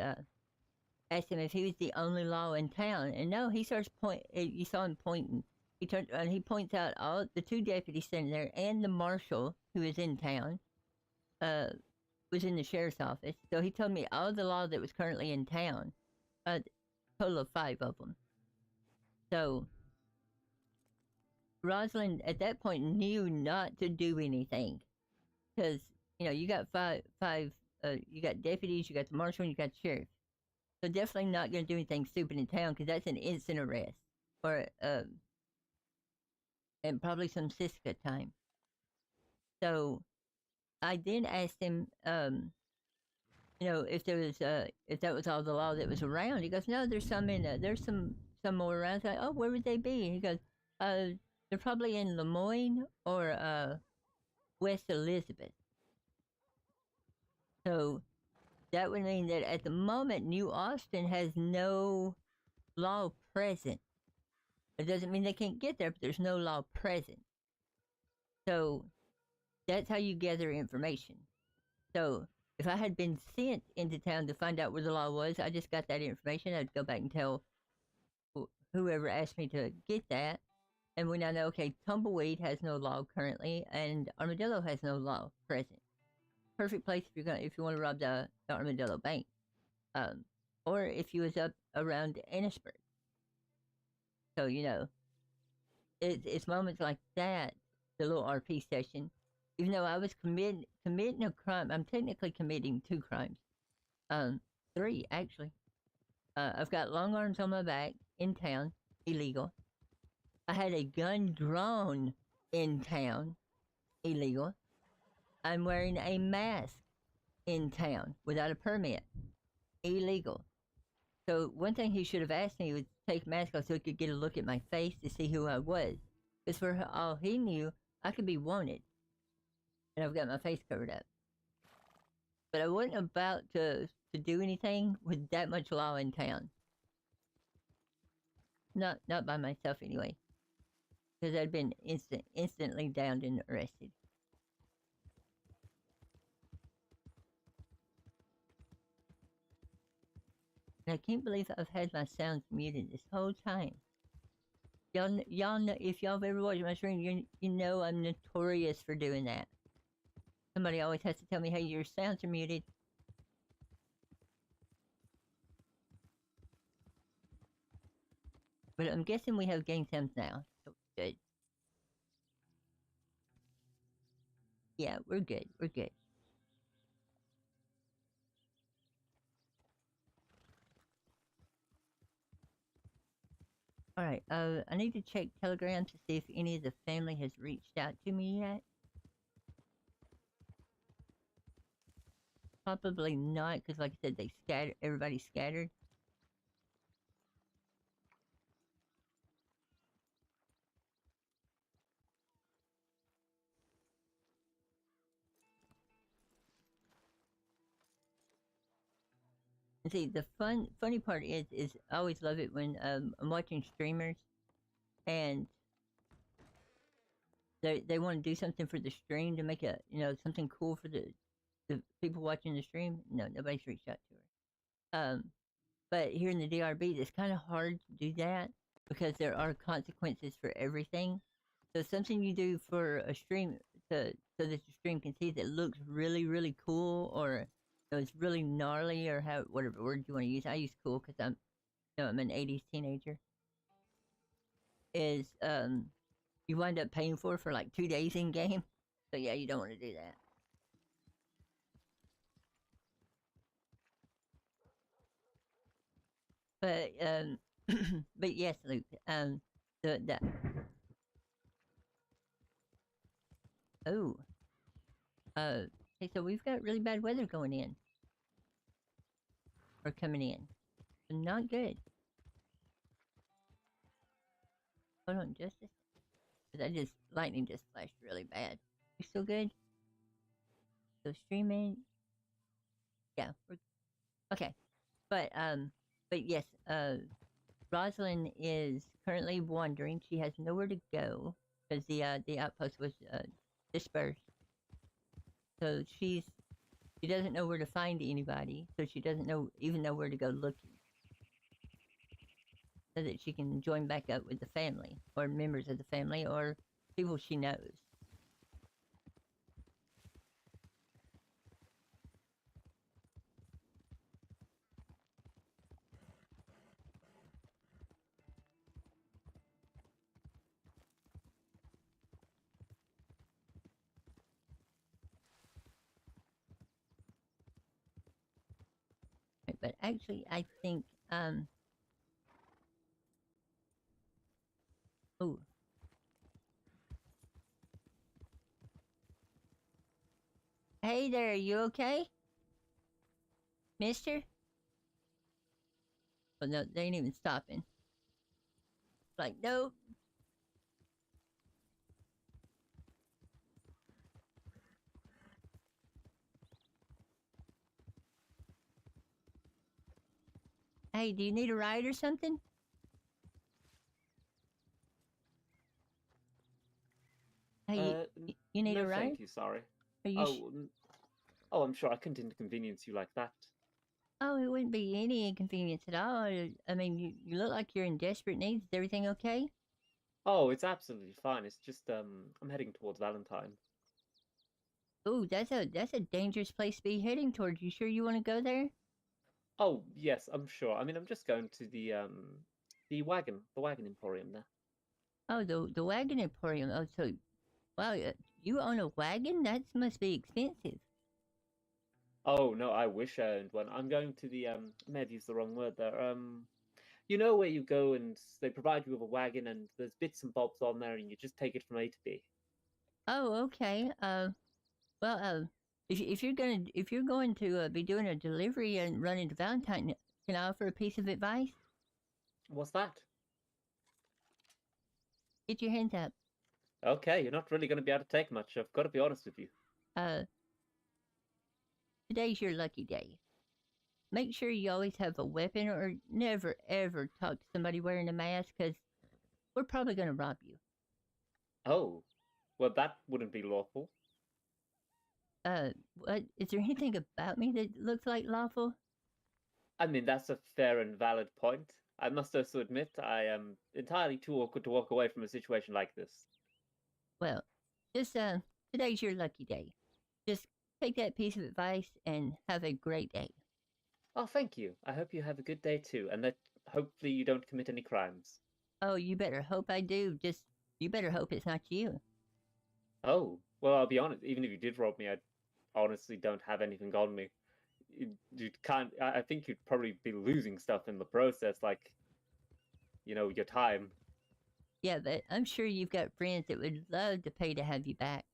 asked him if he was the only law in town. And no, he starts you saw him pointing. He turned and he points out all the two deputies standing there and the marshal who is in town. Uh, was in the sheriff's office. So he told me all the law that was currently in town, a total of 5 of them. So Rosalind at that point knew not to do anything because you got five. You got deputies, you got the marshal, and you got the sheriff. So definitely not going to do anything stupid in town because that's an instant arrest, or and probably some Siska time. So I then asked him, if there was if that was all the law that was around. He goes, no, there's some more around. So, oh, where would they be? He goes, they're probably in Lemoyne or West Elizabeth. So that would mean that at the moment, New Austin has no law present. It doesn't mean they can't get there, but there's no law present. So that's how you gather information. So if I had been sent into town to find out where the law was, I just got that information. I'd go back and tell whoever asked me to get that. And we now know, okay, Tumbleweed has no law currently, and Armadillo has no law present. Perfect place if you want to rob the Armadillo Bank, or if you was up around Ennisburg. So it's moments like that, the little RP session. Even though I was committing a crime, I'm technically committing 2 crimes, 3 actually. I've got long arms on my back in town, illegal. I had a gun drawn in town, illegal. I'm wearing a mask in town without a permit, illegal. So one thing he should have asked me was to take mask off so he could get a look at my face to see who I was. Because for all he knew, I could be wanted. And I've got my face covered up. But I wasn't about to do anything with that much law in town. Not by myself anyway. Because I'd been instantly downed and arrested. And I can't believe I've had my sounds muted this whole time. Y'all know, if y'all have ever watched my stream, you know I'm notorious for doing that. Somebody always has to tell me, hey, your sounds are muted. But I'm guessing we have game sounds now, so good. Yeah, we're good. We're good. Alright, I need to check Telegram to see if any of the family has reached out to me yet. Probably not, because like I said, everybody scattered. And see, the funny part is I always love it when I'm watching streamers and they want to do something for the stream to make something cool for the people watching the stream. No, nobody's reached out to her. But here in the DRB, it's kind of hard to do that because there are consequences for everything. So something you do for a stream so that your stream can see that looks really, really cool, or it's really gnarly, or whatever word you want to use. I use cool because I'm an 80s teenager. Is you wind up paying for like 2 days in game. So yeah, you don't want to do that. But but yes, Luke. The oh, okay, so we've got really bad weather going in or coming in. So not good. Hold on, just a second. Lightning just flashed really bad. You still good? Still streaming? Yeah, we're okay. But yes, Rosalind is currently wandering. She has nowhere to go because the outpost was dispersed. So she doesn't know where to find anybody. So she doesn't even know where to go looking, so that she can join back up with the family or members of the family or people she knows. but actually, I think, oh, hey there, are you okay, mister? Oh, no, they ain't even stopping. Like, nope. Hey, do you need a ride or something? Hey, you need a
No,
ride?
thank you. Sorry.
Are you
Oh, oh, I'm sure I couldn't inconvenience you like that.
Oh, it wouldn't be any inconvenience at all. I mean, you look like you're in desperate need. Is everything okay?
Oh, it's absolutely fine. It's just I'm heading towards Valentine.
Ooh, that's a dangerous place to be heading towards. You sure you want to go there?
Oh, yes, I'm sure. I mean, I'm just going to the wagon emporium there.
Oh, the wagon emporium. Oh, so wow, you own a wagon? That must be expensive.
Oh no, I wish I owned one. I'm going to the I may have used the wrong word there. You know where you go and they provide you with a wagon and there's bits and bobs on there and you just take it from A to B.
Oh, okay. Well, if you're going to be doing a delivery and running to Valentine, can I offer a piece of advice?
What's that?
Get your hands up.
Okay, you're not really going to be able to take much. I've got to be honest with you.
Uh, Today's your lucky day. Make sure you always have a weapon or never ever talk to somebody wearing a mask because we're probably going to rob you.
Oh, well, that wouldn't be lawful.
What is there anything about me that looks like lawful?
I mean, that's a fair and valid point. I must also admit I am entirely too awkward to walk away from a situation like this.
Well, just today's your lucky day. Just take that piece of advice and have a great day.
Oh, thank you. I hope you have a good day too, and that hopefully you don't commit any crimes.
Oh, you better hope I do. Just you better hope it's not you.
Oh, well, I'll be honest, even if you did rob me, I honestly don't have anything on me. You can't, I think you'd probably be losing stuff in the process, like, your time.
Yeah, but I'm sure you've got friends that would love to pay to have you back.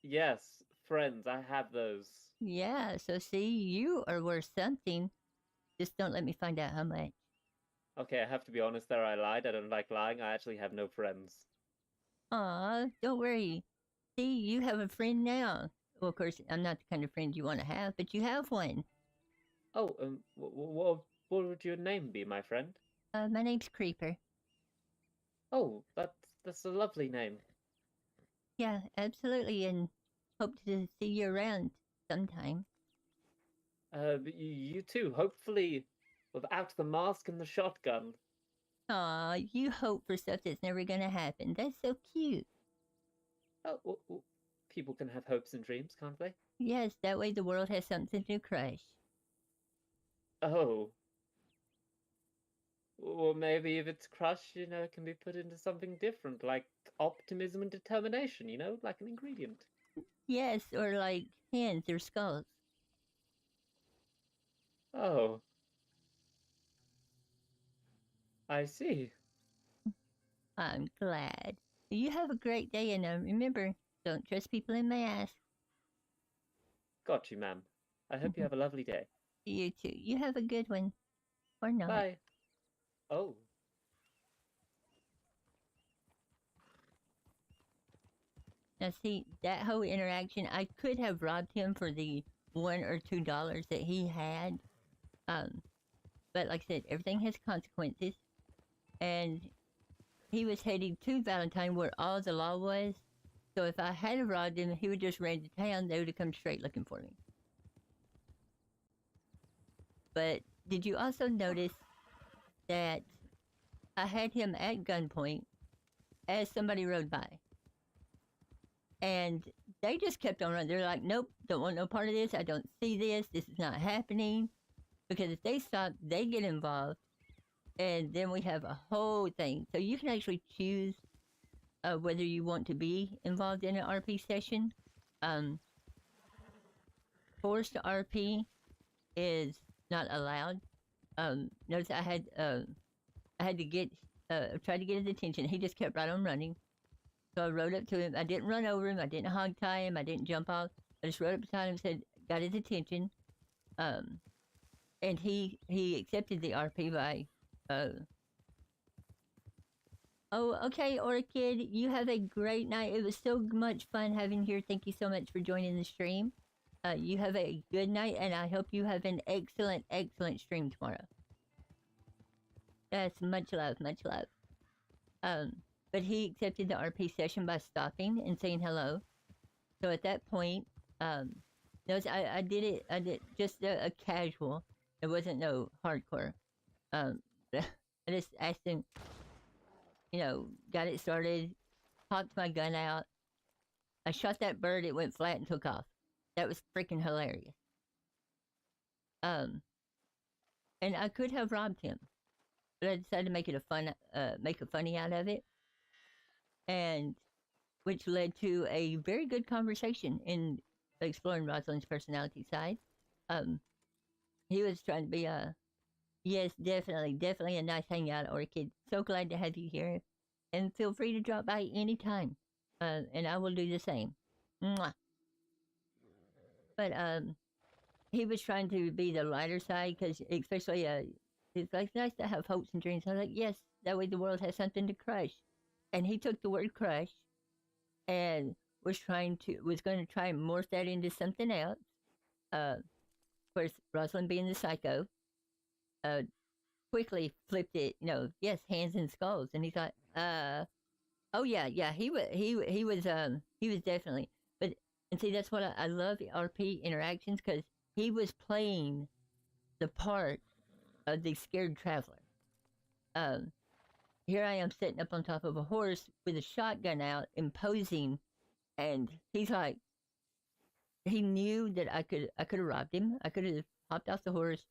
Yes, friends, I have those.
Yeah, so see, you are worth something. Just don't let me find out how much.
Okay, I have to be honest there, I lied. I don't like lying. I actually have no friends.
Aw, don't worry. See, you have a friend now. Well, of course, I'm not the kind of friend you want to have, but you have one.
Oh, what would your name be, my friend?
My name's Creeper.
Oh, that's a lovely name.
Yeah, absolutely, and hope to see you around sometime.
You too. Hopefully, without the mask and the shotgun.
Aw, you hope for stuff that's never gonna happen. That's so cute.
Oh, people can have hopes and dreams, can't they?
Yes, that way the world has something to crush.
Oh, or maybe if it's crushed, it can be put into something different, like optimism and determination. Like an ingredient.
Yes, or like hands or skulls.
Oh, I see.
I'm glad. You have a great day, and remember, don't trust people in masks.
Got you, ma'am. I hope you have a lovely day.
You too. You have a good one. Or not.
Bye. Oh,
Now, see, that whole interaction, I could have robbed him for the $1 or $2 that he had. Um, but like I said, everything has consequences. And he was heading to Valentine where all the law was. So if I had robbed him, he would just ran to town. They would have come straight looking for me. But did you also notice that I had him at gunpoint as somebody rode by? And they just kept on running. They're like, nope, don't want no part of this. I don't see this. This is not happening. Because if they stop, they get involved. And then we have a whole thing. So you can actually choose whether you want to be involved in an RP session. Um, forced RP is not allowed. Notice I had to get try to get his attention. He just kept right on running. So I rode up to him. I didn't run over him. I didn't hog tie him. I didn't jump off. I just rode up beside him, said, got his attention. And he accepted the RP by, oh, okay, Orchid, you have a great night. It was so much fun having you here. Thank you so much for joining the stream. You have a good night, and I hope you have an excellent, excellent stream tomorrow. Yes, much love, much love. But he accepted the RP session by stopping and saying hello. So at that point, notice I did just a casual. It wasn't no hardcore. I just asked him, got it started, popped my gun out. I shot that bird, it went flat and took off. That was freaking hilarious. And I could have robbed him, but I decided to make it make a funny out of it. And which led to a very good conversation in exploring Rosalind's personality side. He was trying to be yes, definitely a nice hangout, Orchid. So glad to have you here, and feel free to drop by anytime, and I will do the same. Mwah. But he was trying to be the lighter side because, especially, it's like nice to have hopes and dreams. I was like, yes, that way the world has something to crush, and he took the word crush, and was going to try and morph that into something else. Of course, Rosalind being the psycho, quickly flipped it. Yes, hands and skulls, and he thought, oh yeah, he was definitely. But and see, that's what I love the RP interactions because he was playing the part of the scared traveler. Here I am sitting up on top of a horse with a shotgun out, imposing, and he's like, he knew that I could have robbed him. I could have hopped off the horse,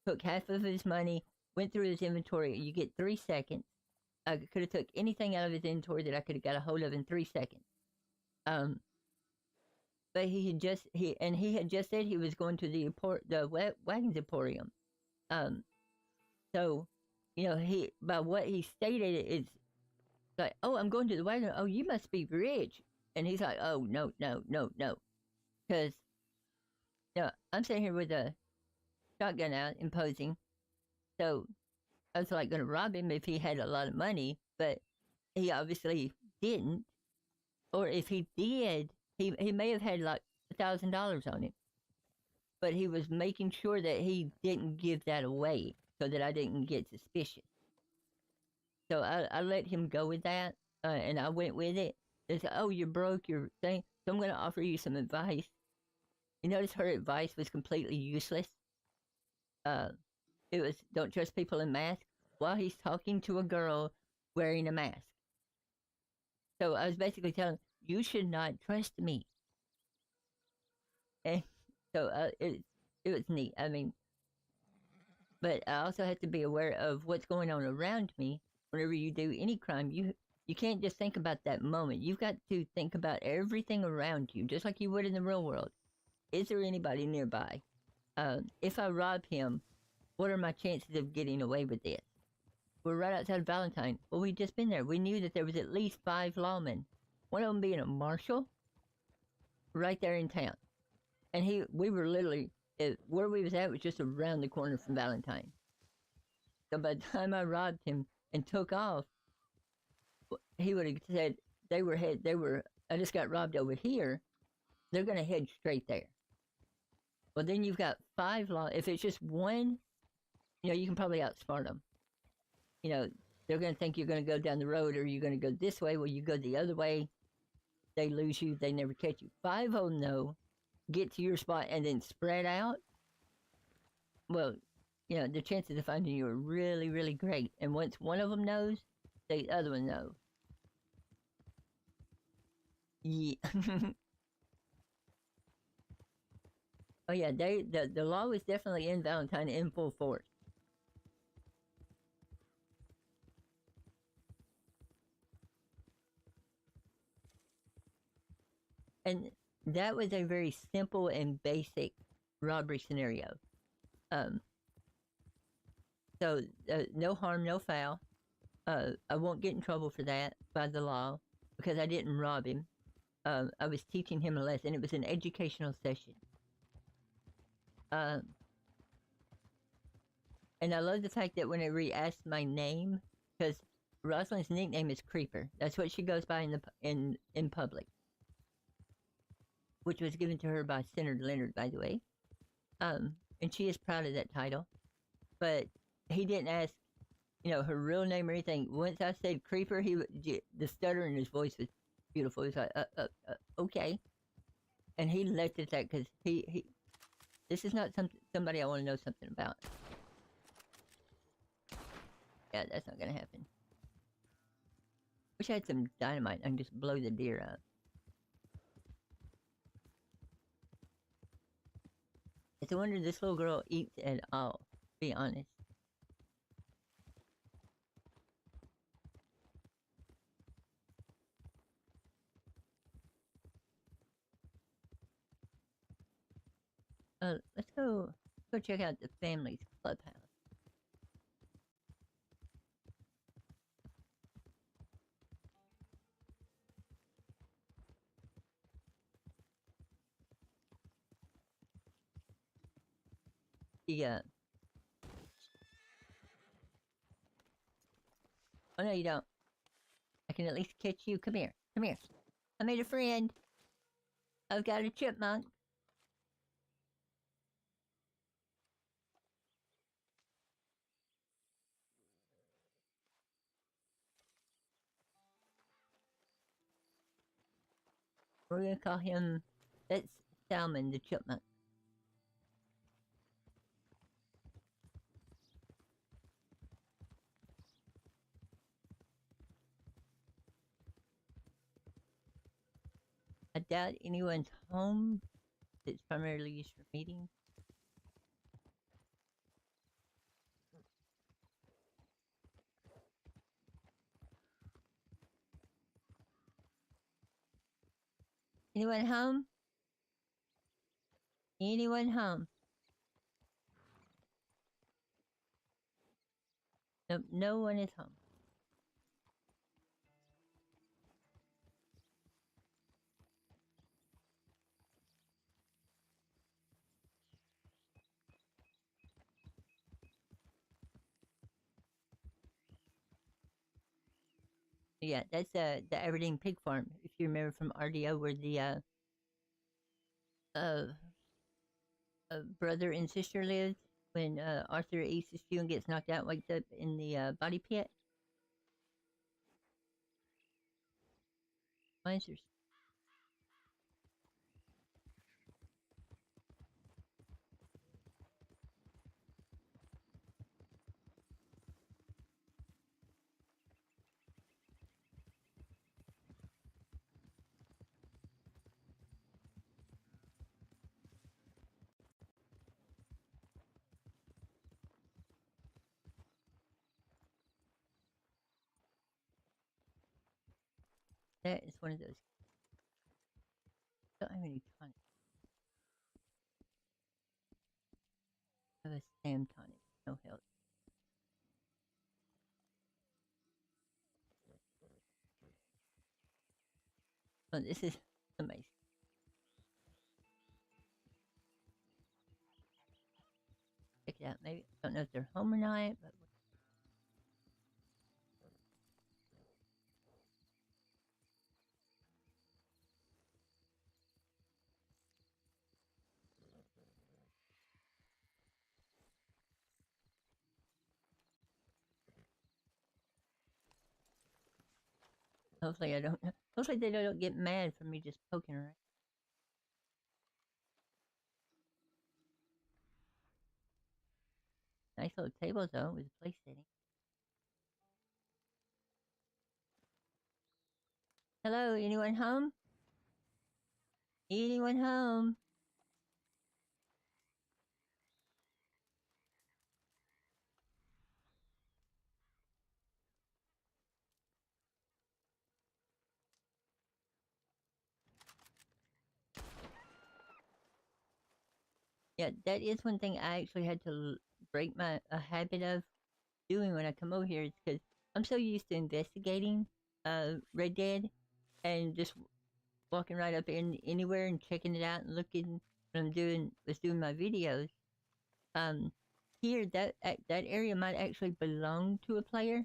took half of his money, went through his inventory. You get 3 seconds. I could have took anything out of his inventory that I could have got a hold of in 3 seconds. But he had just said he was going to the wagons emporium. So, he by what he stated, it's like, oh, I'm going to the wagon. Oh, you must be rich. And he's like, oh, no, because I'm sitting here with a shotgun out, imposing. So I was like going to rob him if he had a lot of money, but he obviously didn't. Or if he did, he may have had like $1,000 on him. But he was making sure that he didn't give that away so that I didn't get suspicious. So I let him go with that, and I went with it. They said, oh, you're broke, you're thing. So I'm going to offer you some advice. You notice her advice was completely useless. It was, don't trust people in masks while he's talking to a girl wearing a mask. So I was basically telling him, you should not trust me. And so it was neat. I mean, but I also have to be aware of what's going on around me. Whenever you do any crime, you can't just think about that moment. You've got to think about everything around you, just like you would in the real world. Is there anybody nearby? If I rob him, what are my chances of getting away with this? We're right outside of Valentine. Well, we'd just been there. We knew that there was at least 5 lawmen. One of them being a marshal, right there in town. And we were literally, where we was at was just around the corner from Valentine. So by the time I robbed him and took off, he would have said, I just got robbed over here. They're going to head straight there. Well, then you've got 5 law. If it's just one, you can probably outsmart them. They're going to think you're going to go down the road or you're going to go this way. Well, you go the other way. They lose you. They never catch you. 5 of them, though, get to your spot and then spread out. Well, the chances of finding you are really, really great. And once one of them knows, the other one knows. Yeah. Oh yeah, the law was definitely in Valentine in full force. And that was a very simple and basic robbery scenario. Um, so no harm, no foul. I won't get in trouble for that by the law because I didn't rob him. I was teaching him a lesson. It was an educational session. And I love the fact that whenever he asked my name, because Rosalind's nickname is Creeper. That's what she goes by in public, which was given to her by Senator Leonard, by the way. And she is proud of that title. But he didn't ask, her real name or anything. Once I said Creeper, the stutter in his voice was beautiful. He was like, okay. And he left it at that because this is not somebody I want to know something about. Yeah, that's not gonna happen. Wish I had some dynamite and just blow the deer up. It's a wonder this little girl eats at all, to be honest. Let's go check out the family's clubhouse. Yeah. Oh no, you don't. I can at least catch you. Come here. Come here. I made a friend. I've got a chipmunk. We're gonna call him. That's Salmon the chipmunk. I doubt anyone's home. It's primarily used for meetings. Anyone home? Anyone home? Nope, no one is home. Yeah, that's the Aberdeen pig farm. If you remember from RDO, where the uh, brother and sister lived when Arthur eats the stew and gets knocked out, wakes up in the body pit. Mine's that is one of those. Don't have any tonic. I have a Sam tonic. No help. Oh, this is amazing. Check it out. Maybe I don't know if they're home or not, but hopefully I don't. Hopefully they don't get mad for me just poking around. Nice little table though with place setting. Hello, anyone home? Anyone home? Yeah, that is one thing I actually had to break my a habit of doing when I come over here. Is because I'm so used to investigating Red Dead and just walking right up in anywhere and checking it out and looking when doing my videos. Um, Here that area might actually belong to a player,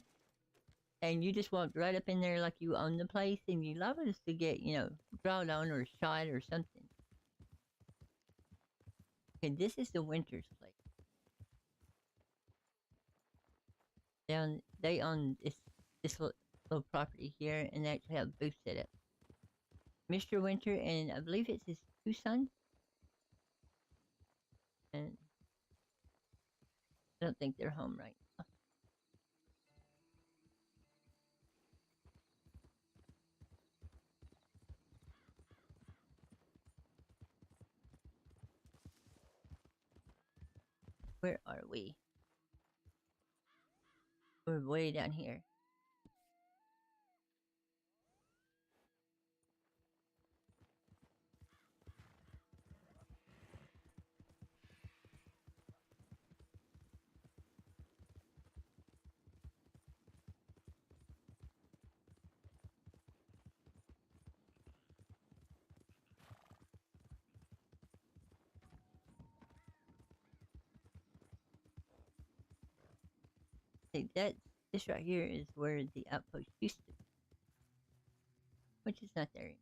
and you just walked right up in there like you own the place, and you liable to get drawed on or shot or something. Okay, this is the Winters place. They own this little property here, and they actually have booths set up. Mr. Winter and I believe it's his two sons, and I don't think they're home right now. Where are we? We're way down here. See, this right here is where the outpost used to be, which is not there.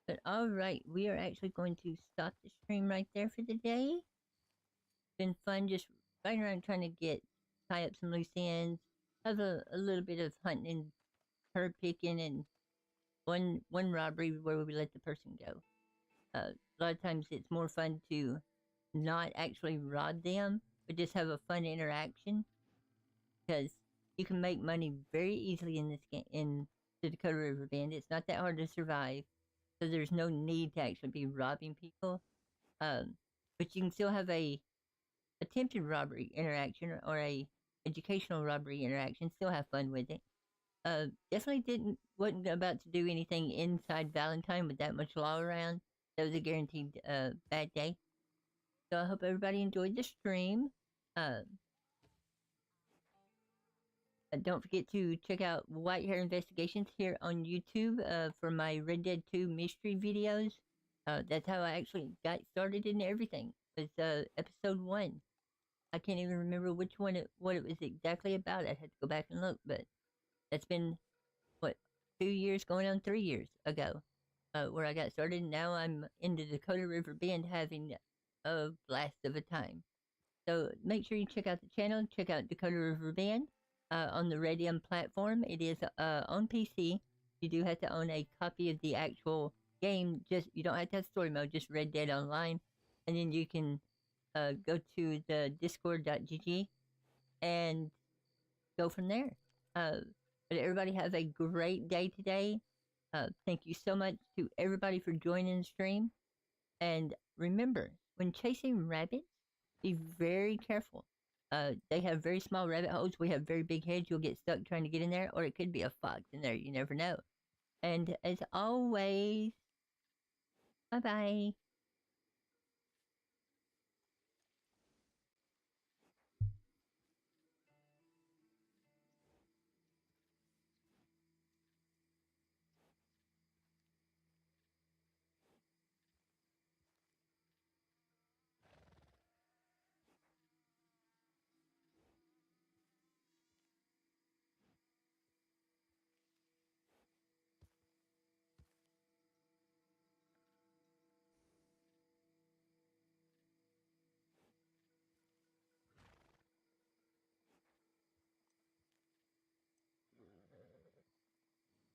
But all right, we are actually going to stop the stream right there for the day. It's been fun just riding around trying to tie up some loose ends, have a little bit of hunting and herb picking, and one robbery where we let the person go. A lot of times it's more fun to not actually rob them, but just have a fun interaction because you can make money very easily in this game in the Dakota River Bend. It's not that hard to survive, so there's no need to actually be robbing people. Um, but you can still have a attempted robbery interaction or a educational robbery interaction. Still have fun with it. Definitely wasn't about to do anything inside Valentine with that much law around. That was a guaranteed bad day. So I hope everybody enjoyed the stream. Uh, don't forget to check out White Hair Investigations here on YouTube for my Red Dead 2 mystery videos. That's how I actually got started in everything. It was episode 1. I can't even remember what it was exactly about. I had to go back and look, but that's been what 2 years, going on 3 years ago, where I got started. Now I'm in the Dakota River Bend having a blast of a time. So make sure you check out the channel. Check out Dakota River Band on the Radium platform. It is on PC. You do have to own a copy of the actual game. Just you don't have to have story mode. Just Red Dead Online, and then you can go to the discord.gg and go from there. But everybody have a great day today. Thank you so much to everybody for joining the stream. And remember, when chasing rabbits, be very careful. They have very small rabbit holes. We have very big heads. You'll get stuck trying to get in there, or it could be a fox in there. You never know. And as always, bye bye.